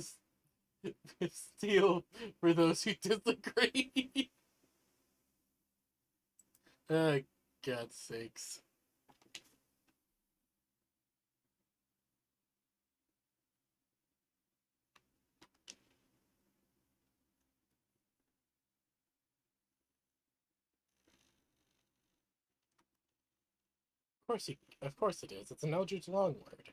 a steel for those who disagree. God's sakes. Of course it is. It's an Eldritch long word.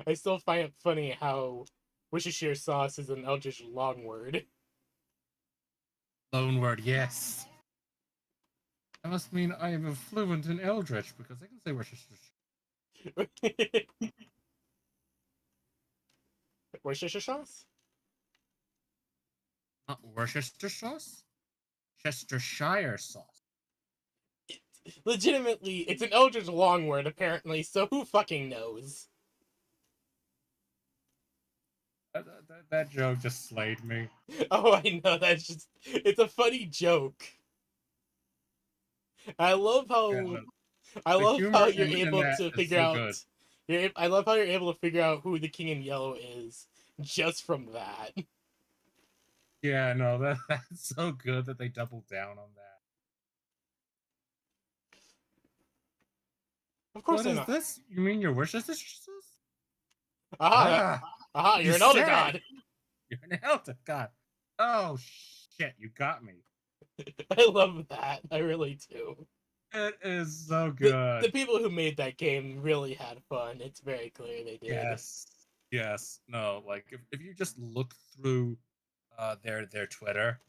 I still find it funny how Worcestershire sauce is an Eldritch long word. Loan word, yes. That must mean I am fluent in Eldritch because I can say Worcestershire. Worcestershire sauce? Not Worcestershire sauce? Chestershire sauce. Legitimately, it's an Eldritch long word, apparently, so who fucking knows? That joke just slayed me. Oh, I know, it's a funny joke. I love how Yeah, I the love how humor you're in able that to is figure so out. good. I love how you're able to figure out who the King in Yellow is just from that. Yeah, no, that's so good that they doubled down on that. Of course What they're is not. this? You mean your Worcestershire sauce? Aha! Aha! You You're an elder said god. it. You're an elder god. Oh shit, you got me. I love that. I really do. It is so The good. people who made that game really had fun. It's very clear they did. Yes. Yes. No, like if you just look through their Twitter,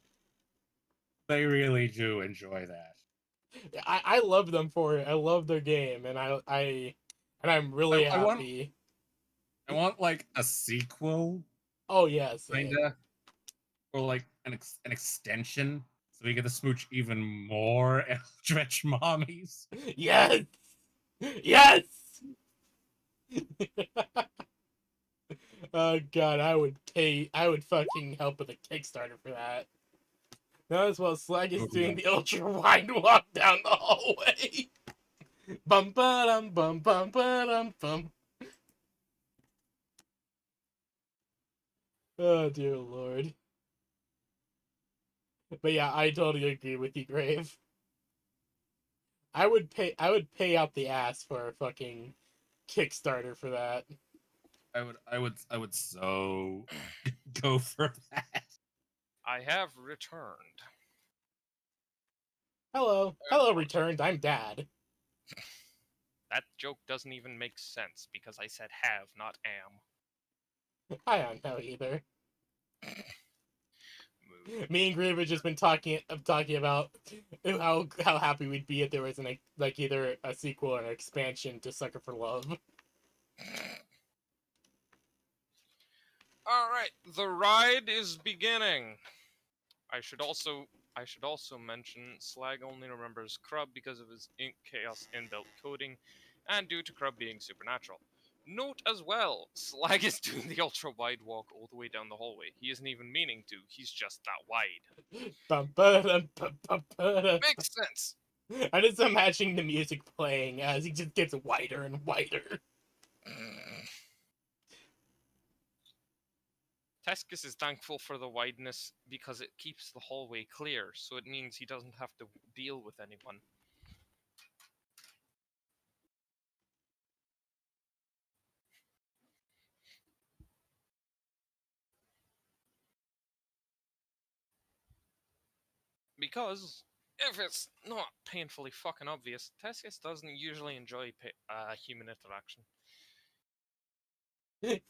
they really do enjoy that. I love them for it. I love their game, and I'm really I want happy. I want like a sequel, Oh yes, kinda, or like an extension, so we get to smooch even more Eldritch mommies. yes, yes. Oh god, I would fucking help with a Kickstarter for that. Not as well as Slag is Oh, doing yeah. the ultra wide walk down the hallway. Bum ba dum bum bum ba dum bum. Oh dear lord. But yeah, I totally agree with you, Grave. I would pay out the ass for a fucking Kickstarter for that. I would so go for that. I have returned. Hello. Hello, returned. I'm Dad. That joke doesn't even make sense because I said have, not am. I don't know either. Move. Me and Grave have just been talking about how happy we'd be if there was like either a sequel or an expansion to Sucker for Love. Alright, the ride is beginning. I should also mention Slag only remembers Crub because of his Ink Chaos inbuilt coding, and due to Crub being supernatural. Note as well, Slag is doing the ultra wide walk all the way down the hallway. He isn't even meaning to, he's just that wide. Bum, ba-dum, ba-dum. Makes sense! I'm just imagining the music playing as he just gets wider and wider. Tescus is thankful for the wideness because it keeps the hallway clear, so it means he doesn't have to deal with anyone. Because, if it's not painfully fucking obvious, Tescus doesn't usually enjoy human interaction.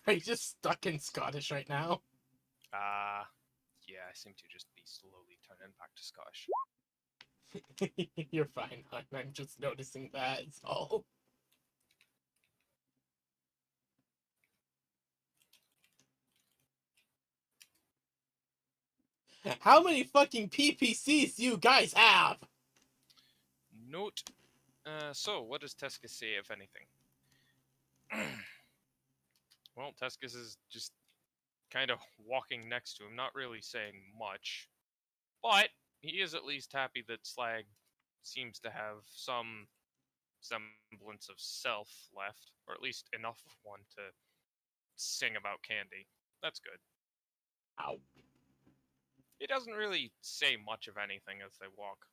Are you just stuck in Scottish right now? Yeah, I seem to just be slowly turning back to Scottish. You're fine, hon. I'm just noticing that, it's all. How many fucking PPCs do you guys have? Note. So, what does Tescus say, if anything? Well, Tescus is just kind of walking next to him, not really saying much. But he is at least happy that Slag seems to have some semblance of self left, or at least enough of one to sing about candy. That's good. Ow. He doesn't really say much of anything as they walk.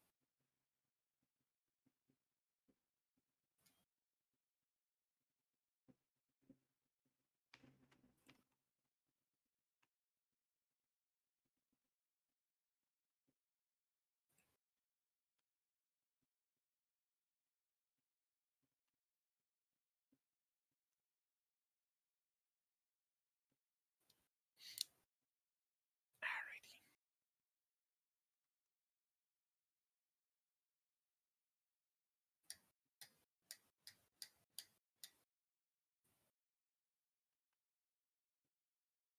Alrighty.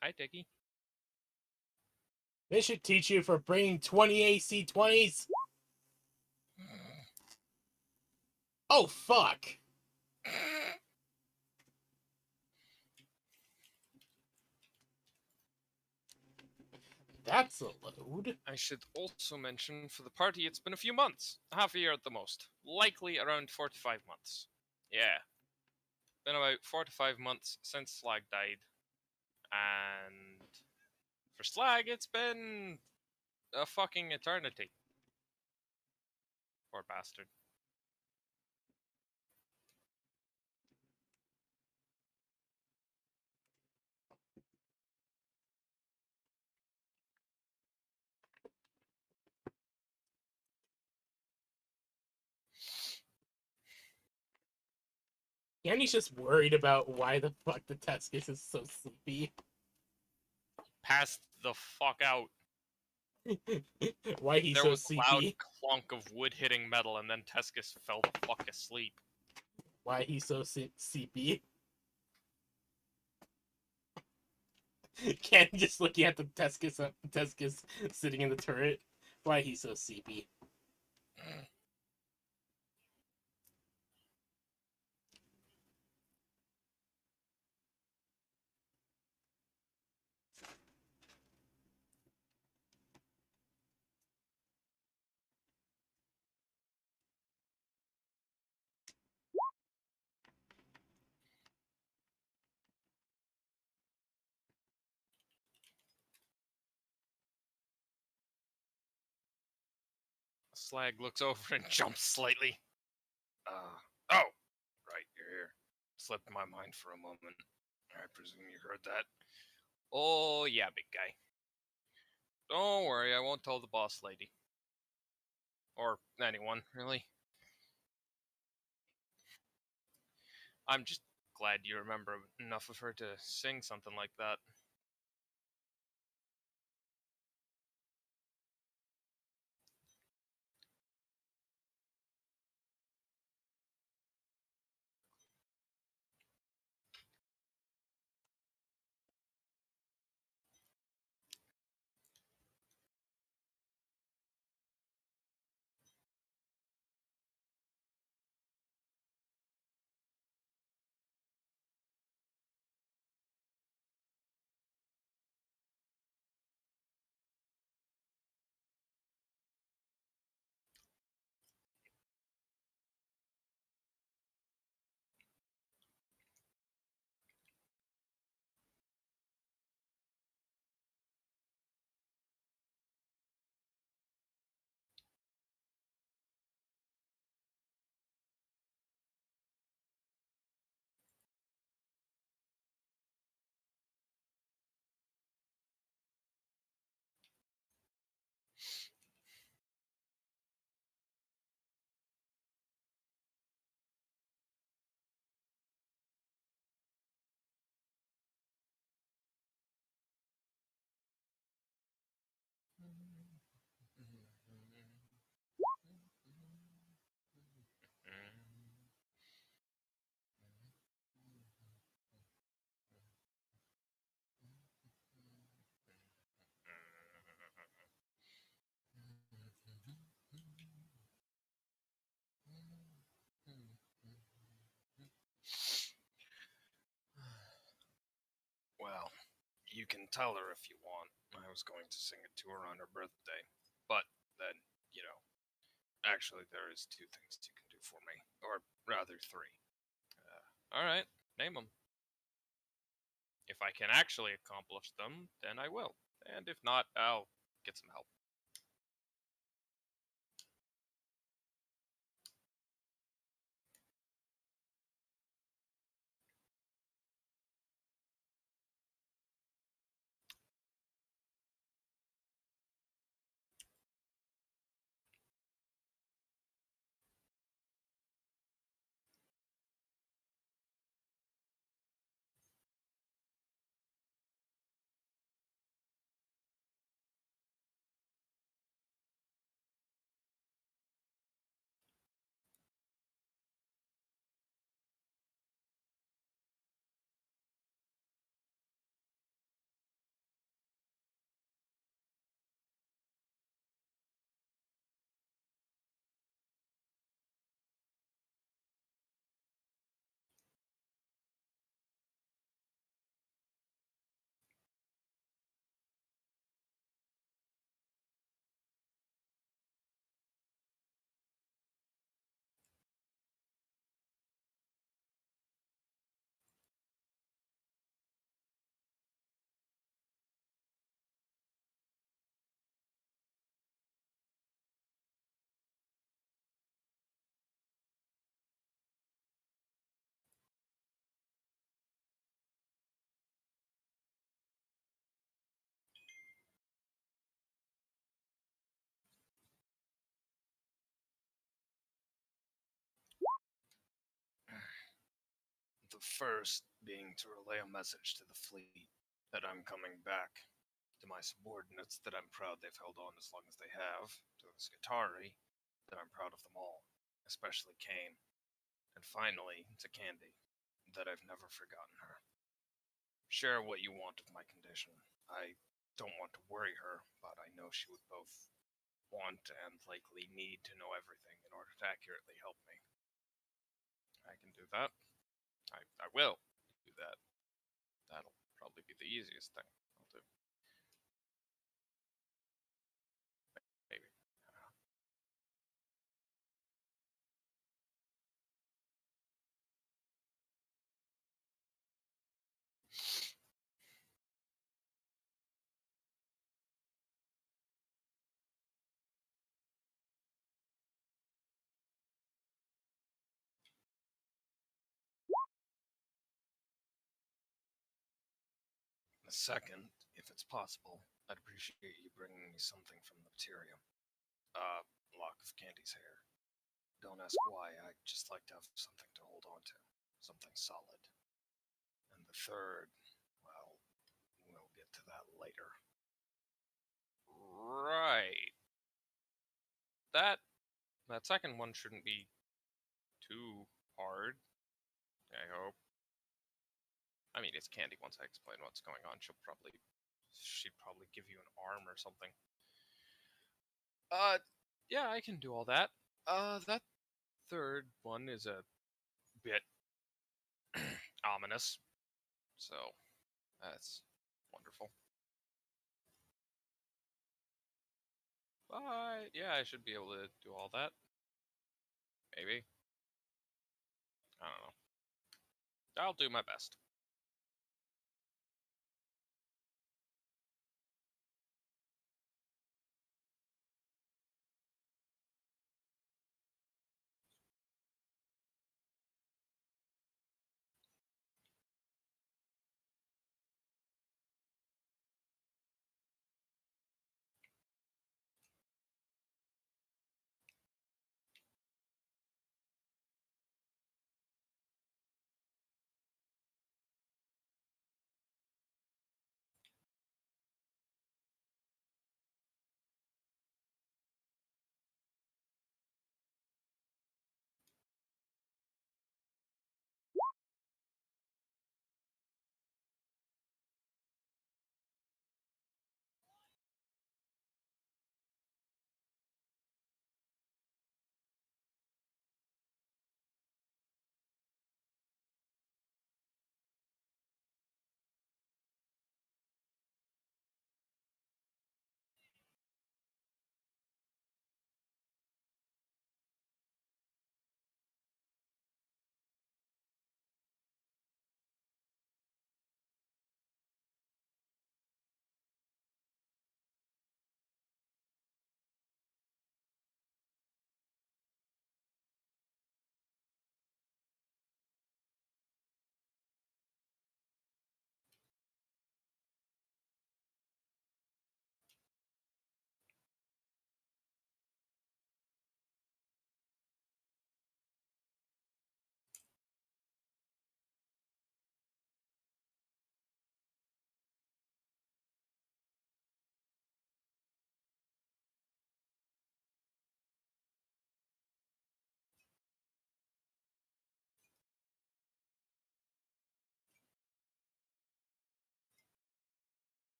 Hi, Diggy. They should teach you for bringing 20 AC-20s. Oh, fuck. That's a load. I should also mention for the party it's been a few months. Half a year at the most. Likely around 4 to 5 months. Yeah. Been about 4 to 5 months since Slag died. And for Slag, it's been a fucking eternity. Poor bastard. Andy's just worried about why the fuck the Tescus is so sleepy. Passed the fuck out. Why he's There so was a loud sleepy. clunk of wood hitting metal, and then Tescus fell the fuck asleep. Why he's so sleepy. Ken just looking at the Tescus sitting in the turret. Why he's so sleepy. Slag looks over and jumps slightly. Oh, right, you're here. Slipped my mind for a moment. I presume you heard that. Oh, yeah, big guy. Don't worry, I won't tell the boss lady. Or anyone, really. I'm just glad you remember enough of her to sing something like that. You can tell her if you want. I was going to sing it to her on her birthday. But then, actually, there is 2 things you can do for me. Or rather, 3. Alright, name them. If I can actually accomplish them, then I will. And if not, I'll get some help. The first being to relay a message to the fleet that I'm coming back. To my subordinates, that I'm proud they've held on as long as they have. To the Skitari, that I'm proud of them all, especially Kane. And finally, to Candy, that I've never forgotten her. Share what you want of my condition. I don't want to worry her, but I know she would both want and likely need to know everything in order to accurately help me. I can do that. I will do that. That'll probably be the easiest thing I'll do. Maybe. The second, if it's possible, I'd appreciate you bringing me something from the Bacterium. Lock of Candy's hair. Don't ask why, I just like to have something to hold on to. Something solid. And the third, well, we'll get to that later. Right. That second one shouldn't be too hard, I hope. I mean, it's Candy. Once I explain what's going on, she'd probably give you an arm or something. Yeah, I can do all that. That third one is a bit ominous, so that's wonderful. But yeah, I should be able to do all that. Maybe. I don't know. I'll do my best.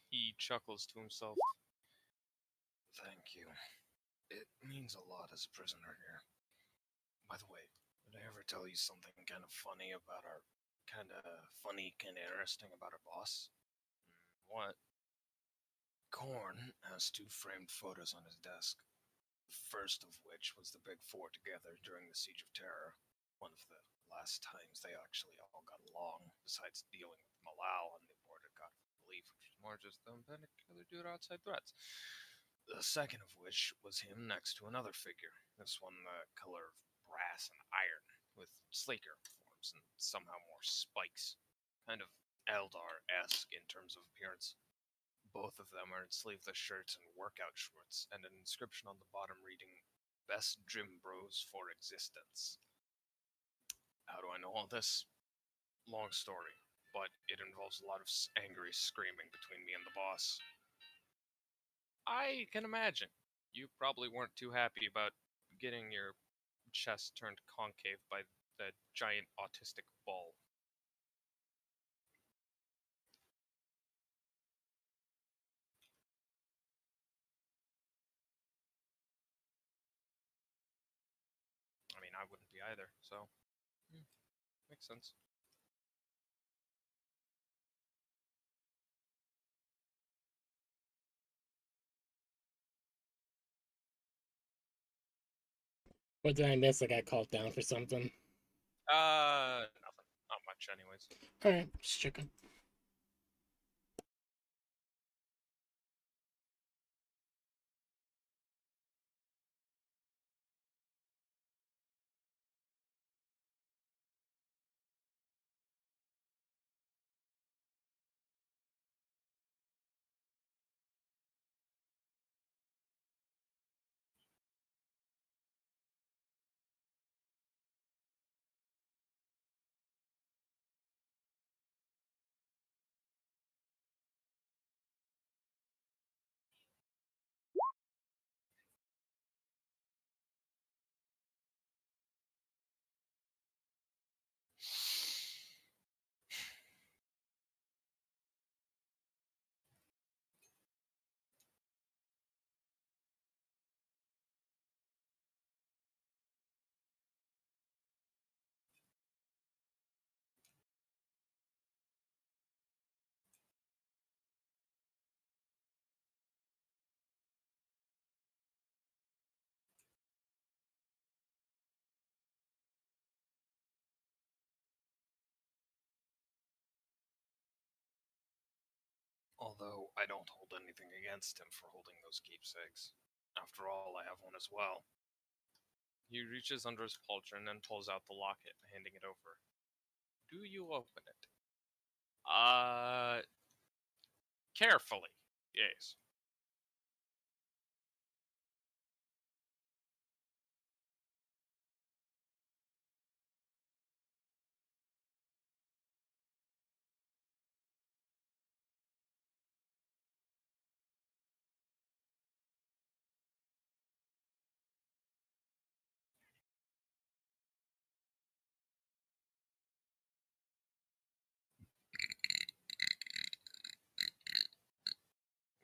He chuckles to himself. Thank you. It means a lot as a prisoner here. By the way, did I ever tell you something kind of funny about our... kind of interesting about our boss? What? Korn has 2 framed photos on his desk. The first of which was the Big Four together during the Siege of Terror. One of the last times they actually all got along, besides dealing with Malal and the aborted God of Belief, which was more just them banding together due to outside threats. The second of which was him next to another figure, this one the color of brass and iron, with sleeker forms and somehow more spikes. Kind of Eldar-esque in terms of appearance. Both of them are in sleeveless shirts and workout shorts, and an inscription on the bottom reading, Best Gym Bros for Existence. How do I know all this? Long story, but it involves a lot of angry screaming between me and the boss. I can imagine. You probably weren't too happy about getting your chest turned concave by the giant autistic ball. I mean, I wouldn't be either, so... makes sense. What did I miss? I got called down for something. Nothing. Not much, anyways. Alright, just checking. Although I don't hold anything against him for holding those keepsakes. After all, I have one as well. He reaches under his pauldron and pulls out the locket, handing it over. Do you open it? Carefully. Yes.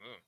Mm.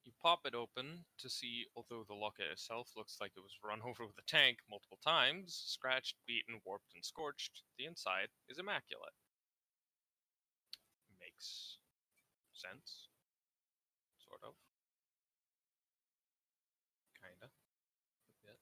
You pop it open to see, although the locket itself looks like it was run over with a tank multiple times, scratched, beaten, warped, and scorched, the inside is immaculate. Makes sense. Sort of. Kinda. A bit.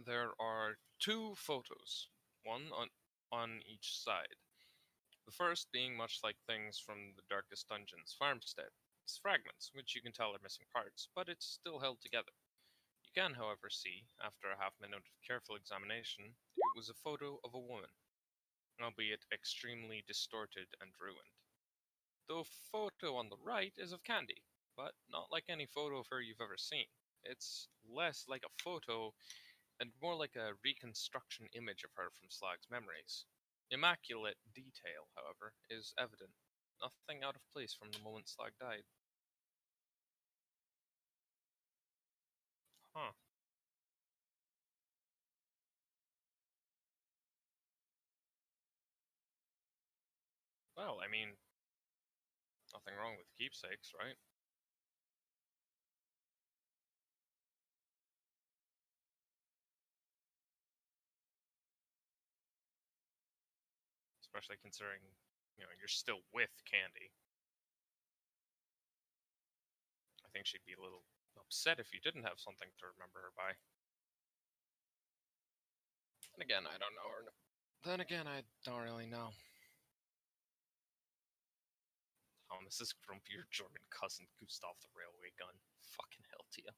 there are two photos, one on each side. The first being much like things from the Darkest Dungeon's farmstead. It's fragments, which you can tell are missing parts, but it's still held together. You can, however, see, after a half minute of careful examination, it was a photo of a woman, albeit extremely distorted and ruined. The photo on the right is of Candy, but not like any photo of her you've ever seen. It's less like a photo and more like a reconstruction image of her from Slag's memories. Immaculate detail, however, is evident. Nothing out of place from the moment Slag died. Huh. Well, I mean, nothing wrong with keepsakes, right? Especially considering, you're still with Candy. I think she'd be a little upset if you didn't have something to remember her by. And again, I don't know her. Then again, I don't really know. Thomas's grumpier German cousin Gustav the railway gun. Fucking hell to you.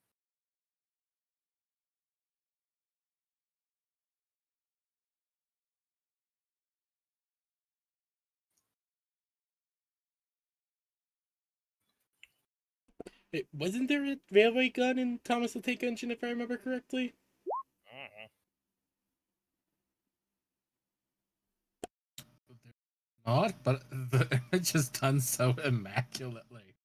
Wasn't there a railway gun in Thomas the Tank Engine, if I remember correctly? Not, but the image is done so immaculately.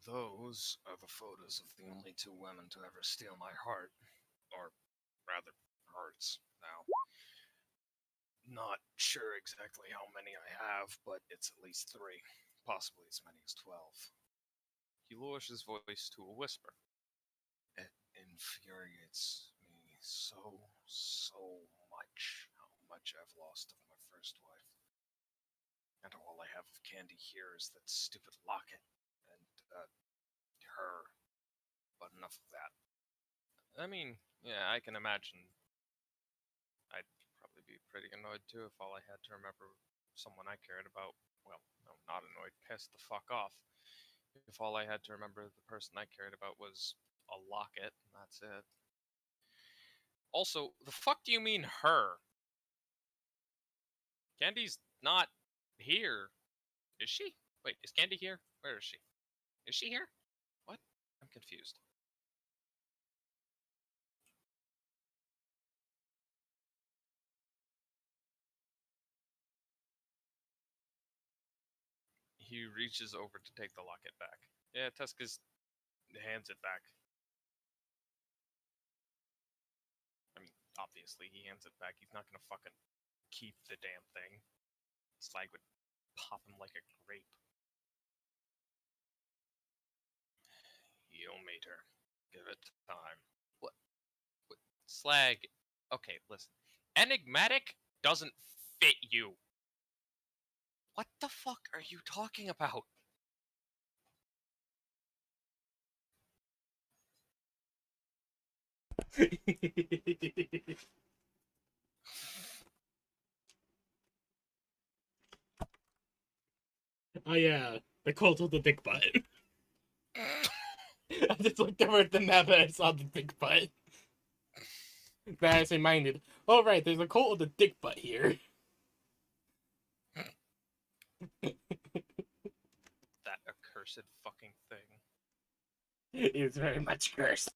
Those are the photos of the only two women to ever steal my heart. Or, rather, hearts, now. Not sure exactly how many I have, but it's at least 3. Possibly as many as 12. He lowers his voice to a whisper. It infuriates me so much how much I've lost of my first wife. And all I have of Candy here is that stupid locket. And, her. But enough of that. I mean, yeah, I can imagine I'd probably be pretty annoyed too if all I had to remember someone I cared about. Well, no, not annoyed, pissed the fuck off. If all I had to remember the person I cared about was a locket, and that's it. Also, the fuck do you mean her? Candy's not here. Is she? Wait, is Candy here? Where is she? Is she here? What? I'm confused. He reaches over to take the locket back. Yeah, Tuska's hands it back. I mean, obviously, he hands it back. He's not gonna fucking keep the damn thing. Slag would pop him like a grape. You'll meet her. Give it time. What? Slag. Okay, listen. Enigmatic doesn't fit you. What the fuck are you talking about? Oh yeah, the cult of the dick butt. I just looked over at the map and I saw the dick butt. Then I was reminded, oh right, there's a cult of the dick butt here. That accursed fucking thing. It is very much cursed.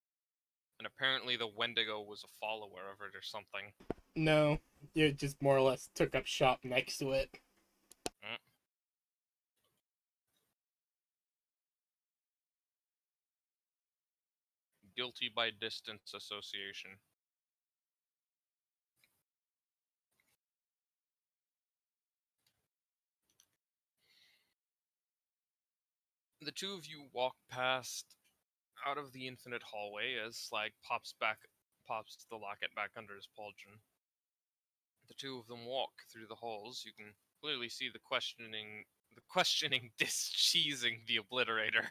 And apparently the Wendigo was a follower of it or something. No, You just more or less took up shop next to it. Guilty by distance association. The two of you walk past out of the infinite hallway as Slag pops the locket back under his pauldron. The two of them walk through the halls. You can clearly see the questioning discheesing the obliterator.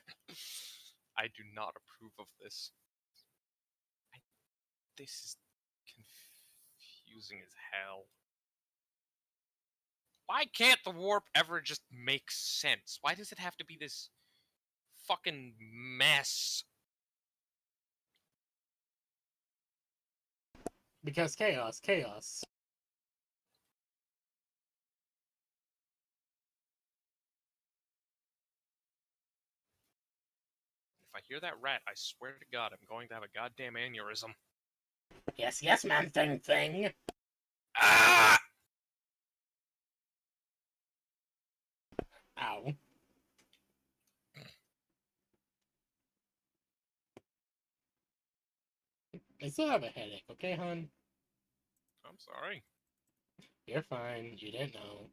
I do not approve of this. This is confusing as hell. Why can't the warp ever just make sense? Why does it have to be this fucking mess? Because chaos. If I hear that rat, I swear to God, I'm going to have a goddamn aneurysm. Yes, man, thing. Ah! Ow. I still have a headache, okay, hon? I'm sorry. You're fine. You didn't know.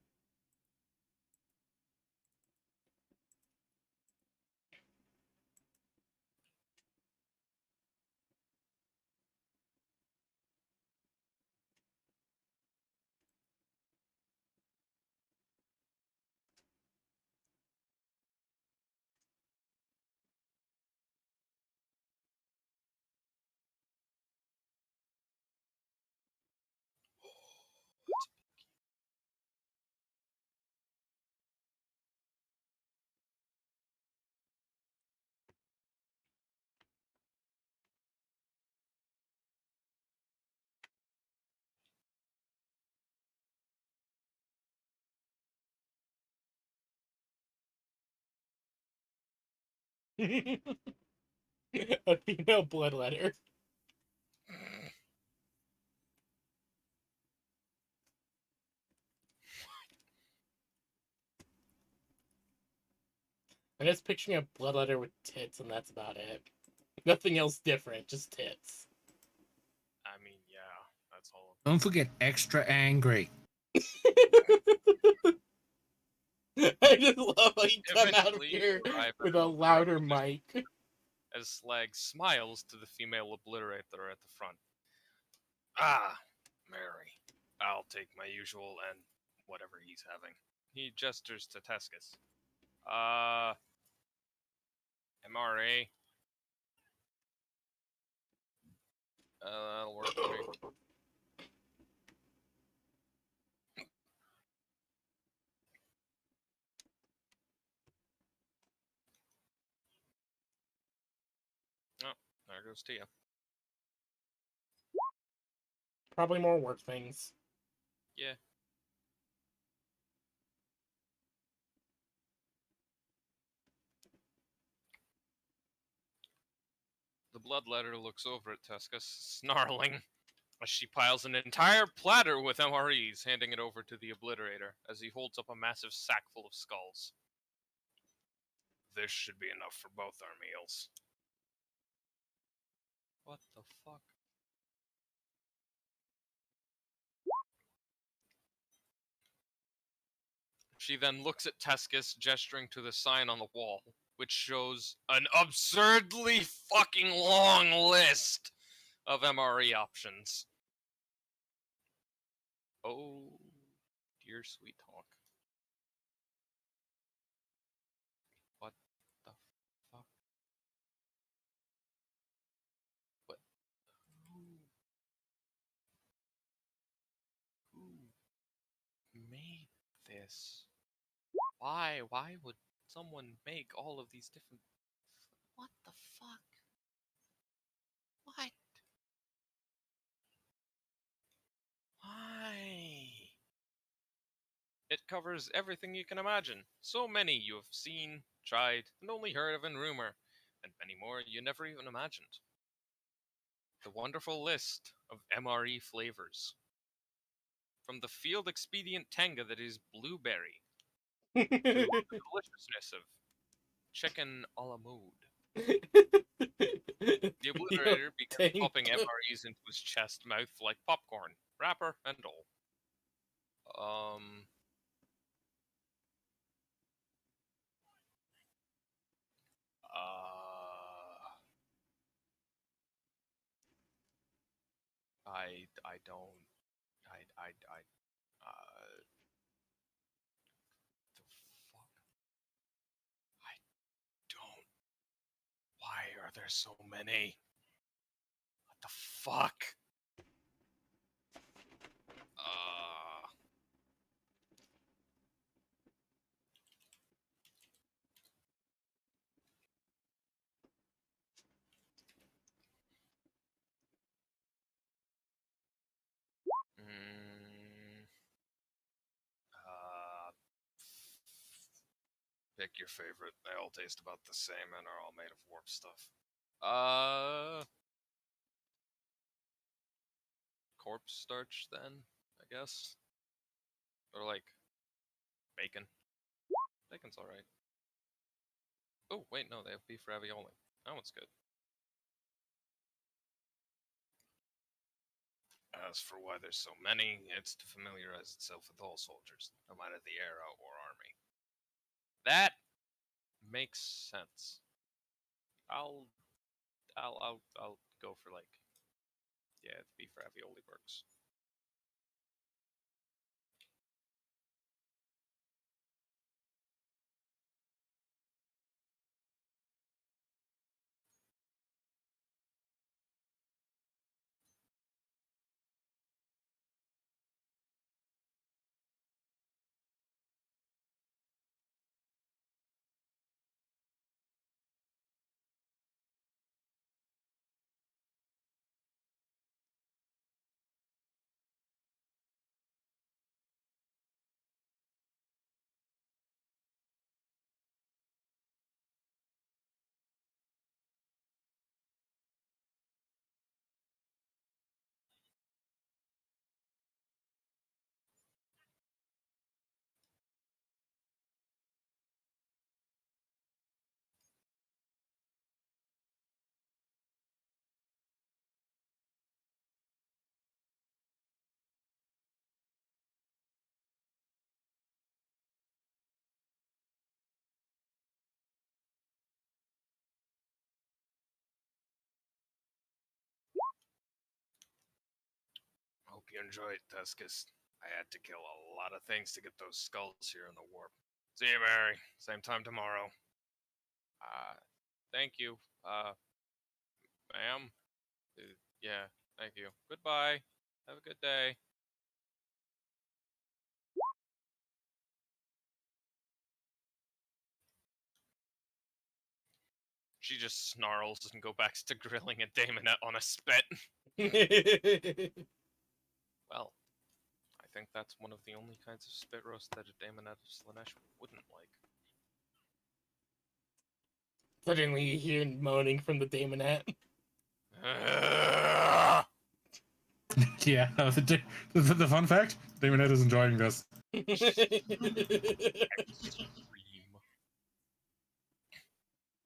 A female bloodletter. I'm just picturing a bloodletter with tits, and that's about it. Nothing else different, just tits. I mean, yeah, that's all. Don't forget extra angry. I just love how you come out of Eventually, here arrive at with an a louder open mic. as Slag smiles to the female obliterator at the front. Ah, Mary. I'll take my usual and whatever he's having. He gestures to Tescus. MRA. That'll work for me. Oh, there goes Tia. Probably more work things. Yeah. The bloodletter looks over at Tescus, snarling, as she piles an entire platter with MREs, handing it over to the obliterator as he holds up a massive sack full of skulls. This should be enough for both our meals. What the fuck? She then looks at Tescus, gesturing to the sign on the wall, which shows an absurdly fucking long list of MRE options. Oh, dear sweet talk. What the fuck? What? Who made this? Why? Why would someone make all of these different... What the fuck? What? Why? It covers everything you can imagine. So many you have seen, tried, and only heard of in rumor, and many more you never even imagined. The wonderful list of MRE flavors. from the field expedient tanga that is blueberry to the deliciousness of chicken a la mode. The obliterator began popping MREs into his chest mouth like popcorn, wrapper and all. I don't. The fuck? I don't. Why are there so many? What the fuck? Pick your favorite. They all taste about the same and are all made of warp stuff. Corpse starch then, I guess. Or like bacon. Bacon's alright. Oh, wait, no, they have beef ravioli. That one's good. As for why there's so many, it's to familiarize itself with all soldiers, no matter the era or army. That makes sense. I'll go for like, yeah, the beef ravioli works. Hope you enjoyed, Tuscus. I had to kill a lot of things to get those skulls here in the warp. See you, Mary. Same time tomorrow. Thank you. Ma'am? Yeah, thank you. Goodbye. Have a good day. She just snarls and go back to grilling a daemonette on a spit. Well, I think that's one of the only kinds of spit roast that a daemonette of Slanesh wouldn't like. Suddenly you hear moaning from the daemonette. Yeah, no, the fun fact, Damonette is enjoying this.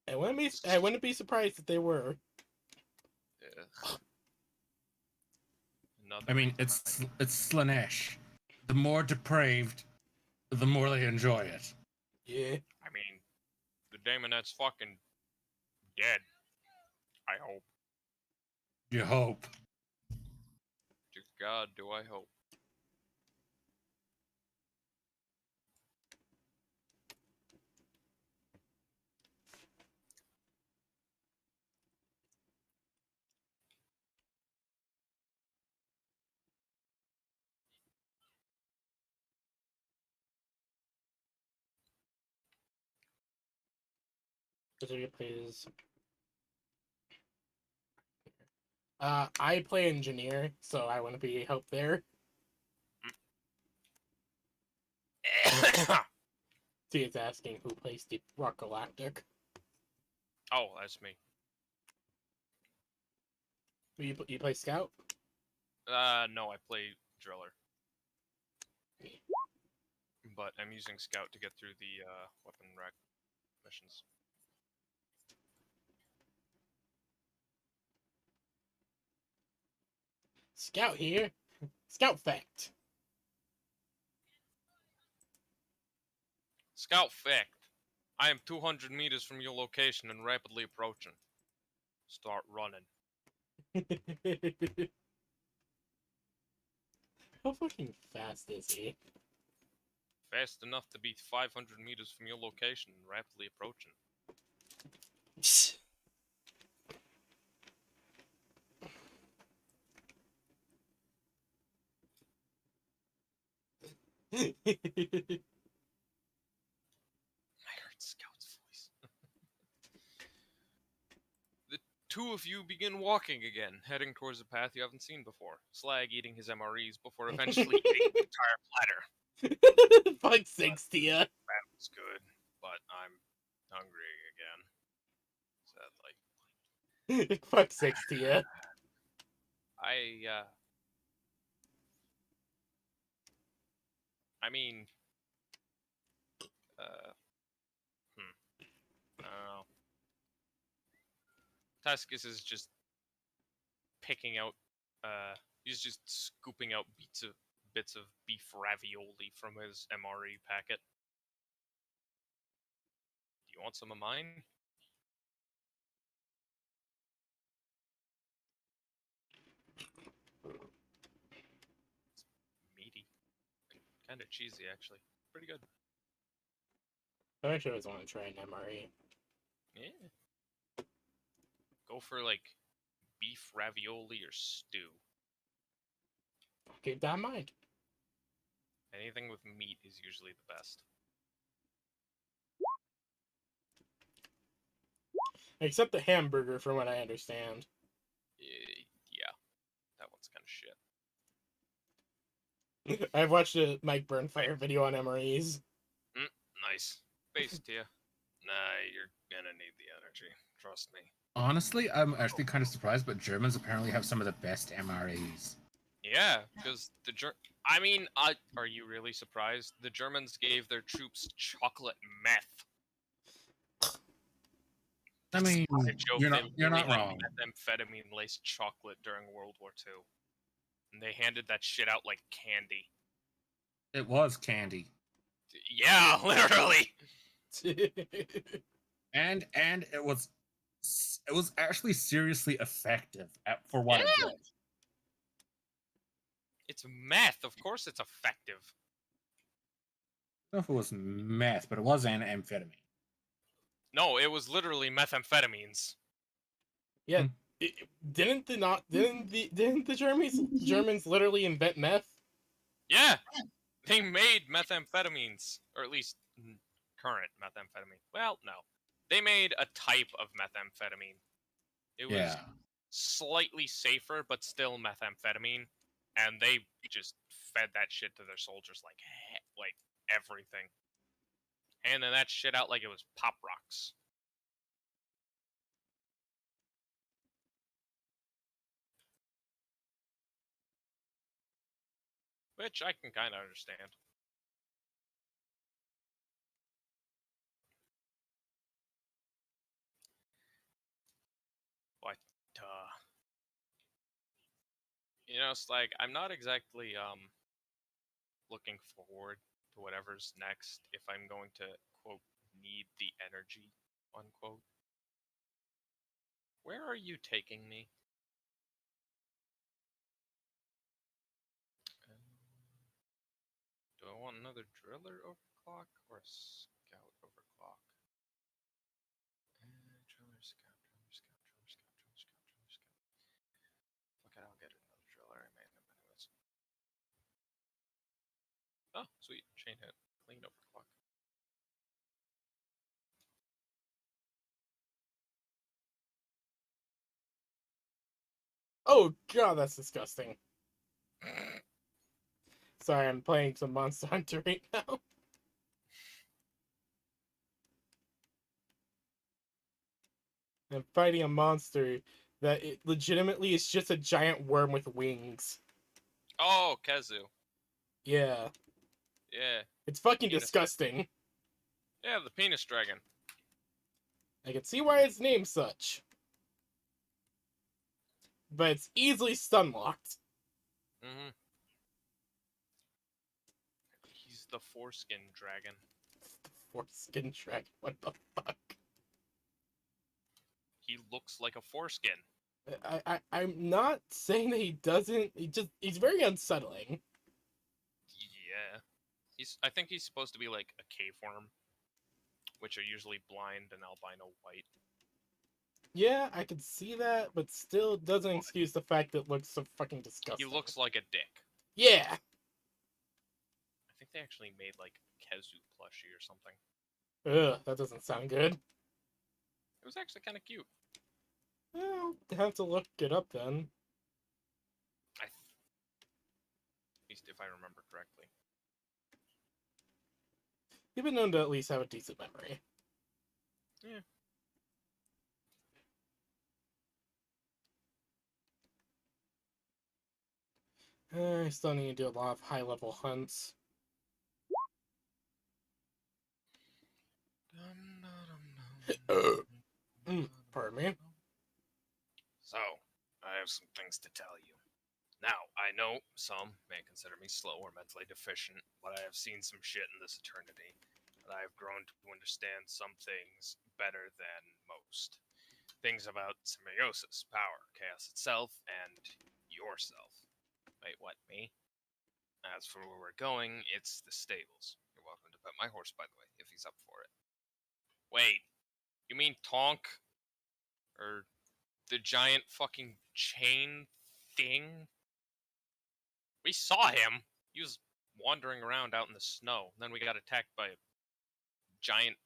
I wouldn't be surprised if they were. I mean, it's Slanesh. The more depraved, the more they enjoy it. Yeah. I mean, the daemonette's fucking dead. I hope. You hope. To God, do I hope. I play engineer, so I want to be help there. See, it's asking who plays Deep Rock Galactic. Oh, that's me. You play Scout? No, I play Driller. but I'm using Scout to get through the weapon rack missions. Scout here. Scout fact. Scout fact. I am 200 meters from your location and rapidly approaching. Start running. How fucking fast is he? Fast enough to be 500 meters from your location and rapidly approaching. I heard Scout's voice. The two of you begin walking again, heading towards a path you haven't seen before. Slag eating his MREs before eventually eating the entire platter. Fuck sakes, Tia. That was good, but I'm hungry again. Sadly. Fuck sakes, Tia. I mean, I don't know. Tuscus is just picking out, he's just scooping out bits of beef ravioli from his MRE packet. Do you want some of mine? It's meaty. Kind of cheesy, actually. Pretty good. I actually always want to try an MRE. Yeah. Go for, like, beef ravioli or stew. I'll keep that in mind. Anything with meat is usually the best. Except the hamburger, from what I understand. Yeah. That one's kind of shit. I've watched a Mike Burnfire video on MREs. Nice. Base to you. Nah, you're gonna need the energy. Trust me. Honestly, I'm actually kind of surprised, but Germans apparently have some of the best MREs. Yeah, because I mean, are you really surprised? The Germans gave their troops chocolate meth. I mean, you're not had wrong. methamphetamine-laced chocolate during World War II. And they handed that shit out like candy. It was candy. Yeah, literally! And it was actually seriously effective for what it Yeah. did. It's meth, of course it's effective. I don't know if it was meth, but it was an amphetamine. No, it was literally methamphetamines. Yeah, didn't the Germans literally invent meth? Yeah, they made methamphetamines, or at least current methamphetamine. Well, no, they made a type of methamphetamine. It was slightly safer, but still methamphetamine, and they just fed that shit to their soldiers like everything, handing that shit out like it was Pop Rocks. Which I can kind of understand. But, you know, it's like, I'm not exactly, looking forward to whatever's next if I'm going to, quote, need the energy, unquote. Where are you taking me? Do I want another driller overclock or a scout overclock? Driller, scout, driller, scout, driller, scout, driller, scout, driller, scout. Fuck it, I'll get another driller. I made them anyways. Oh, sweet. Chain hit. Clean overclock. Oh god, that's disgusting. Sorry, I'm playing some Monster Hunter right now. I'm fighting a monster that it legitimately is just a giant worm with wings. Oh, Kezu. Yeah. Yeah. It's fucking Penis. disgusting. Yeah, the penis dragon. I can see why it's named such. But it's easily stun-locked. Mm-hmm. He's the foreskin dragon. Foreskin dragon, what the fuck? He looks like a foreskin. I'm not saying that he doesn't. He's very unsettling. Yeah. I think he's supposed to be like a cave worm, which are usually blind and albino white. Yeah, I can see that, but still doesn't excuse the fact that it looks so fucking disgusting. He looks like a dick. Yeah. I think they actually made like Kezu plushie or something. Ugh, that doesn't sound good. It was actually kind of cute. Well, have to look it up then. At least if I remember correctly. You've been known to at least have a decent memory. Yeah. I still need to do a lot of high-level hunts. Pardon me. So, I have some things to tell you. Now, I know some may consider me slow or mentally deficient, but I have seen some shit in this eternity, and I have grown to understand some things better than most. Things about symbiosis, power, chaos itself, and yourself. Wait, what, me? As for where we're going, it's the stables. You're welcome to pet my horse, by the way, if he's up for it. Wait, you mean Tonk? Or the giant fucking chain thing? We saw him. He was wandering around out in the snow. And then we got attacked by a giant,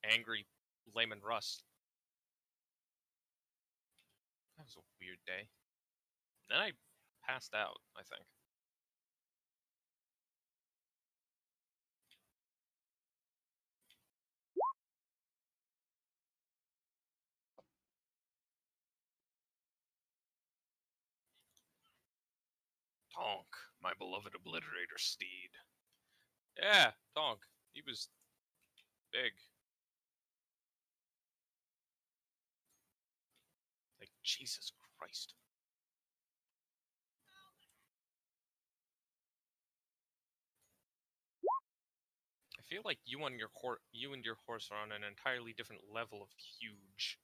angry Layman Russ. That was a weird day. Then I passed out, I think. Tonk, my beloved obliterator steed. Yeah, Tonk. He was big. Like, Jesus Christ. I feel like you and your horse are on an entirely different level of huge.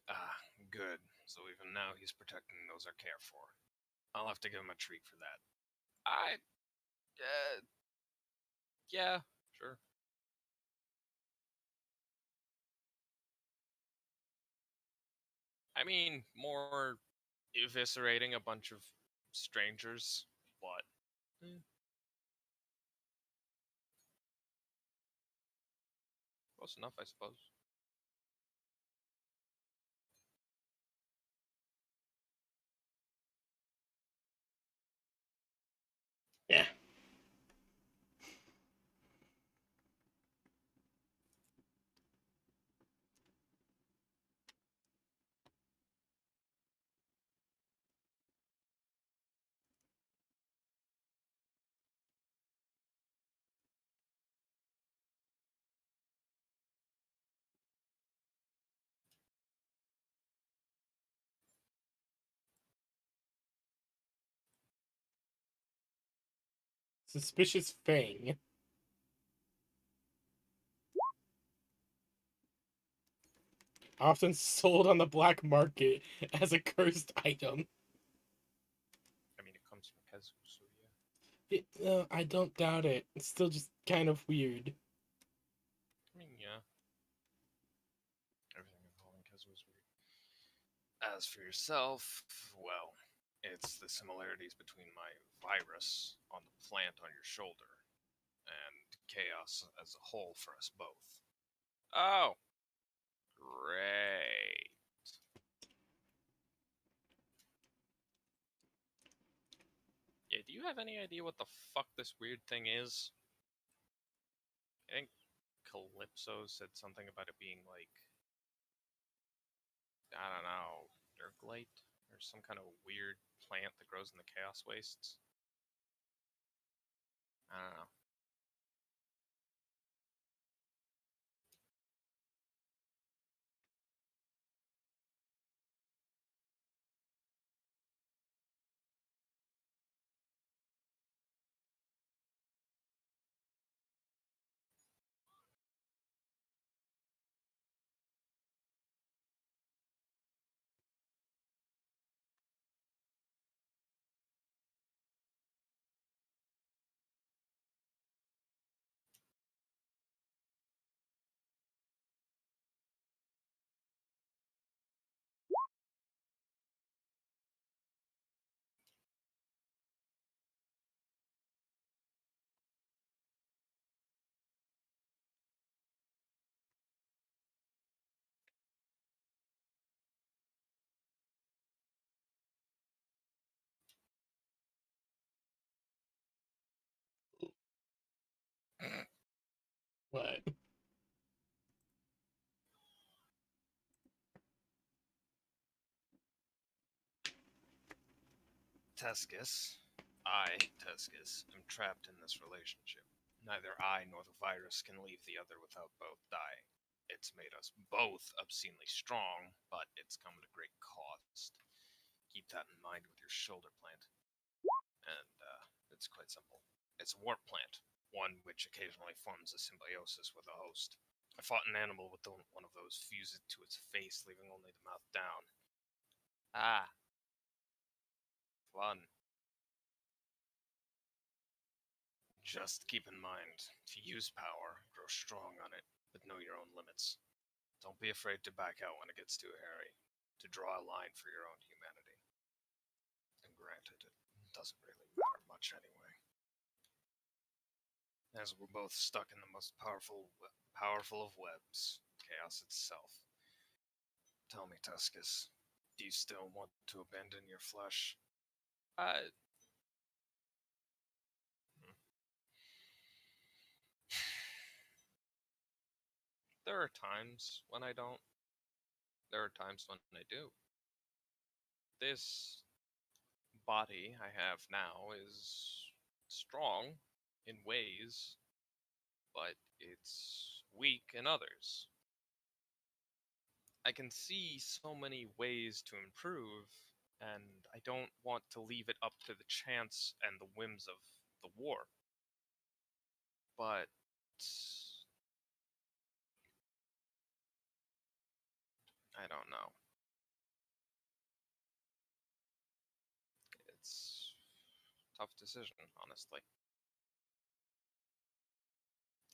Ah, good. So even now he's protecting those I care for. I'll have to give him a treat for that. Yeah, sure. I mean, more eviscerating a bunch of strangers, but close enough, I suppose. Yeah. Suspicious Fang. Often sold on the black market as a cursed item. I mean, it comes from Kezu, so yeah. I don't doubt it. It's still just kind of weird. I mean, yeah. Everything involving Kezu is weird. As for yourself, well, it's the similarities between my virus on the plant on your shoulder and chaos as a whole for us both. Oh, great. Yeah, do you have any idea what the fuck this weird thing is? I think Calypso said something about it being like, I don't know, Nurglite or some kind of weird plant that grows in the Chaos Wastes. I don't know. What? Tescus, Tescus, am trapped in this relationship. Neither I nor the virus can leave the other without both dying. It's made us both obscenely strong, but it's come at a great cost. Keep that in mind with your shoulder plant. And it's quite simple. It's a warp plant, one which occasionally forms a symbiosis with a host. I fought an animal with one of those, fused it to its face, leaving only the mouth down. Ah, fun. Just keep in mind, to use power, grow strong on it, but know your own limits. Don't be afraid to back out when it gets too hairy, to draw a line for your own humanity. And granted, it doesn't really matter much anyway. As we're both stuck in the most powerful of webs, chaos itself. Tell me, Tuscus, do you still want to abandon your flesh? Uh, there are times when I don't. There are times when I do. This body I have now is strong in ways, but it's weak in others. I can see so many ways to improve, and I don't want to leave it up to the chance and the whims of the war. But I don't know. It's a tough decision, honestly.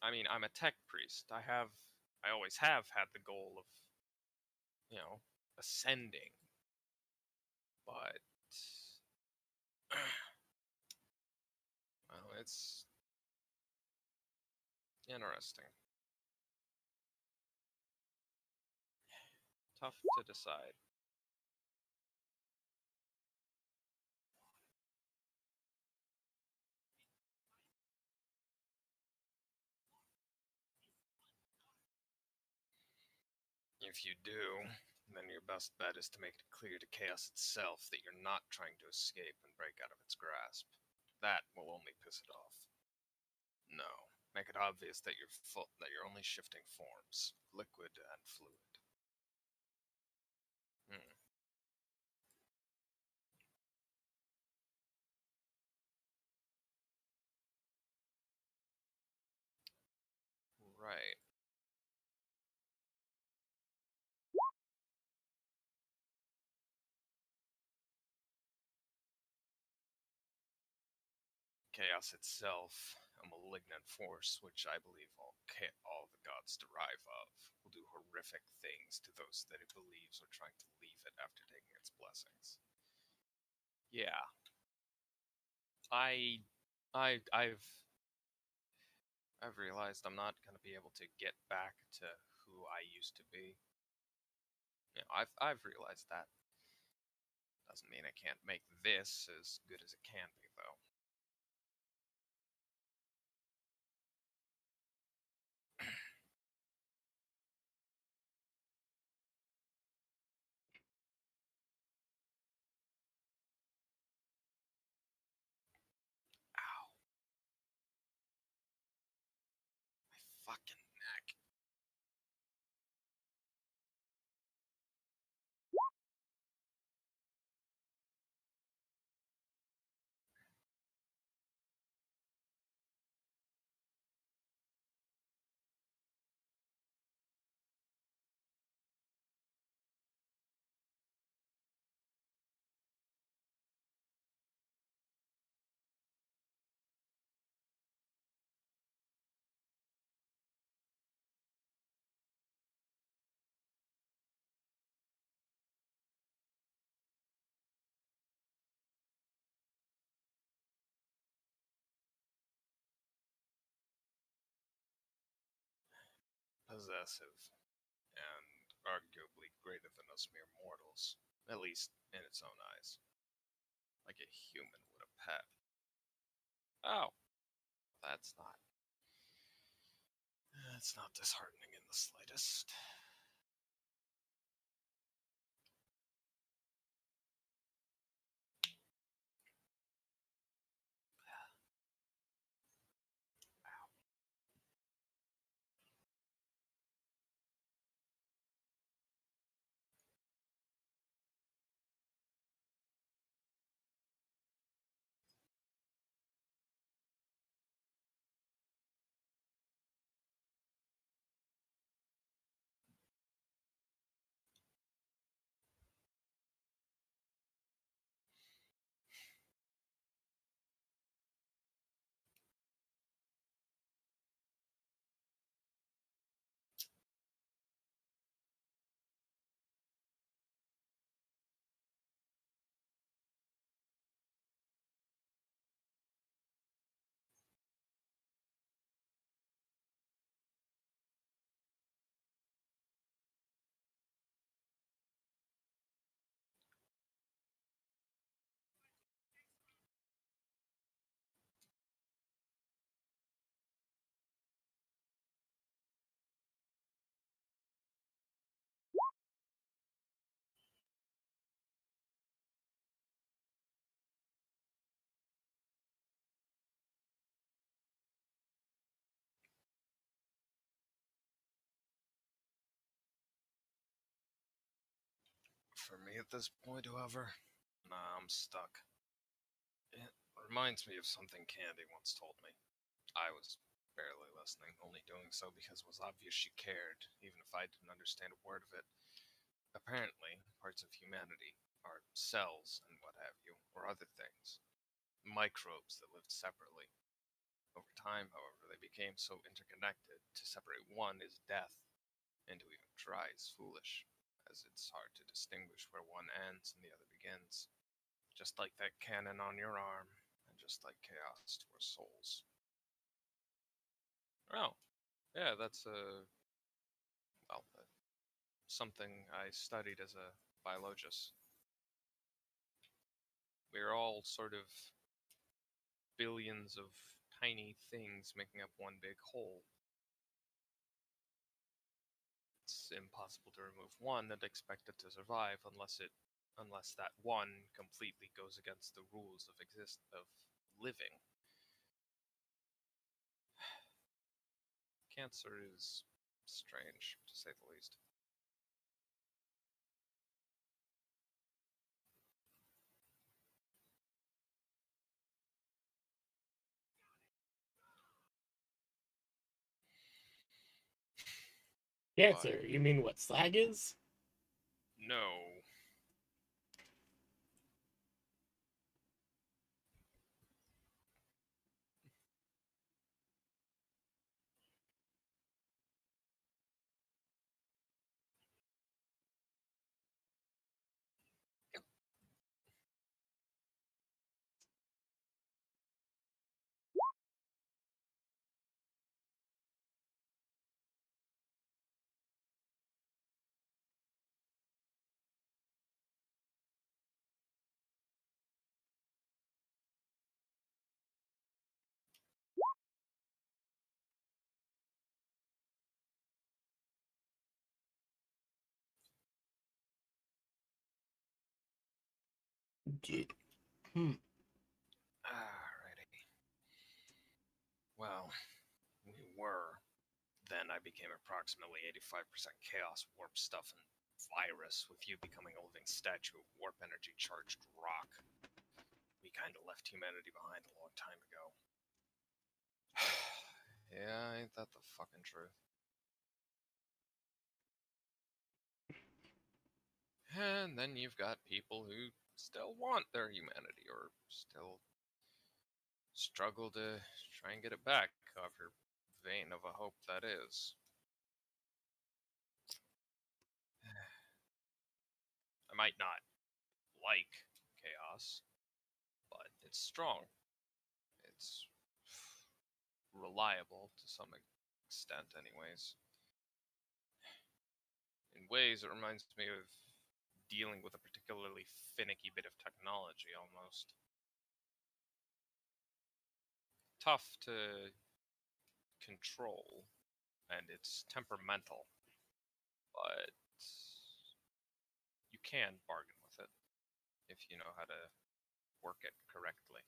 I mean, I'm a tech priest. I always have had the goal of, ascending. But well, it's interesting. Tough to decide. If you do, then your best bet is to make it clear to Chaos itself that you're not trying to escape and break out of its grasp. That will only piss it off. No, make it obvious that you're only shifting forms, liquid and fluid. Hmm. Right. Chaos itself, a malignant force which I believe all the gods derive of, will do horrific things to those that it believes are trying to leave it after taking its blessings. Yeah, I, I've realized I'm not gonna be able to get back to who I used to be. I've realized that. Doesn't mean I can't make this as good as it can be, though. fucking neck. Possessive, and arguably greater than us mere mortals, at least in its own eyes. Like a human would a pet. Oh, that's not. That's not disheartening in the slightest. For me at this point, however, nah, I'm stuck. It reminds me of something Candy once told me. I was barely listening, only doing so because it was obvious she cared, even if I didn't understand a word of it. Apparently, parts of humanity are cells and what have you, or other things. Microbes that lived separately. Over time, however, they became so interconnected, to separate one is death, and to even try is foolish, as it's hard to distinguish where one ends and the other begins. Just like that cannon on your arm, and just like chaos to our souls. Oh, yeah, that's well, something I studied as a biologist. We're all sort of billions of tiny things making up one big whole. It's impossible to remove one and expect it to survive unless that one completely goes against the rules of living. Cancer is strange, to say the least. Cancer? You mean what slag is? No. Hmm. Alrighty. Well, we were Then I became approximately 85% chaos, warp stuff, and virus, with you becoming a living statue of warp energy charged rock. We kinda left humanity behind a long time ago. Yeah, ain't that the fucking truth? And then you've got people who still want their humanity, or still struggle to try and get it back, however vain of a hope that is. I might not like chaos, but it's strong. It's reliable to some extent, anyways. In ways, it reminds me of dealing with a particularly finicky bit of technology, almost. Tough to control, and it's temperamental, but you can bargain with it if you know how to work it correctly.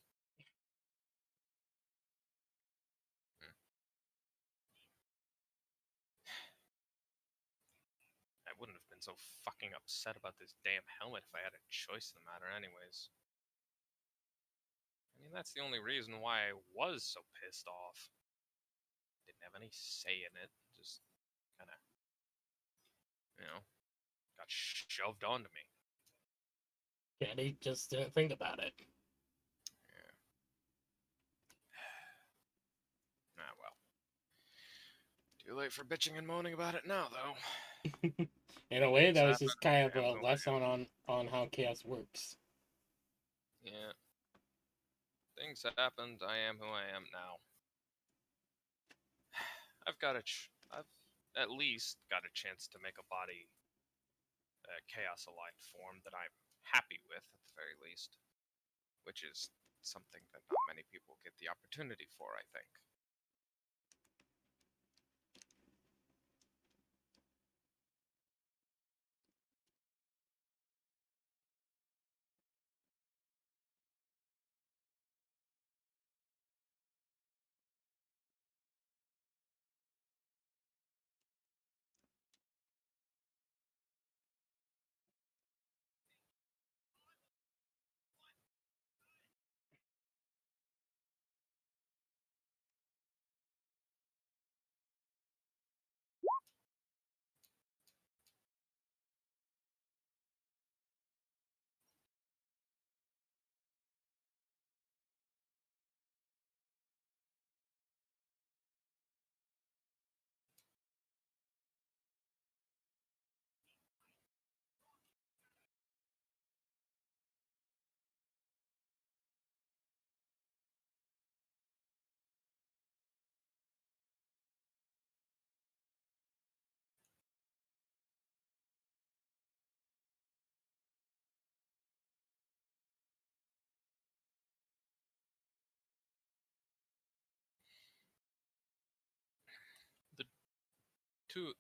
I wouldn't have been so fucking upset about this damn helmet if I had a choice in the matter, anyways. I mean, that's the only reason why I was so pissed off. Didn't have any say in it, just kind of, got shoved onto me. Kenny just didn't think about it. Yeah. Ah, well. Too late for bitching and moaning about it now, though. In a way, that was Things just kind of happen, I a am who I lesson on how chaos works. Yeah. Things happened. I am who I am now. I've at least got a chance to make a body chaos aligned form that I'm happy with, at the very least. Which is something that not many people get the opportunity for, I think.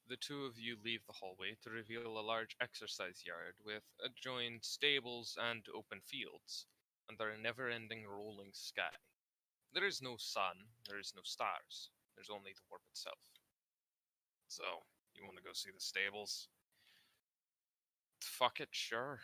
The two of you leave the hallway to reveal a large exercise yard with adjoined stables and open fields, under a never-ending rolling sky. There is no sun, there is no stars, there's only the warp itself. So, you want to go see the stables? Fuck it, sure.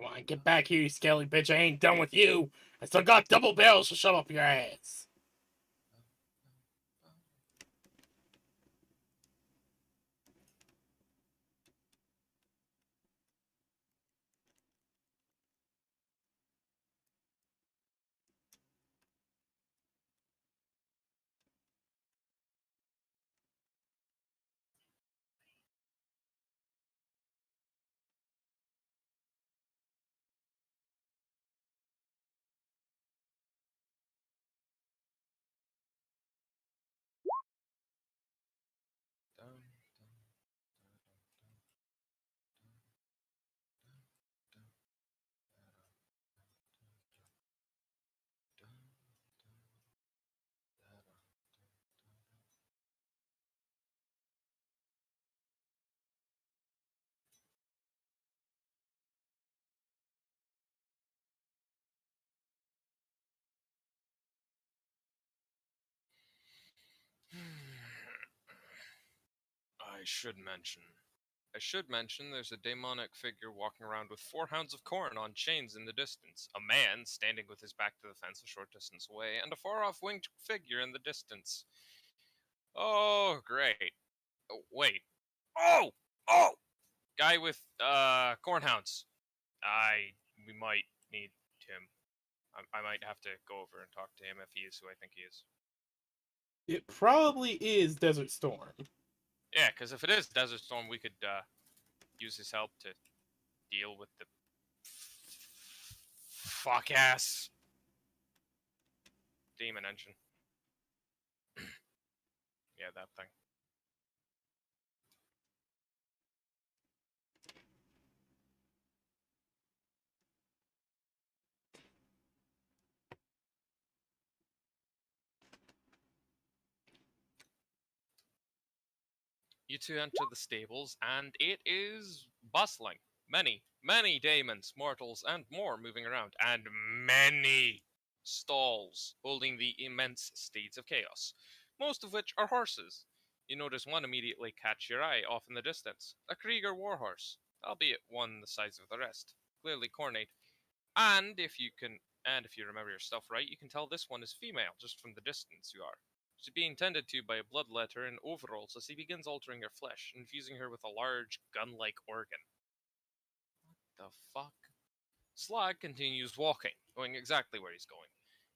Come on, get back here, you scaly bitch. I ain't done with you. I still got double barrels to shove up your ass. I should mention there's a demonic figure walking around with 4 hounds of corn on chains in the distance, a man standing with his back to the fence a short distance away, and a far-off winged figure in the distance. Oh, great. Oh, wait. Oh! Oh! Guy with, cornhounds. We might need him. I might have to go over and talk to him if he is who I think he is. It probably is Desert Storm. Yeah, because if it is Desert Storm, we could, use his help to deal with the fuck ass demon engine. Yeah, that thing. You two enter the stables, and it is bustling. Many, many daemons, mortals, and more moving around, and many stalls holding the immense steeds of chaos, most of which are horses. You notice one immediately catch your eye off in the distance, a Krieger warhorse, albeit one the size of the rest, clearly cornate. And if you remember your stuff right, you can tell this one is female just from the distance you are. She's being tended to by a bloodletter in overalls as he begins altering her flesh, infusing her with a large gun-like organ. What the fuck? Slag continues walking, going exactly where he's going,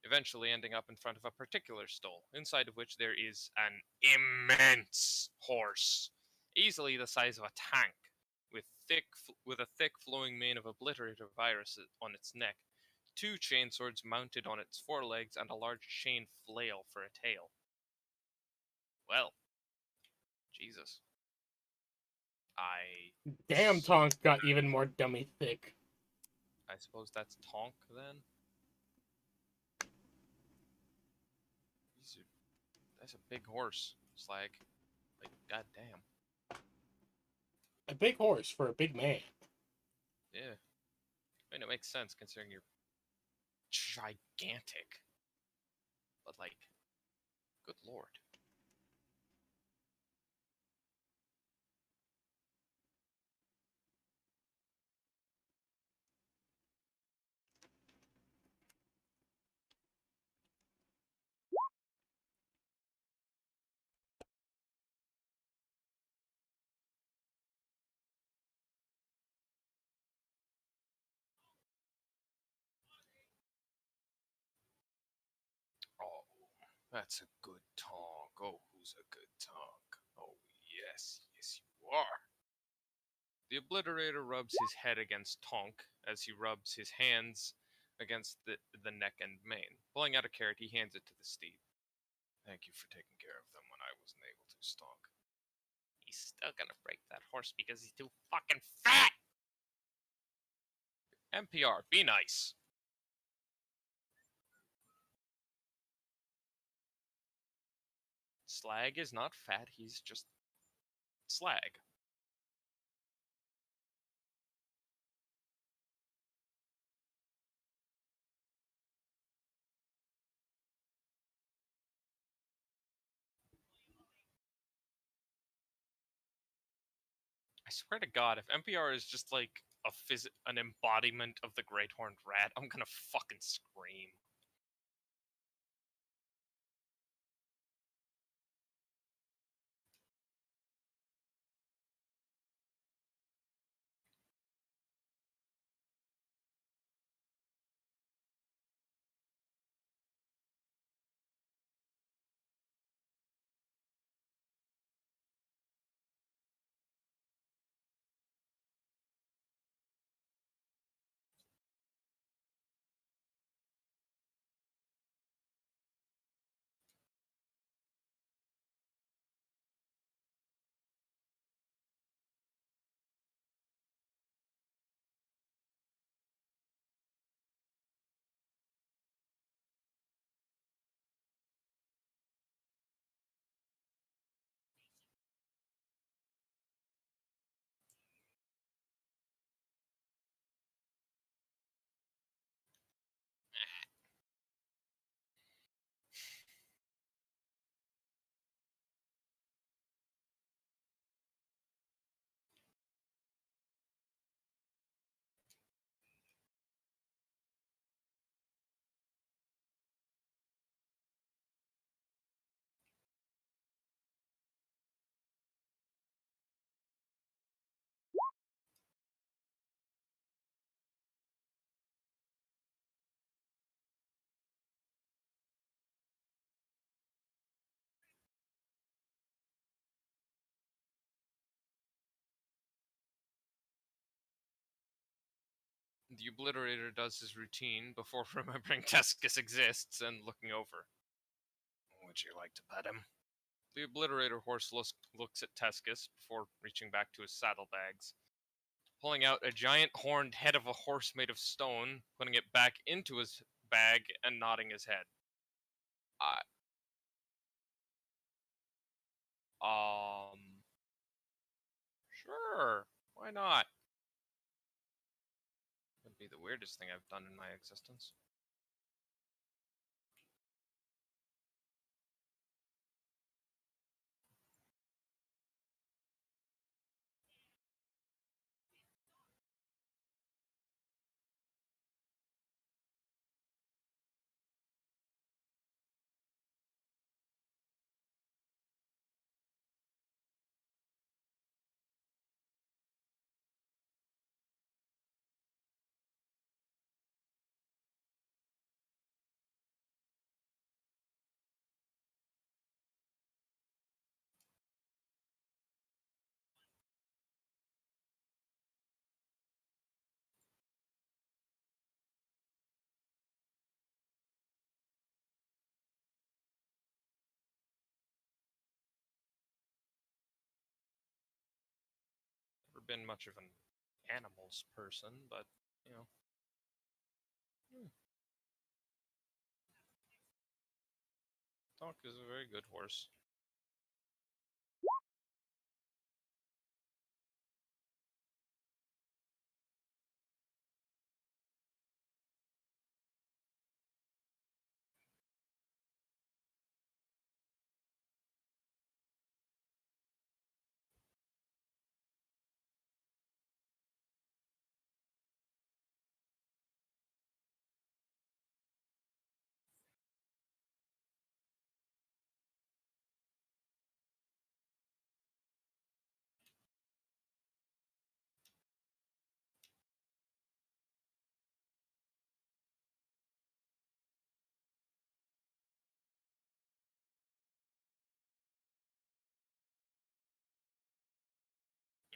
eventually ending up in front of a particular stall, inside of which there is an immense horse, easily the size of a tank, with a thick flowing mane of obliterator virus on its neck, 2 chainswords mounted on its forelegs, and a large chain flail for a tail. Well, Jesus. Damn, Tonk got even more dummy thick. I suppose that's Tonk then? That's a big horse, Slag. Like, goddamn. A big horse for a big man. Yeah. I mean, it makes sense considering you're gigantic. But, like, good lord. Oh, that's a good Tonk. Oh, who's a good Tonk? Oh, yes, yes, you are. The Obliterator rubs his head against Tonk as he rubs his hands against the neck and mane. Pulling out a carrot, he hands it to the steed. Thank you for taking care of them when I wasn't able to, Stonk. He's still gonna break that horse because he's too fucking fat! NPR, be nice. Slag is not fat, he's just slag. I swear to God, if NPR is just like an embodiment of the great horned rat, I'm gonna fucking scream. The Obliterator does his routine before remembering Tescus exists and looking over. Would you like to pet him? The Obliterator horse looks at Tescus before reaching back to his saddlebags, pulling out a giant horned head of a horse made of stone, putting it back into his bag, and nodding his head. Sure, why not? Would be the weirdest thing I've done in my existence. Never been much of an animals person, but, you know. Doc is a very good horse.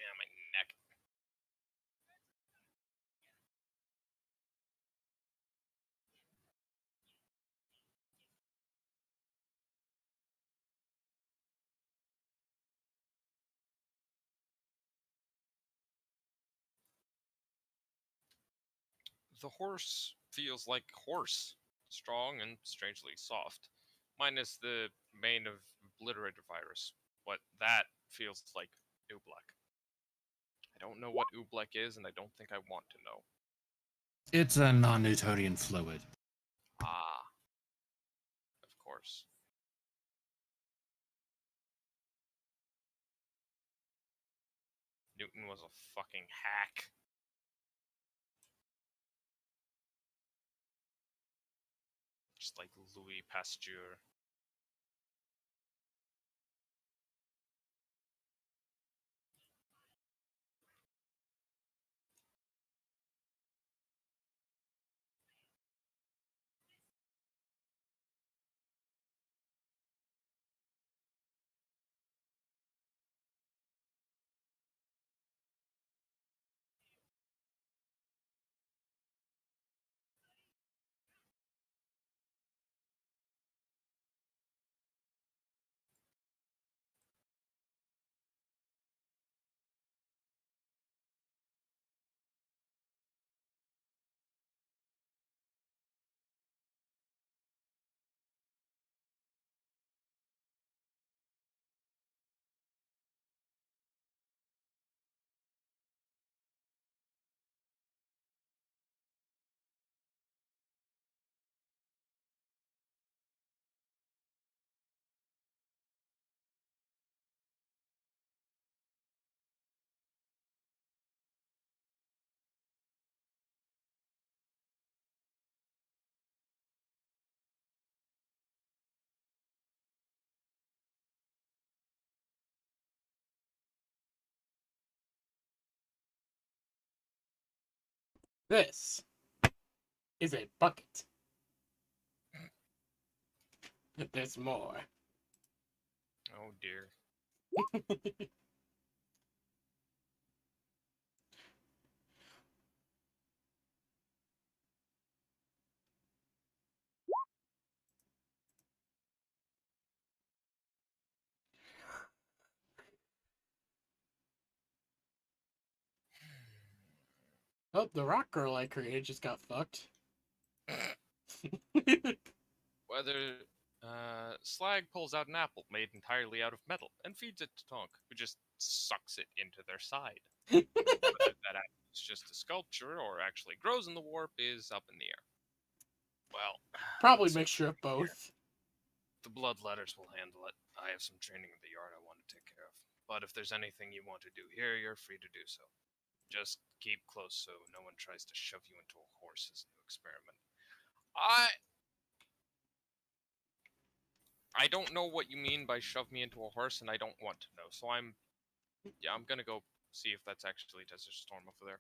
Yeah, my neck. The horse feels like horse, strong and strangely soft, minus the mane of obliterator virus. What that feels like Oobleck. I don't know what Oobleck is, and I don't think I want to know. It's a non-Newtonian fluid. Ah, of course. Newton was a fucking hack. Just like Louis Pasteur. This is a bucket. There's more. Oh dear. Oh, the rock girl I created just got fucked. Whether Slag pulls out an apple made entirely out of metal and feeds it to Tonk, who just sucks it into their side. Whether that apple is just a sculpture or actually grows in the warp is up in the air. Well, Probably let's see. mixture of both. The bloodletters will handle it. I have some training in the yard I want to take care of. But if there's anything you want to do here, you're free to do so. Just keep close so no one tries to shove you into a horse as a new experiment. I don't know what you mean by shove me into a horse, and I don't want to know. So I'm gonna go see if that's actually Desert Storm over there.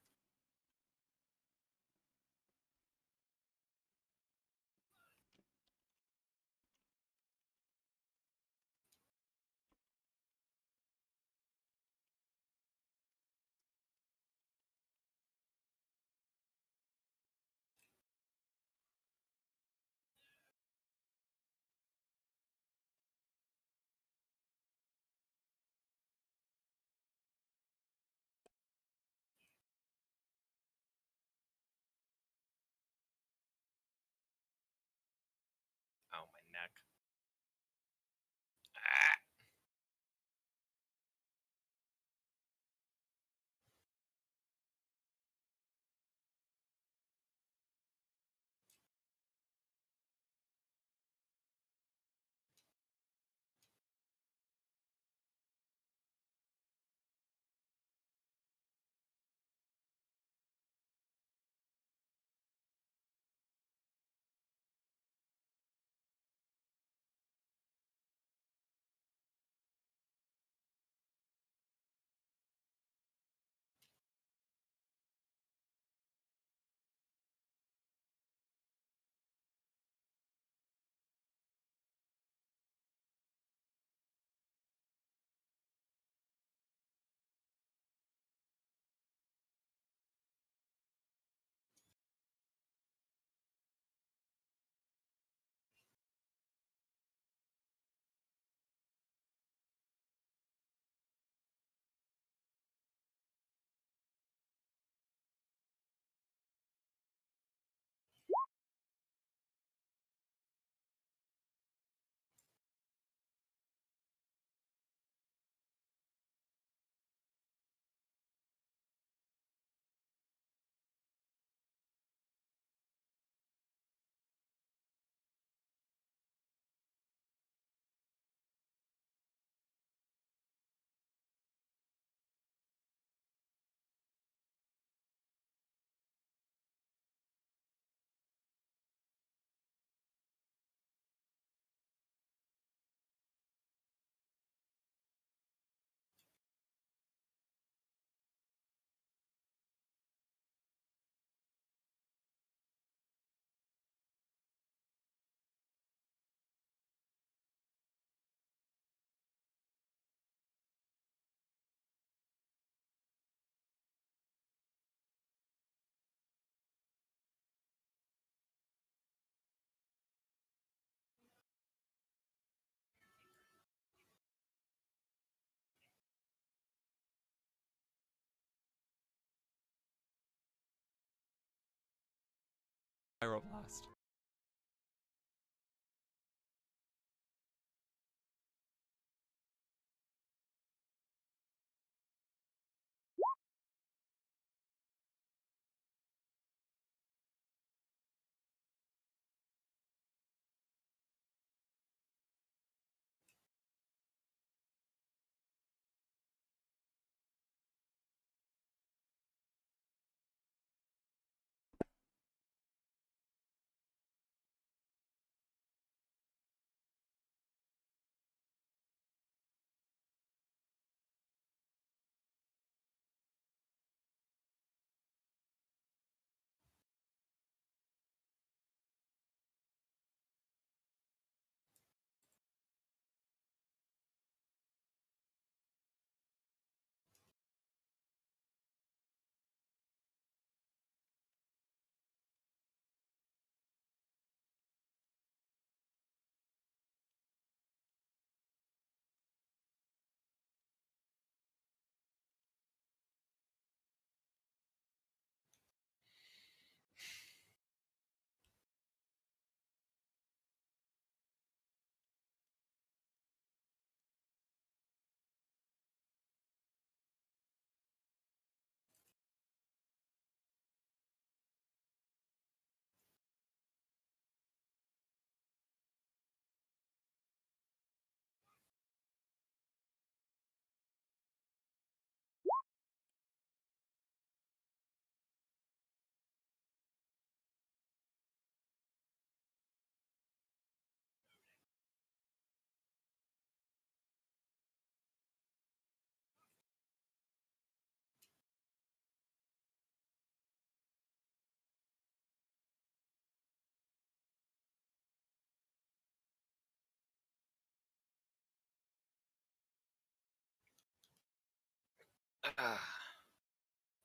Pyroblast.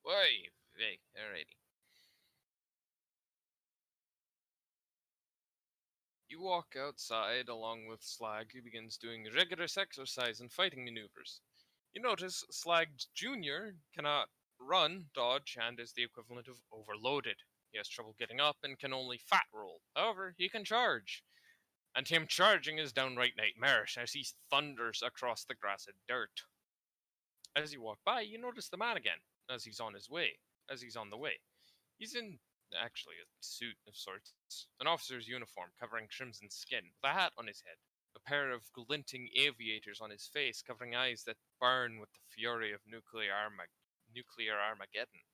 Why? Hey, alrighty. You walk outside along with Slag, who begins doing rigorous exercise and fighting maneuvers. You notice Slag Jr. cannot run, dodge, and is the equivalent of overloaded. He has trouble getting up and can only fat roll. However, he can charge. And him charging is downright nightmarish as he thunders across the grassy dirt. As you walk by, you notice the man again, as he's on the way. He's in, actually, a suit of sorts, an officer's uniform covering crimson skin, with a hat on his head, a pair of glinting aviators on his face covering eyes that burn with the fury of nuclear Armageddon,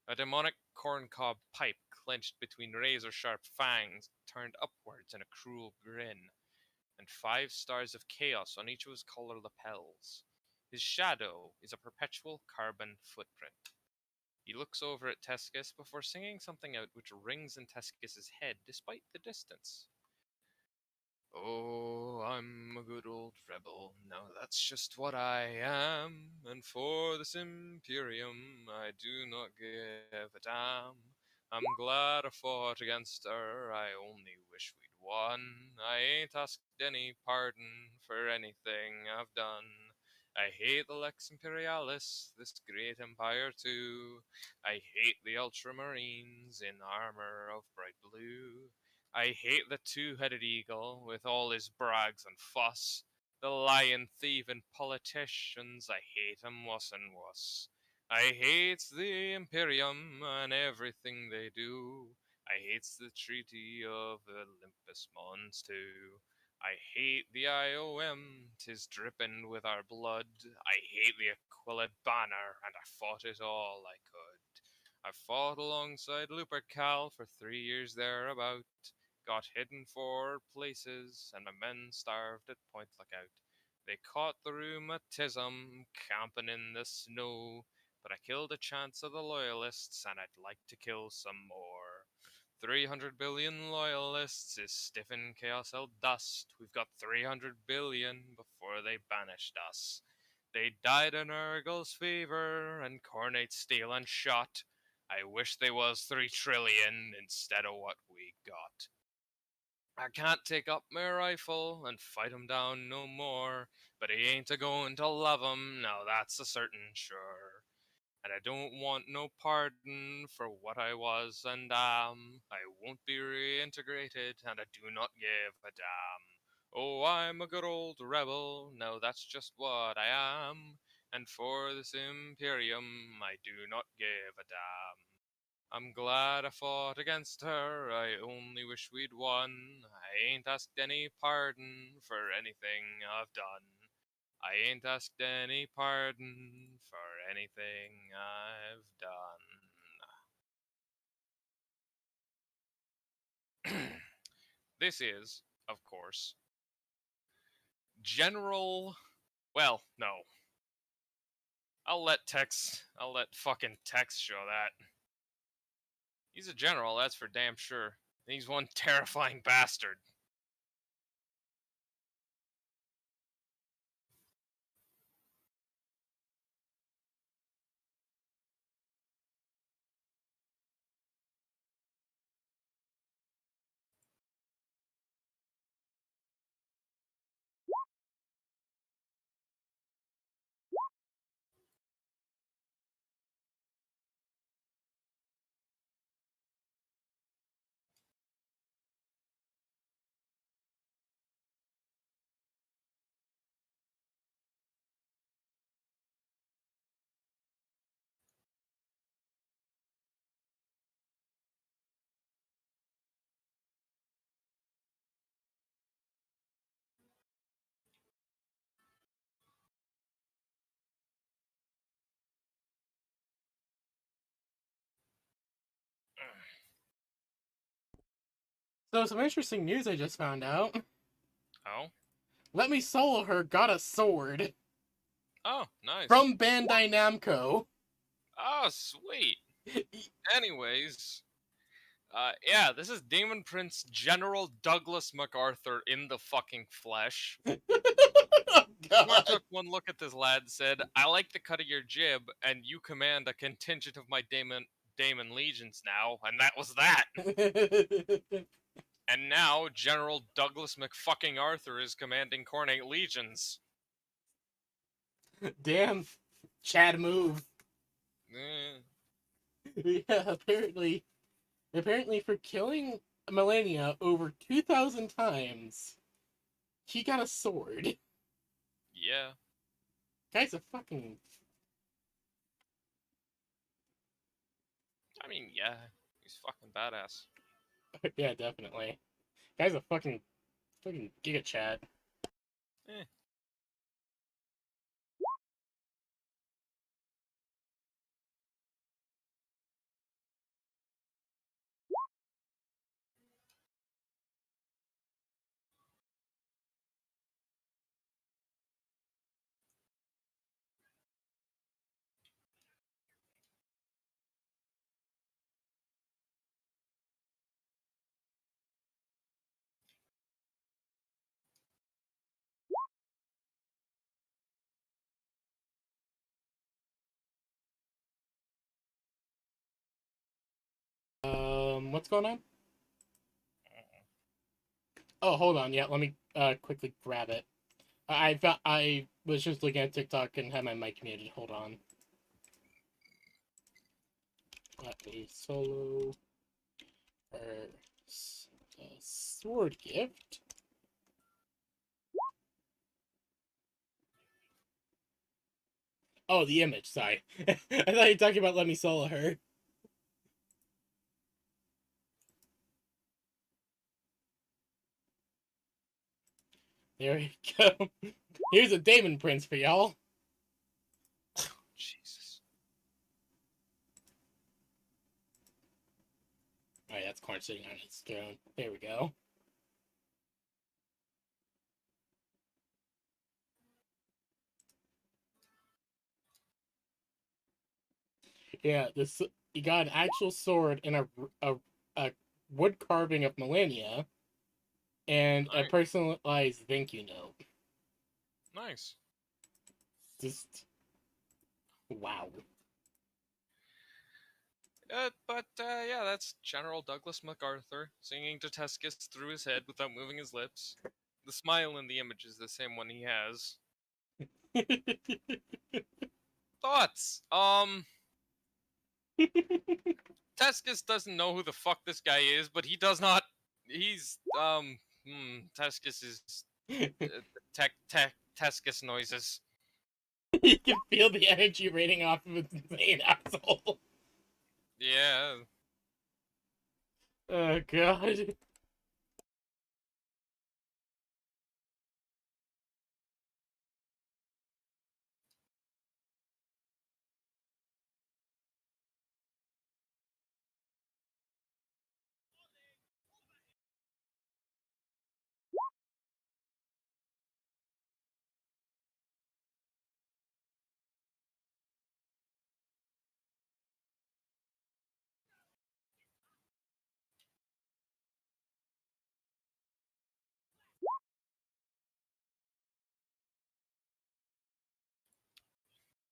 a demonic corncob pipe clenched between razor-sharp fangs turned upwards in a cruel grin, and 5 stars of chaos on each of his collar lapels. His shadow is a perpetual carbon footprint. He looks over at Tescus before singing something out which rings in Tescus's head despite the distance. Oh, I'm a good old rebel, now that's just what I am, and for this Imperium I do not give a damn. I'm glad I fought against her, I only wish we'd won. I ain't asked any pardon for anything I've done. I hate the Lex Imperialis, this great empire too. I hate the Ultramarines in armor of bright blue. I hate the two-headed eagle with all his brags and fuss. The lion thieving politicians, I hate 'em wuss and wuss. I hates the Imperium and everything they do. I hates the Treaty of Olympus Mons too. I hate the IOM, 'tis drippin' with our blood. I hate the Aquila banner, and I fought it all I could. I fought alongside Lupercal for 3 years thereabout. Got hidden 4 places, and my men starved at Point Lookout. They caught the rheumatism, camping in the snow, but I killed a chance of the loyalists, and I'd like to kill some more. 300 billion loyalists is stiffin' chaos el dust. We've got 300 billion before they banished us. They died in Urgel's fever and cornate steel and shot. I wish they was 3 trillion instead of what we got. I can't take up my rifle and fight 'em down no more, but he ain't a-goin' to love 'em, now that's a certain sure. And I don't want no pardon for what I was and am. I won't be reintegrated, and I do not give a damn. Oh, I'm a good old rebel, no, that's just what I am. And for this Imperium, I do not give a damn. I'm glad I fought against her, I only wish we'd won. I ain't asked any pardon for anything I've done. I ain't asked any pardon for anything I've done. This is, of course, General. Well, no. I'll let fucking Tex show that. He's a general, that's for damn sure. He's one terrifying bastard. So some interesting news I just found out. Oh? Let Me Solo Her got a sword Oh, nice. from Bandai Namco. Oh, sweet. Anyways, yeah, this is Demon Prince General Douglas MacArthur in the fucking flesh. Oh, I God. took one look at this lad, said, I like the cut of your jib, and you command a contingent of my Damon legions now, and that was that. And now General Douglas McFucking Arthur is commanding Cornate legions. Damn, Chad move. Eh, Yeah, apparently for killing Millennia over 2,000 times, he got a sword. yeah. Guy's a fucking... I mean, yeah, he's fucking badass. Yeah, definitely. Guy's a fucking Giga Chad. Eh. What's going on? Oh, hold on. Yeah, let me quickly grab it. I was just looking at TikTok and had my mic muted. Hold on. Let me solo her sword gift. Oh, the image. Sorry, I thought you were talking about let me solo her. There we go. Here's a Damon Prince for y'all. Jesus. Alright, that's Corn sitting on his throne. There we go. Yeah, this you got an actual sword and a wood carving of Millennia, and a Nice. personalized thank you note. Nice. Just wow. Yeah, that's General Douglas MacArthur singing to Tescus through his head without moving his lips. The smile in the image is the same one he has. Thoughts? Tescus doesn't know who the fuck this guy is, but he does not. He's Tescus is Tescus noises. You can feel the energy rating off of its insane asshole. Yeah. Oh god.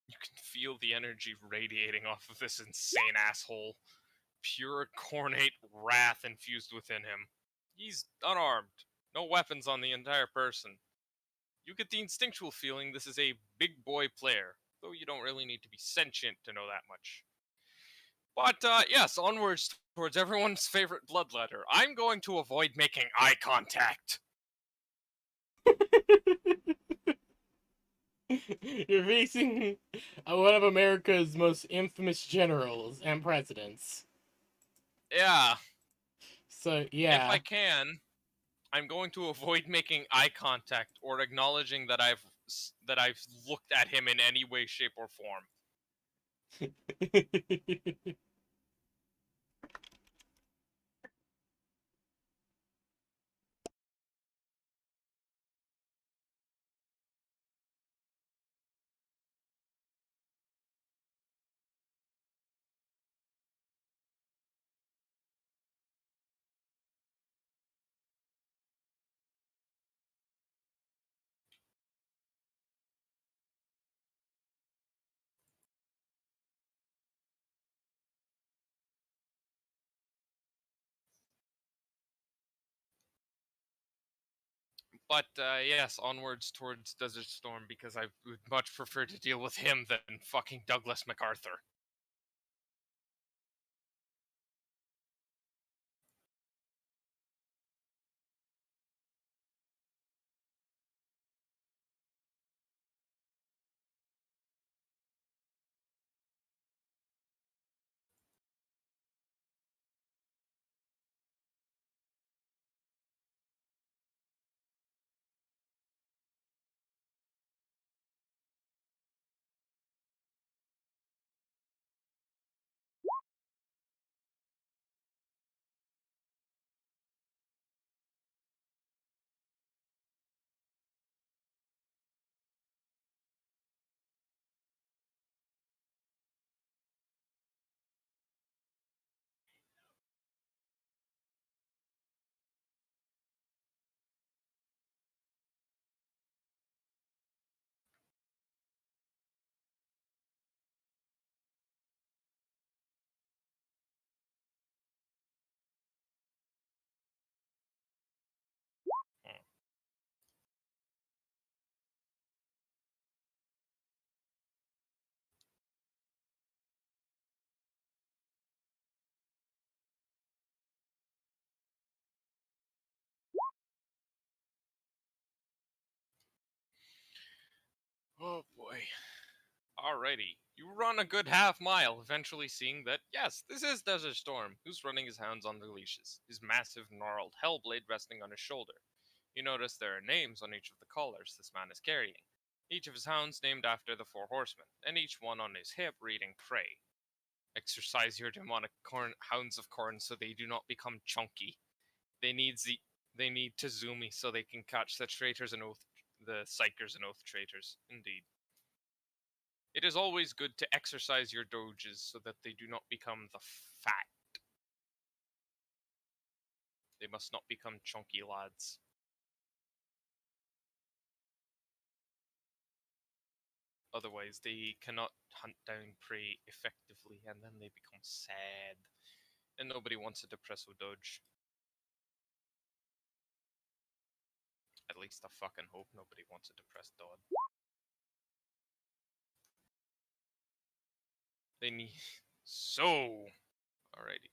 You can feel the energy radiating off of this insane asshole. Pure cornate wrath infused within him. He's unarmed. No weapons on the entire person. You get the instinctual feeling this is a big boy player, though you don't really need to be sentient to know that much. But yes, onwards towards everyone's favorite bloodletter. I'm going to avoid making eye contact. You're facing one of America's most infamous generals and presidents. Yeah. So, yeah. If I can, I'm going to avoid making eye contact or acknowledging that I've looked at him in any way, shape, or form. But yes, onwards towards Desert Storm because I would much prefer to deal with him than fucking Douglas MacArthur. Oh boy. Alrighty. You run a good half mile, eventually seeing that, yes, this is Desert Storm, who's running his hounds on their leashes, his massive, gnarled hellblade resting on his shoulder. You notice there are names on each of the collars this man is carrying, each of his hounds named after the four horsemen, and each one on his hip reading Prey. Exercise your demonic hounds of corn so they do not become chunky. They need Tazumi so they can catch the traitors and the psychers and oath traitors. Indeed. It is always good to exercise your doges so that they do not become the fat. They must not become chunky lads. Otherwise, they cannot hunt down prey effectively, and then they become sad. And nobody wants a depresso doge. At least I fucking hope nobody wants a depressed dog. They need... So... Alrighty.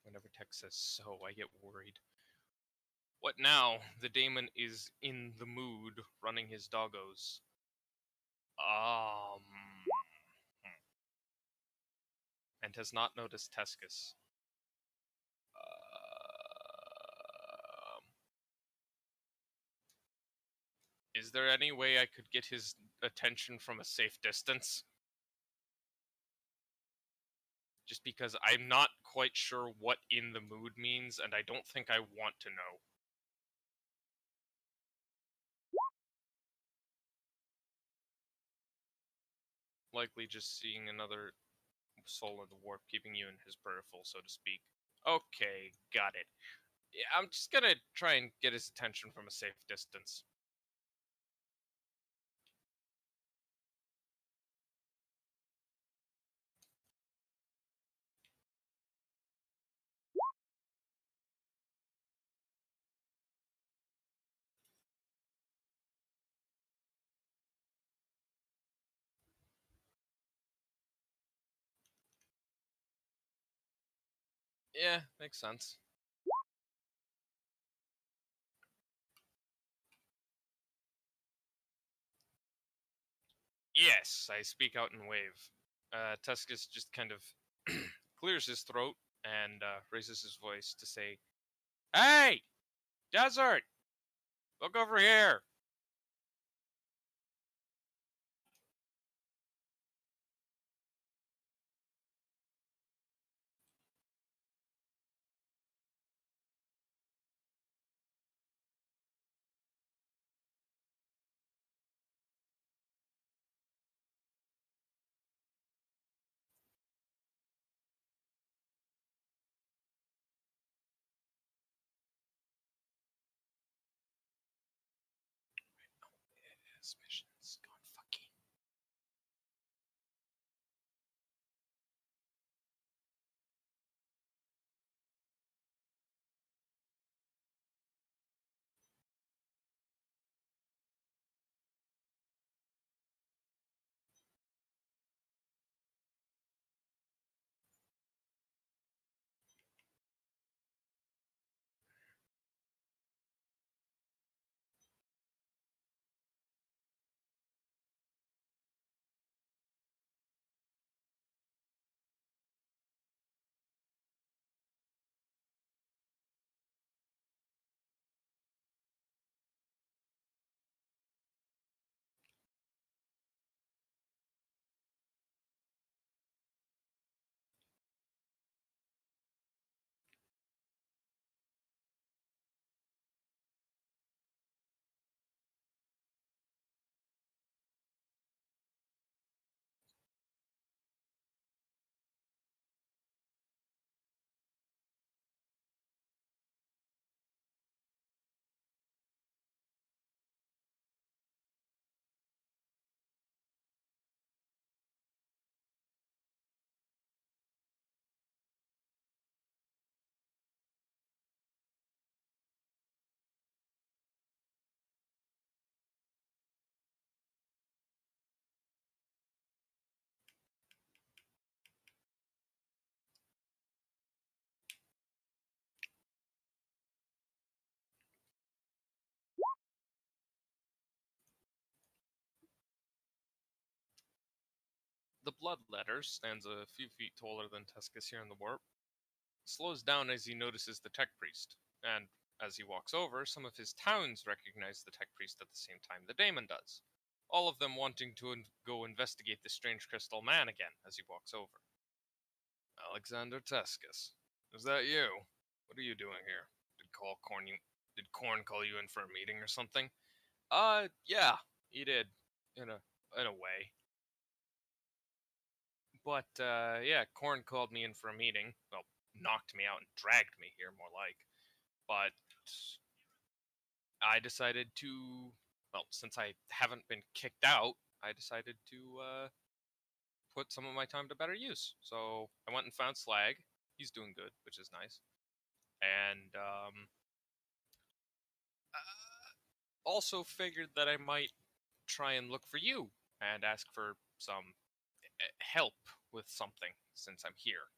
Whenever text says so, I get worried. What now? The daemon is in the mood, running his doggos. And has not noticed Tescus. Is there any way I could get his attention from a safe distance? Just because I'm not quite sure what in the mood means, and I don't think I want to know. Likely just seeing another soul in the warp, keeping you in his peripheral, so to speak. Okay, got it. Yeah, I'm just gonna try and get his attention from a safe distance. Yeah, makes sense. Yes, I speak out and wave. Tuscus just kind of clears his throat and raises his voice to say, "Hey! Desert! Look over here!" This mission's gone fucking. The Bloodletter stands a few feet taller than Tuscus here in the warp. Slows down as he notices the Tech Priest, and as he walks over, some of his towns recognize the Tech Priest at the same time the Daemon does. All of them wanting to go investigate the strange crystal man again as he walks over. Alexander Tuscus, is that you? What are you doing here? Did Corn call you in for a meeting or something? Yeah, he did. In a way. But yeah, Corn called me in for a meeting. Well, knocked me out and dragged me here, more like. But I decided to, well, since I haven't been kicked out, I decided to put some of my time to better use. So I went and found Slag. He's doing good, which is nice. and also figured that I might try and look for you and ask for some help with something since I'm here.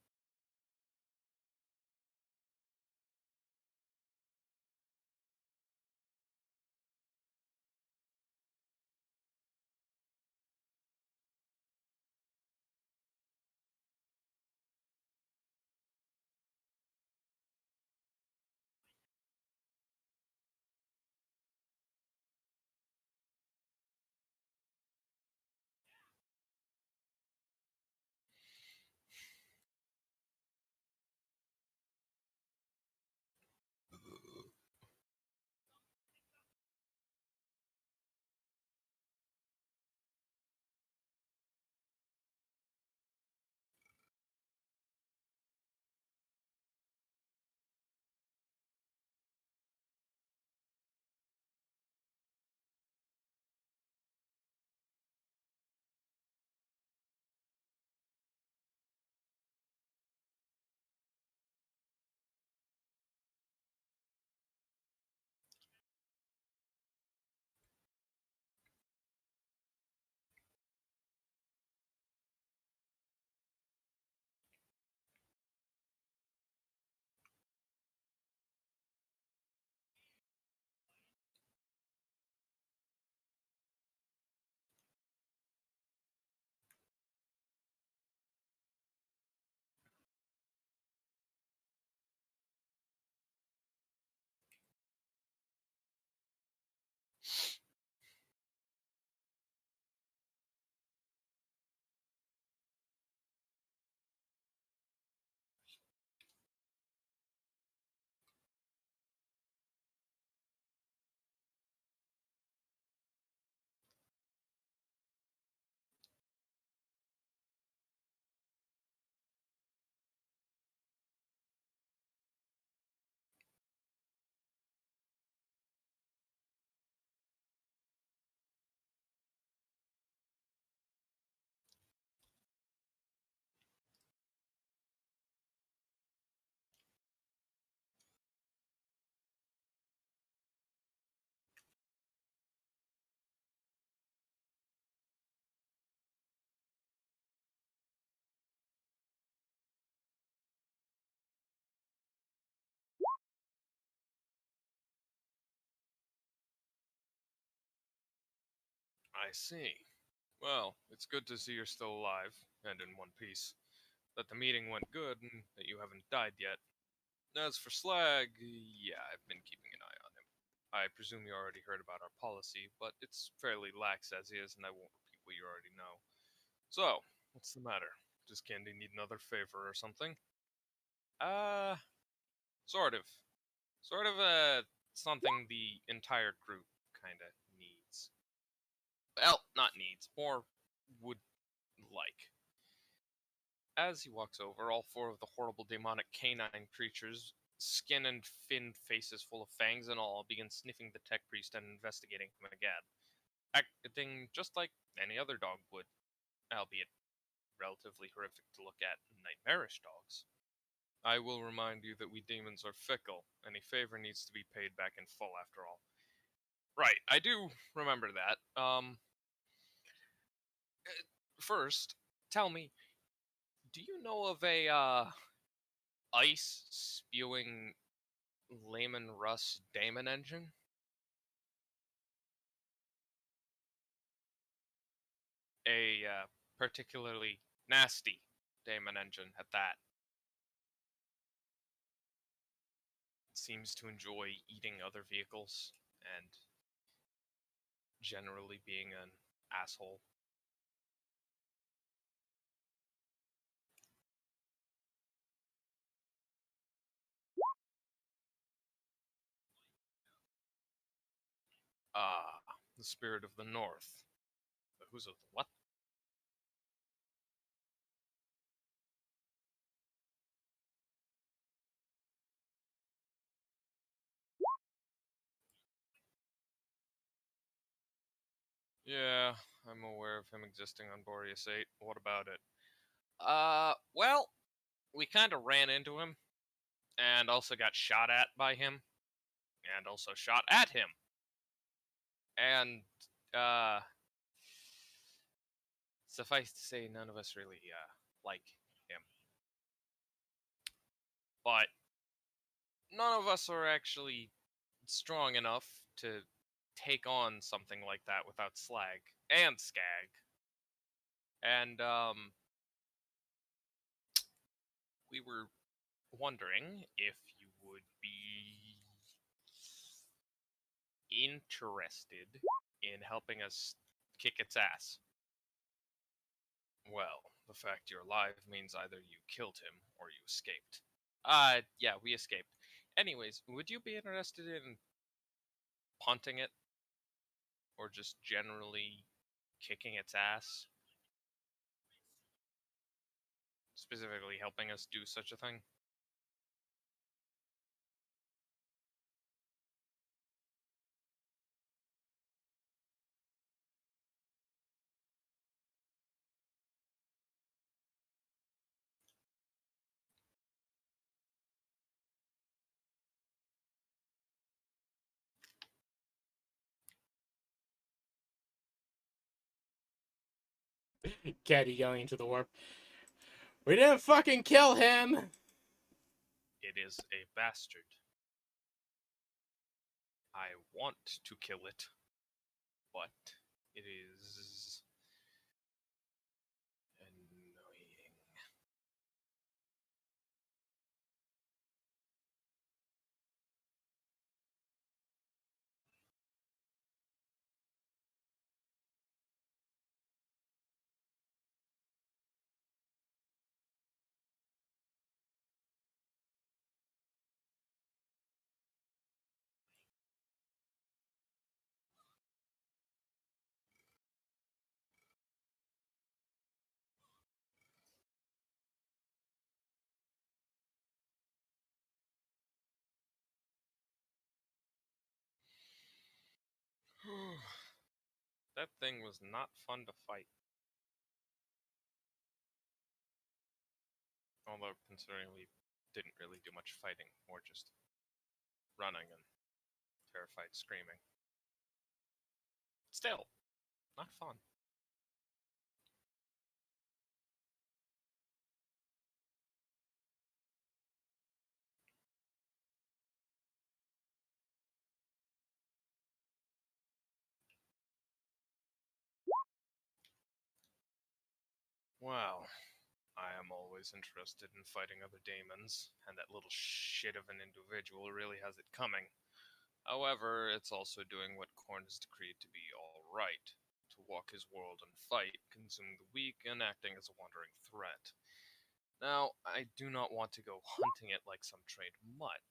I see. Well, it's good to see you're still alive and in one piece. That the meeting went good and that you haven't died yet. As for Slag, yeah, I've been keeping an eye on him. I presume you already heard about our policy, but it's fairly lax as is, and I won't repeat what you already know. So, what's the matter? Does Candy need another favor or something? Uh, sort of. Sort of something the entire group kinda needs. Well, not needs, more would like. As he walks over, all four of the horrible demonic canine creatures, skin and fin faces full of fangs and all, begin sniffing the tech priest and investigating him again, acting just like any other dog would, albeit relatively horrific to look at nightmarish dogs. I will remind you that we demons are fickle. Any favor needs to be paid back in full, after all. Right, I do remember that. First, tell me, do you know of a ice spewing Layman Russ Damon engine? A particularly nasty Damon engine at that. It seems to enjoy eating other vehicles and generally being an asshole. Ah, the spirit of the North. Who's of the what? Yeah, I'm aware of him existing on Boreas 8. What about it? Well, we kind of ran into him, and also got shot at by him, and also shot at him. And, suffice to say, none of us really, like him. But none of us are actually strong enough to take on something like that without Slag and Skag. And, we were wondering if you would be interested in helping us kick its ass. Well, the fact you're alive means either you killed him or you escaped. Yeah, we escaped. Anyways, would you be interested in punting it? Or just generally kicking its ass? Specifically helping us do such a thing? Caddy yelling into the warp. We didn't fucking kill him! It is a bastard. I want to kill it, but it is annoying. That thing was not fun to fight. Although, considering we didn't really do much fighting, more just running and terrified screaming. Still, not fun. Well, I am always interested in fighting other daemons, and that little shit of an individual really has it coming. However, it's also doing what Korn has decreed to be alright, to walk his world and fight, consuming the weak and acting as a wandering threat. Now, I do not want to go hunting it like some trained mutt.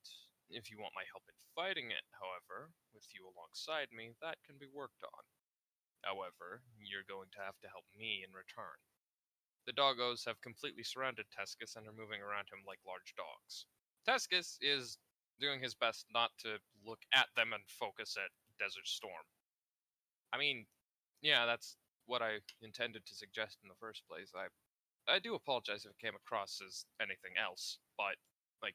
If you want my help in fighting it, however, with you alongside me, that can be worked on. However, you're going to have to help me in return. The doggos have completely surrounded Tescus and are moving around him like large dogs. Tescus is doing his best not to look at them and focus at Desert Storm. I mean, yeah, that's what I intended to suggest in the first place. I do apologize if it came across as anything else, but like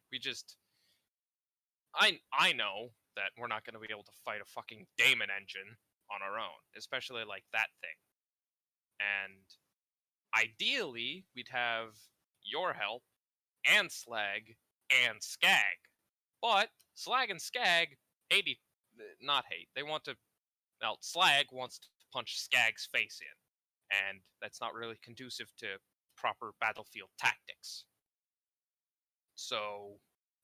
I know that we're not going to be able to fight a fucking Daemon engine on our own, especially like that thing. And ideally, we'd have your help and Slag and Skag. But Slag and Skag hate not hate. They want to. Now, Slag wants to punch Skag's face in, and that's not really conducive to proper battlefield tactics. So,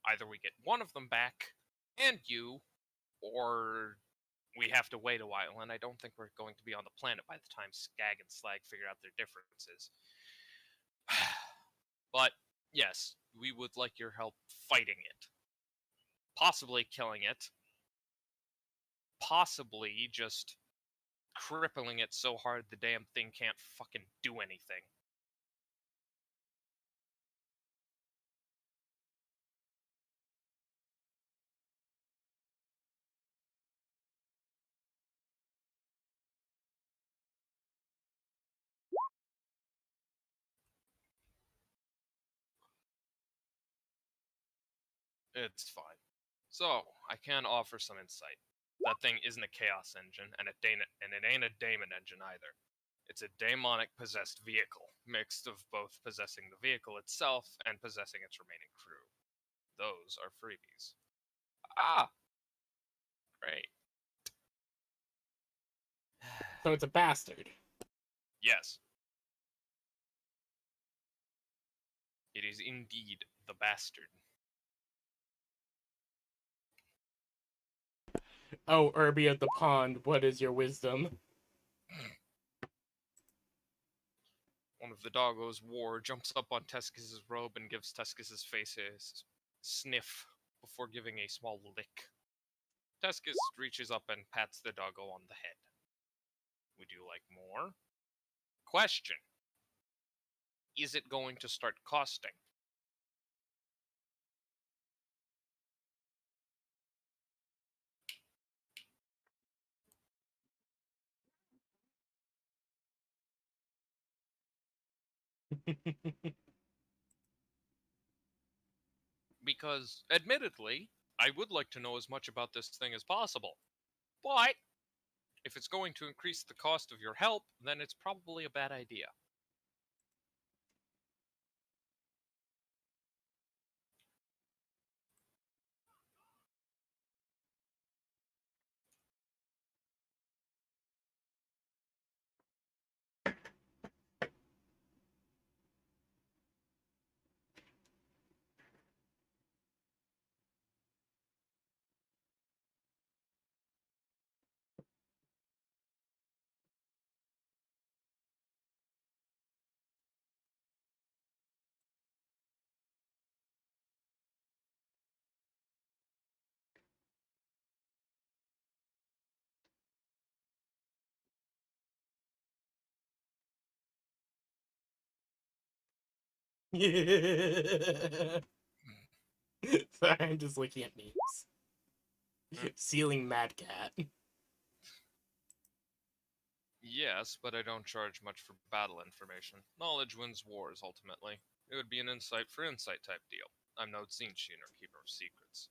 either we get one of them back, and you, or we have to wait a while, and I don't think we're going to be on the planet by the time Skag and Slag figure out their differences. But, yes, we would like your help fighting it. Possibly killing it. Possibly just crippling it so hard the damn thing can't fucking do anything. It's fine. So, I can offer some insight. That thing isn't a chaos engine, and it ain't a daemon engine either. It's a daemonic possessed vehicle, mixed of both possessing the vehicle itself and possessing its remaining crew. Those are freebies. Ah! Great. So it's a bastard. Yes. It is indeed the bastard. Oh, Irby of the Pond, what is your wisdom? One of the doggos, War, jumps up on Tescus's robe and gives Tescus's face a sniff before giving a small lick. Tescus reaches up and pats the doggo on the head. Would you like more? Question. Is it going to start costing? Because, admittedly, I would like to know as much about this thing as possible. But, if it's going to increase the cost of your help, then it's probably a bad idea. Sorry, I'm just looking at memes. Mm. Sealing Mad Cat. Yes, but I don't charge much for battle information. Knowledge wins wars, ultimately. It would be an insight for insight type deal. I'm no Zinchian or Keeper of Secrets.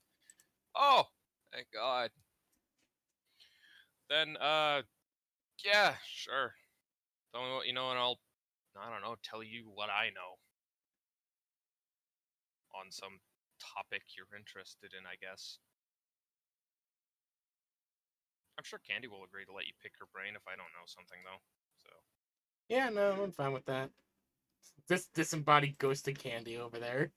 Oh! Thank God. Then, yeah, sure. Tell me what you know and I don't know, tell you what I know. On some topic you're interested in, I guess. I'm sure Candy will agree to let you pick her brain if I don't know something, though. So, Yeah, no, I'm fine with that. This disembodied ghost of Candy over there.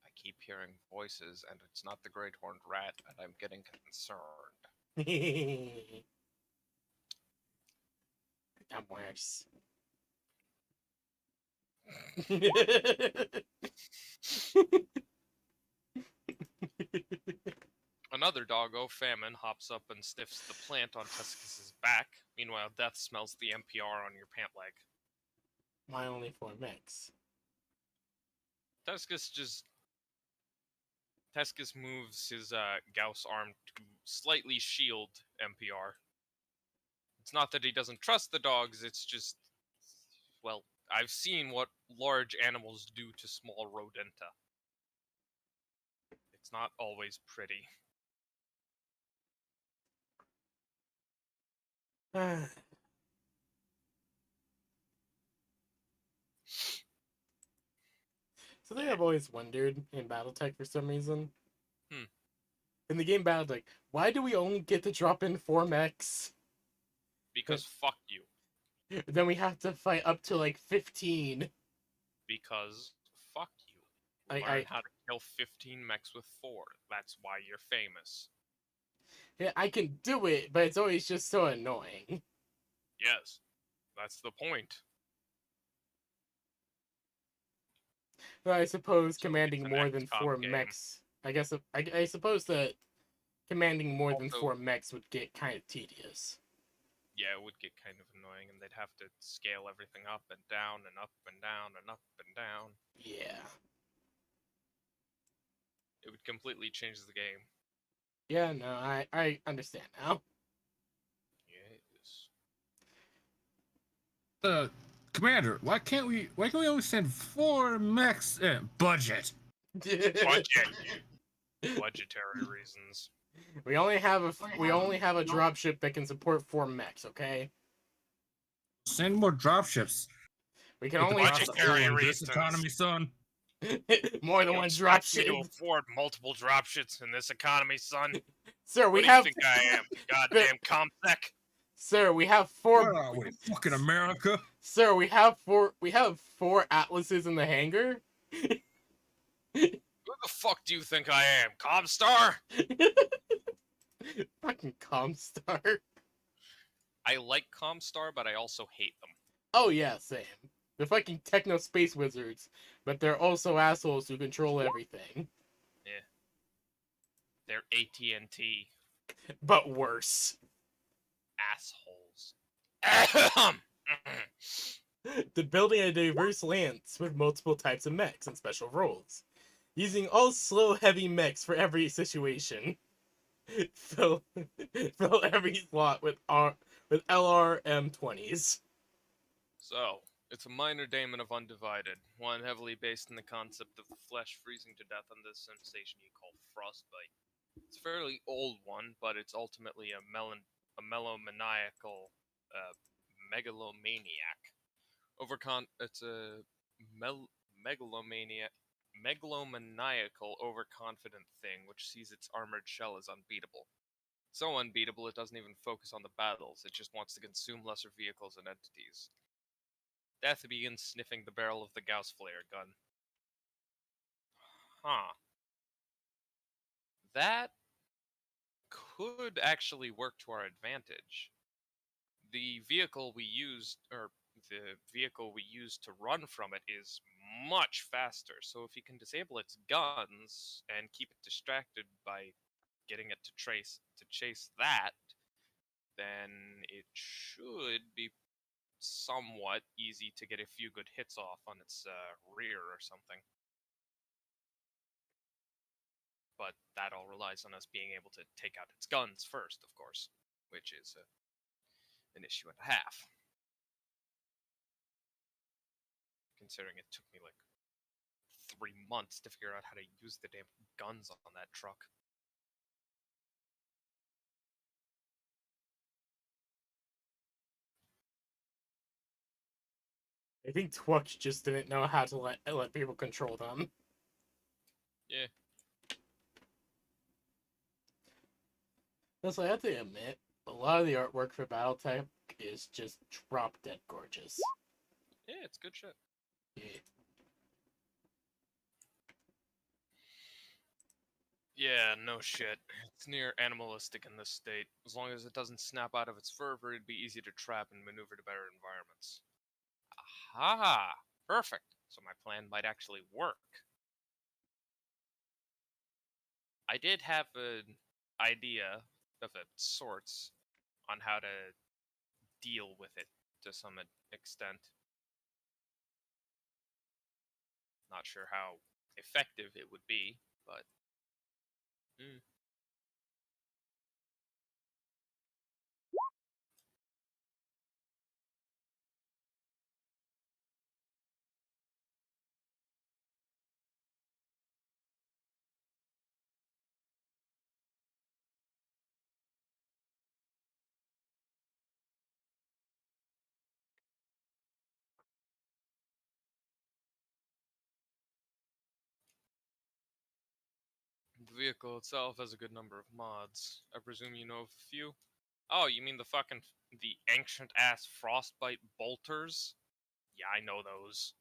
I keep hearing voices, and it's not the Great Horned Rat, and I'm getting concerned. I'm worse. Another doggo, Famine, hops up and stiffs the plant on Tuscus's back. Meanwhile, Death smells the NPR on your pant leg. My only 4 mix. Tuscus moves his Gauss arm to slightly shield NPR. It's not that he doesn't trust the dogs, it's just, well, I've seen what large animals do to small rodenta. It's not always pretty. Something I've always wondered in Battletech for some reason. Hmm. In the game Battletech, why do we only get to drop in 4 mechs? Because fuck you. Then we have to fight up to like 15. Because fuck you. I- Learn I- how to kill 15 mechs with 4. That's why you're famous. Yeah, I can do it, but it's always just so annoying. Yes. That's the point. But I suppose So commanding it's an more than XCOM 4 game. mechs. I guess I suppose that commanding more than Also- 4 mechs would get kind of tedious. Yeah, it would get kind of annoying, and they'd have to scale everything up and down and up and down and up and down. Yeah. It would completely change the game. Yeah, no, I understand now. Yes. Commander, why can we only send 4 mechs? Budget. Budget. Budgetary reasons. We only have a dropship that can support 4 mechs. Okay. Send more dropships. We can With the only cost of Budgetary oil in this reasons. economy, son. more than You one expect me to dropship. afford multiple dropships in this economy, son? Sir, What we do you have. think I am? Goddamn comsec? Sir, we have What 4. are we, fucking America? Sir, we have 4. We have 4 atlases in the hangar. Who the fuck do you think I am? Comstar? Fucking Comstar. I like Comstar, but I also hate them. Oh yeah, same. They're fucking techno space wizards, but they're also assholes who control everything. They're AT&T But worse. assholes. Ahem. The building a diverse lance with multiple types of mechs and special roles. Using all slow heavy mechs for every situation. fill every slot with LRM-20s. So, it's a minor daemon of Undivided, one heavily based in the concept of the flesh freezing to death under the sensation you call frostbite. It's a fairly old one, but it's ultimately a melomaniacal megalomaniac. It's a megalomaniacal, overconfident thing which sees its armored shell as unbeatable. So unbeatable it doesn't even focus on the battles, it just wants to consume lesser vehicles and entities. Death begins sniffing the barrel of the Gauss flare gun. Huh. That could actually work to our advantage. The vehicle we used to run from it is much faster, so if you can disable its guns and keep it distracted by getting it to chase that, then it should be somewhat easy to get a few good hits off on its rear or something. But that all relies on us being able to take out its guns first, of course, which is an issue and a half. Considering it took me like 3 months to figure out how to use the damn guns on that truck. I think Twux just didn't know how to let people control them. Yeah. Also, I have to admit, a lot of the artwork for Battletech is just drop dead gorgeous. Yeah, it's good shit. Yeah. Yeah, no shit. It's near animalistic in this state. As long as it doesn't snap out of its fervor, it'd be easy to trap and maneuver to better environments. Aha! Perfect. So my plan might actually work. I did have an idea of a sorts on how to deal with it to some extent. Not sure how effective it would be, but the vehicle itself has a good number of mods. I presume you know of a few? Oh, you mean the ancient ass frostbite bolters? Yeah, I know those.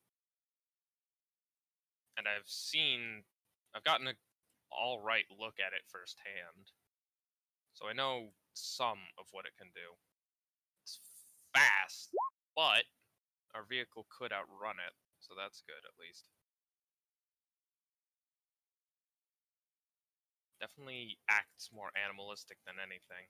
And I've gotten a alright look at it firsthand. So I know some of what it can do. It's fast, but our vehicle could outrun it, so that's good at least. Definitely acts more animalistic than anything.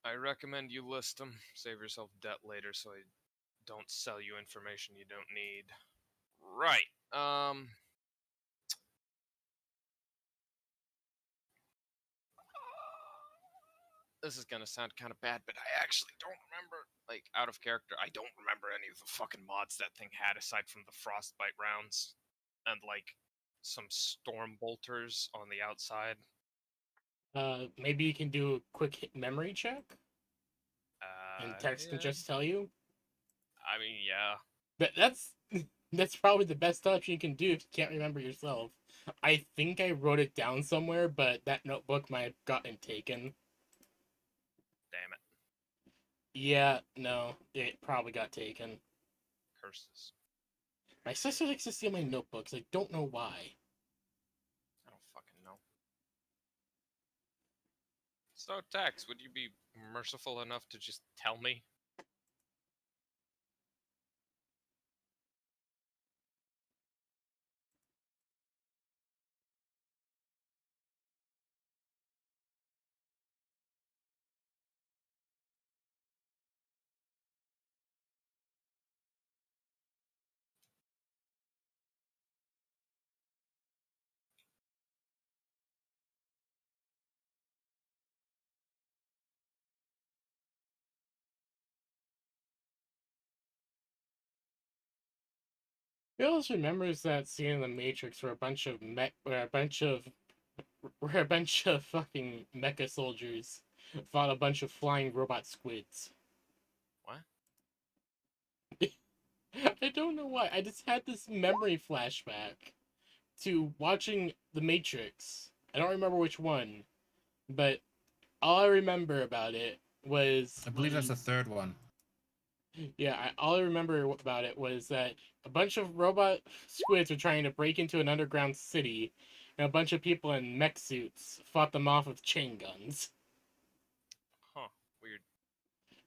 I recommend you list them. Save yourself debt later so I don't sell you information you don't need. Right. This is gonna sound kind of bad, but I actually don't remember, like, out of character, I don't remember any of the fucking mods that thing had aside from the frostbite rounds and, like, some storm bolters on the outside. Maybe you can do a quick memory check, and text can Yeah. just tell you. I mean, yeah. That's that's probably the best option you can do if you can't remember yourself. I think I wrote it down somewhere, but that notebook might have gotten taken. Damn it. Yeah, no, it probably got taken. Curses. My sister likes to steal my notebooks. I don't know why. I don't fucking know. So, Tex, would you be merciful enough to just tell me? Who else remembers that scene in the Matrix where a bunch of fucking mecha soldiers fought a bunch of flying robot squids? What? I don't know why. I just had this memory flashback to watching The Matrix. I don't remember which one, but all I remember about it was I believe that's the third one. yeah. All I remember about it was that a bunch of robot squids were trying to break into an underground city, and a bunch of people in mech suits fought them off with chain guns. Huh. Weird.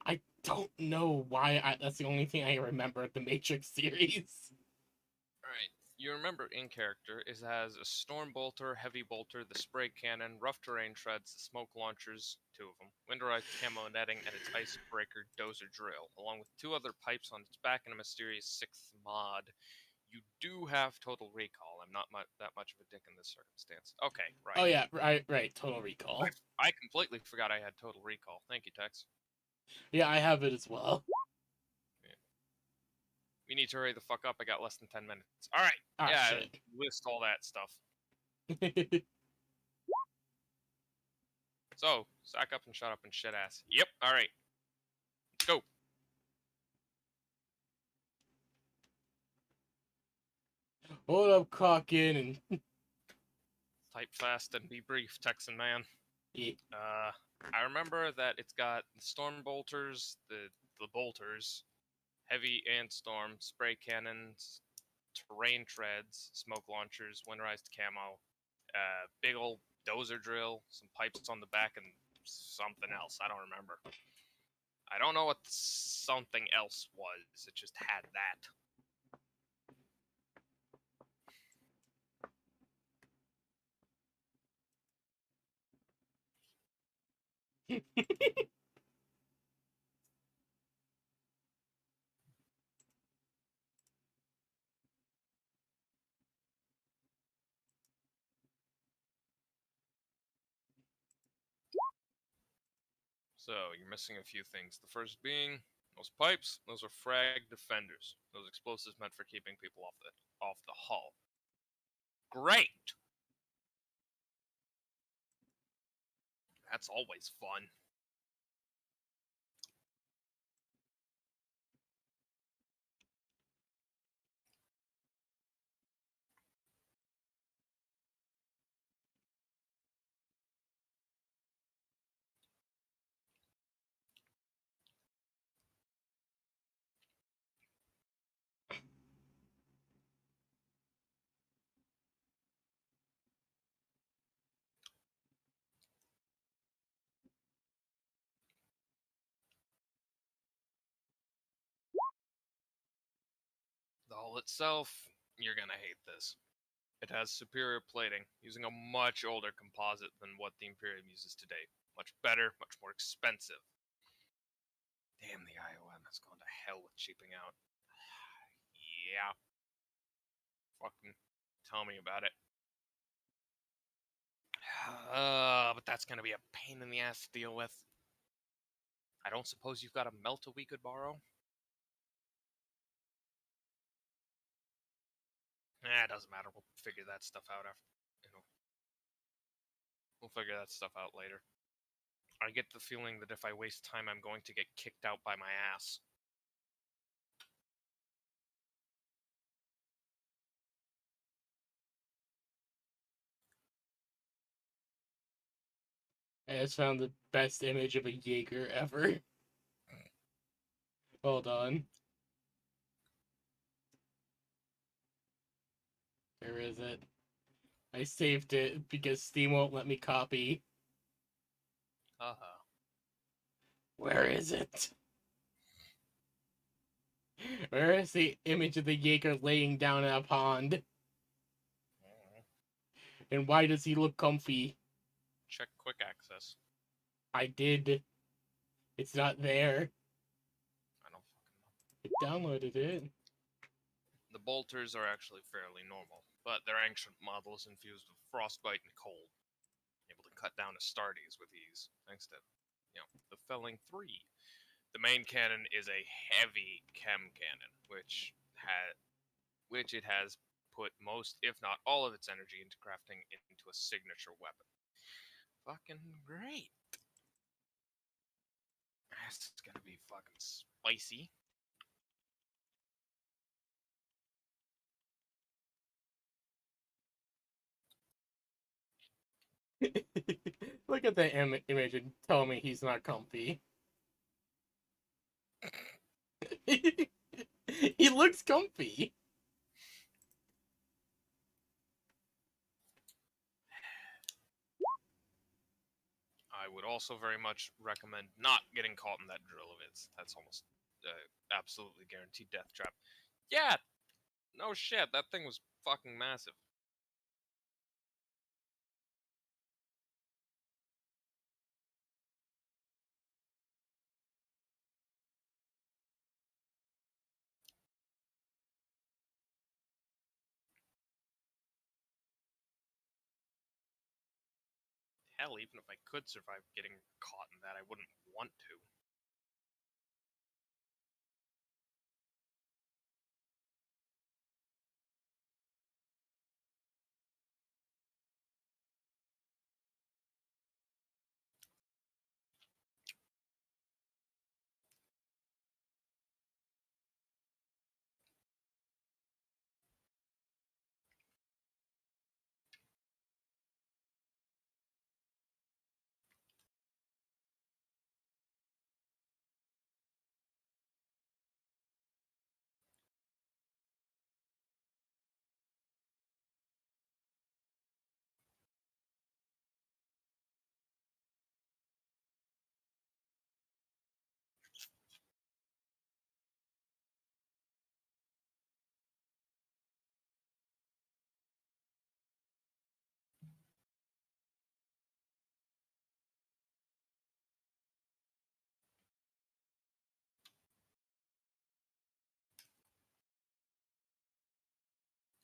I don't know why. That's the only thing I remember of the Matrix series. Alright. You remember in character, it has a storm bolter, heavy bolter, the spray cannon, rough terrain treads, the smoke launchers, 2 of them, winterized camo netting, and its icebreaker dozer drill, along with 2 other pipes on its back and a mysterious 6th mod. You do have total recall. I'm not that much of a dick in this circumstance. Okay, right. Oh yeah, right. Total Recall. I completely forgot I had total recall. Thank you, Tex. Yeah, I have it as well. We need to hurry the fuck up. I got less than 10 minutes. Alright. Ah, Yeah, shit. list all that stuff. So, sack up and shut up and shit ass. Yep, alright. Let's go. Hold up, cock in, and Type fast and be brief, Texan man. yeah. I remember that it's got the storm bolters, the bolters, heavy ant storm, spray cannons, terrain treads, smoke launchers, winterized camo, big old dozer drill, some pipes on the back, and something else. I don't remember. I don't know what something else was. It just had that. So you're missing a few things. The first being those pipes. Those are frag defenders. Those explosives meant for keeping people off the hull. Great. That's always fun. The hull itself, you're gonna hate this. It has superior plating, using a much older composite than what the Imperium uses today. Much better, much more expensive. Damn, the IOM has gone to hell with cheaping out. Yeah. Fucking tell me about it. But that's gonna be a pain in the ass to deal with. I don't suppose you've got a melta we could borrow? It doesn't matter. We'll figure that stuff out after. We'll figure that stuff out later. I get the feeling that if I waste time, I'm going to get kicked out by my ass. I just found the best image of a Jaeger ever. Hold on. Where is it? I saved it because Steam won't let me copy. Where is it? Where is the image of the Jaeger laying down in a pond? And why does he look comfy? Check quick access. I did. It's not there. I don't fucking know. I downloaded it. The bolters are actually fairly normal, but they're ancient models infused with frostbite and cold, able to cut down Astartes with ease, thanks to, the Felling 3. The main cannon is a heavy chem cannon, which it has put most, if not all of its energy into crafting into a signature weapon. Fucking great. This is gonna be fucking spicy. Look at the image and tell me he's not comfy. He looks comfy. I would also very much recommend not getting caught in that drill of its. That's almost absolutely guaranteed death trap. Yeah, no shit, that thing was fucking massive. Hell, even if I could survive getting caught in that, I wouldn't want to.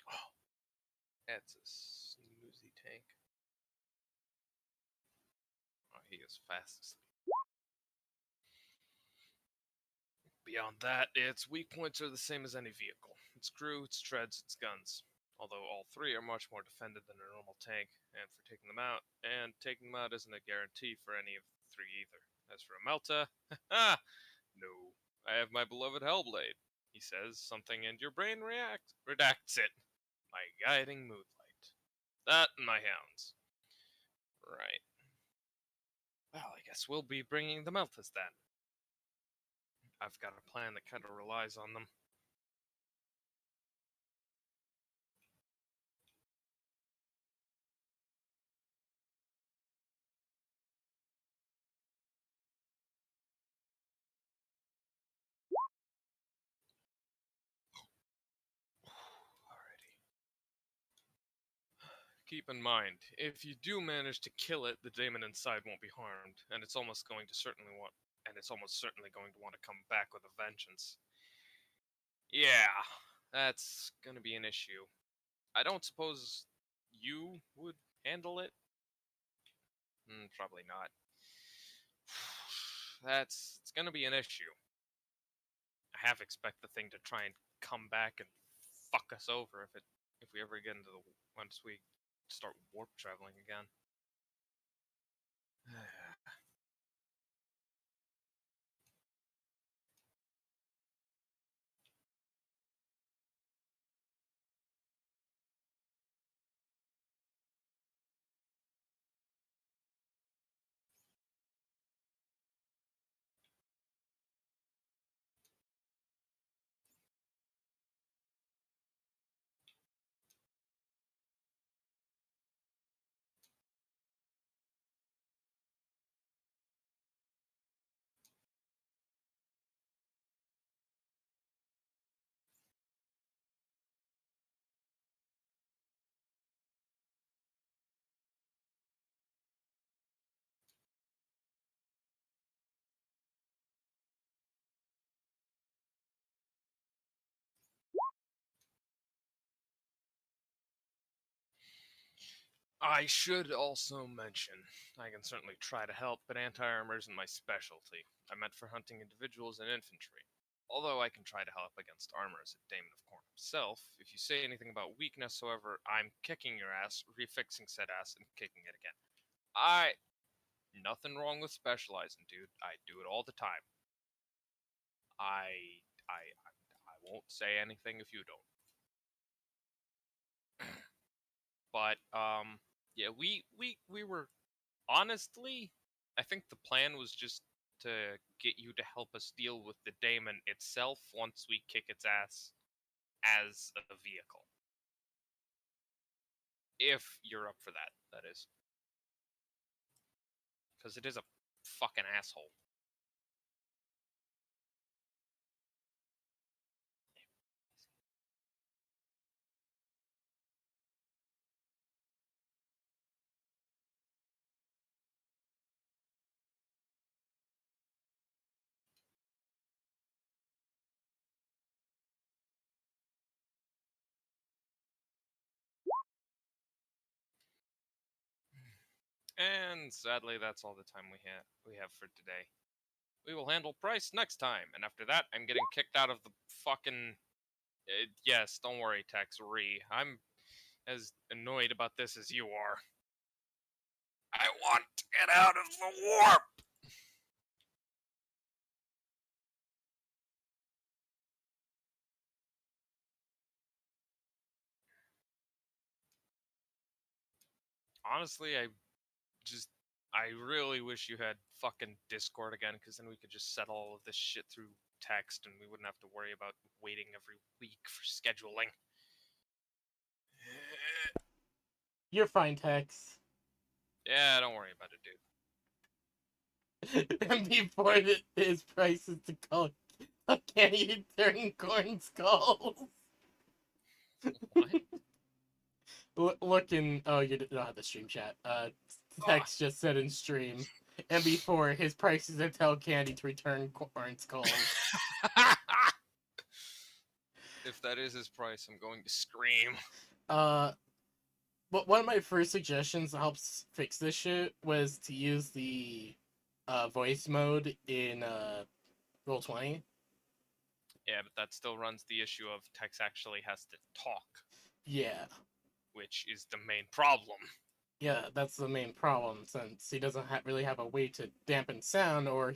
Oh, that's a snoozy tank. Oh, he is fast asleep. Beyond that, its weak points are the same as any vehicle. Its crew, its treads, its guns. Although all three are much more defended than a normal tank, and taking them out isn't a guarantee for any of the three either. As for a Melta, no. I have my beloved Hellblade. He says something and your brain redacts it. My guiding moonlight. That and my hounds. Right. Well, I guess we'll be bringing the Meltas then. I've got a plan that kind of relies on them. Alrighty. Keep in mind, if you do manage to kill it, the daemon inside won't be harmed, and it's almost certainly going to want to come back with a vengeance. Yeah, that's gonna be an issue. I don't suppose you would handle it? Probably not. It's gonna be an issue. I half expect the thing to try and come back and fuck us over if we ever get into the once we start warp traveling again. I should also mention, I can certainly try to help, but anti-armor isn't my specialty. I'm meant for hunting individuals and infantry. Although I can try to help against armor as a Daemon of Corn himself, if you say anything about weakness, however, I'm kicking your ass, refixing said ass, and kicking it again. Nothing wrong with specializing, dude. I do it all the time. I won't say anything if you don't. But yeah, we were honestly, I think the plan was just to get you to help us deal with the daemon itself once we kick its ass as a vehicle. If you're up for that, that is. Because it is a fucking asshole. And sadly, that's all the time we have for today. We will handle price next time, and after that, I'm getting kicked out of the fucking. Yes, don't worry, Tex I'm as annoyed about this as you are. I want to get out of the warp! Honestly, I really wish you had fucking Discord again, because then we could just settle all of this shit through text, and we wouldn't have to worry about waiting every week for scheduling. You're fine, Tex. Yeah, don't worry about it, dude. And before his price is to call Candy turn corn skulls. What? Looking. Oh, you don't have the stream chat. Tex just said in stream. And before his price is to tell Candy to return corn skulls. If that is his price, I'm going to scream. But one of my first suggestions to help fix this shit was to use the voice mode in Roll20. Yeah, but that still runs the issue of Tex actually has to talk. Yeah. Which is the main problem. Yeah, that's the main problem, since he doesn't really have a way to dampen sound, or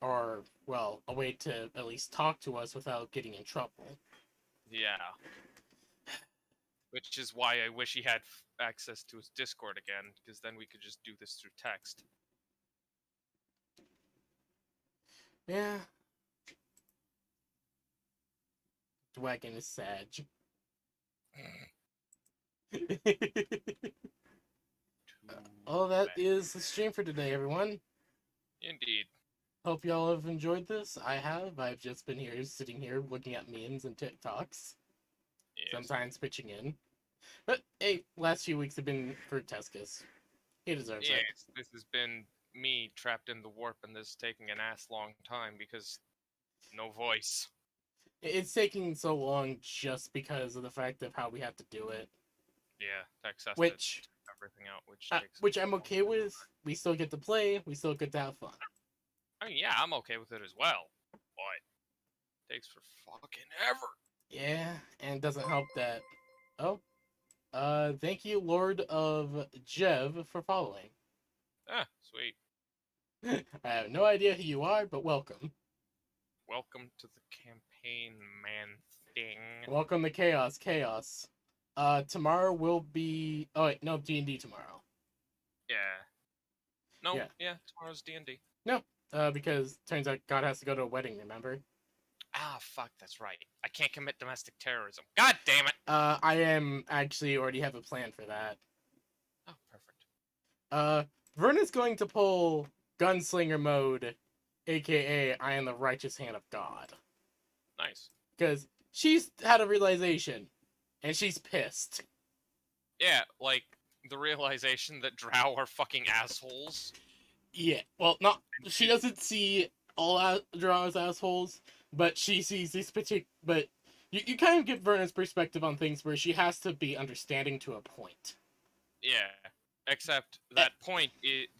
a way to at least talk to us without getting in trouble. Yeah. Which is why I wish he had access to his Discord again, because then we could just do this through text. Yeah. Dwagon is Sag. Well, that is the stream for today, everyone. Indeed. Hope y'all have enjoyed this. I have. I've just been sitting here, looking at memes and TikToks. Yes. Sometimes pitching in. But, hey, last few weeks have been for Tescus. He deserves it. Yes, this has been me trapped in the warp, and this is taking an ass long time because no voice. It's taking so long just because of the fact of how we have to do it. Yeah, to access Which, everything out, which takes. which I'm a long okay time. with. We still get to play. We still get to have fun. I mean, yeah, I'm okay with it as well, but it takes for fucking ever. Yeah, and it doesn't help that. Oh, thank you, Lord of Jev, for following. Ah, sweet. I have no idea who you are, but welcome. Welcome to the campaign, man thing. Welcome to Chaos. Tomorrow will be. Oh wait, no, D&D tomorrow. Yeah. No, Yeah. yeah, tomorrow's D&D. No, because turns out God has to go to a wedding. Remember? Ah, fuck, that's right. I can't commit domestic terrorism. God damn it! I am actually already have a plan for that. Oh, perfect. Verna's going to pull Gunslinger mode, aka I am the righteous hand of God. Nice. Because she's had a realization, and she's pissed. Yeah, like, the realization that Drow are fucking assholes. Yeah, well, not she doesn't see all Drow as assholes, but she sees these particular. But you kind of get Verna's perspective on things where she has to be understanding to a point. Yeah, except that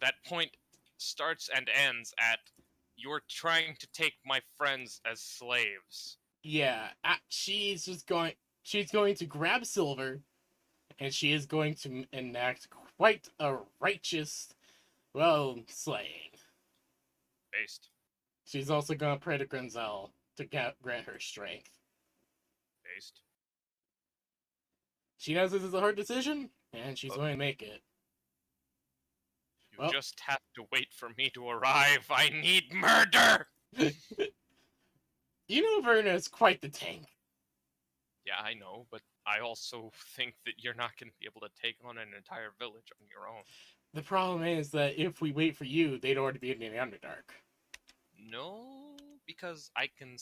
that point starts and ends at you're trying to take my friends as slaves. Yeah, she's just going. She's going to grab Silver, and she is going to enact quite a righteous, well, slaying. Based. She's also going to pray to Grenzel to grant her strength. Based. She knows this is a hard decision, and she's going to make it. You Well- just have to wait for me to arrive. I need murder! You know Verna is quite the tank. Yeah, I know, but I also think that you're not going to be able to take on an entire village on your own. The problem is that if we wait for you, they'd already be in the Underdark. No, because I can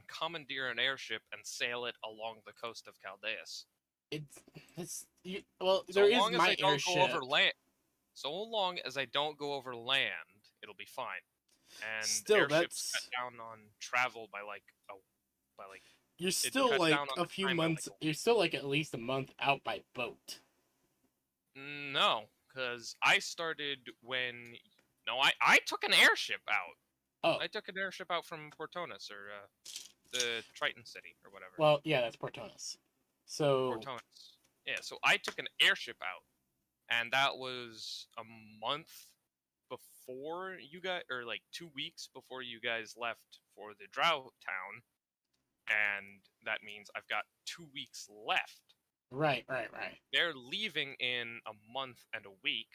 commandeer an airship and sail it along the coast of Chaldeus. Well, So there is long as my I don't airship. go over land, so long as I don't go over land, it'll be fine. And Still, airships that's- cut down on travel by like You're it still cuts like down on a the few time by, months. like, You're still like at least a month out by boat. no, because I started when I took an airship out. Oh, I took an airship out from Portonis or the Triton City or whatever. well, yeah, that's Portonis. So Portonis. Yeah, so I took an airship out, and that was a month before you guys, or like 2 weeks before you guys left for the Drow town, and that means I've got 2 weeks left. right. They're leaving in a month and a week,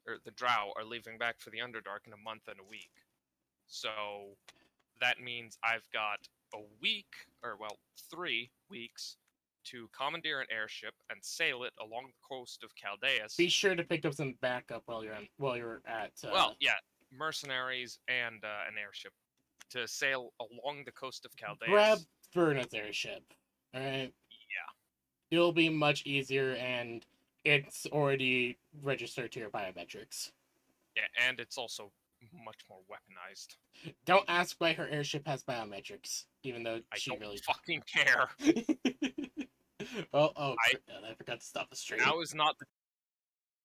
or the Drow are leaving back for the Underdark in a month and a week. So that means I've got a week, or well, 3 weeks to commandeer an airship and sail it along the coast of Chaldeus. Be sure to pick up some backup while you're at. Well, yeah, mercenaries and an airship to sail along the coast of Chaldeus. grab Verna's airship. All right. Yeah. It'll be much easier, and it's already registered to your biometrics. Yeah, and it's also much more weaponized. Don't ask why her airship has biometrics, even though I she don't really. fucking care. I forgot to stop the stream. Now is not the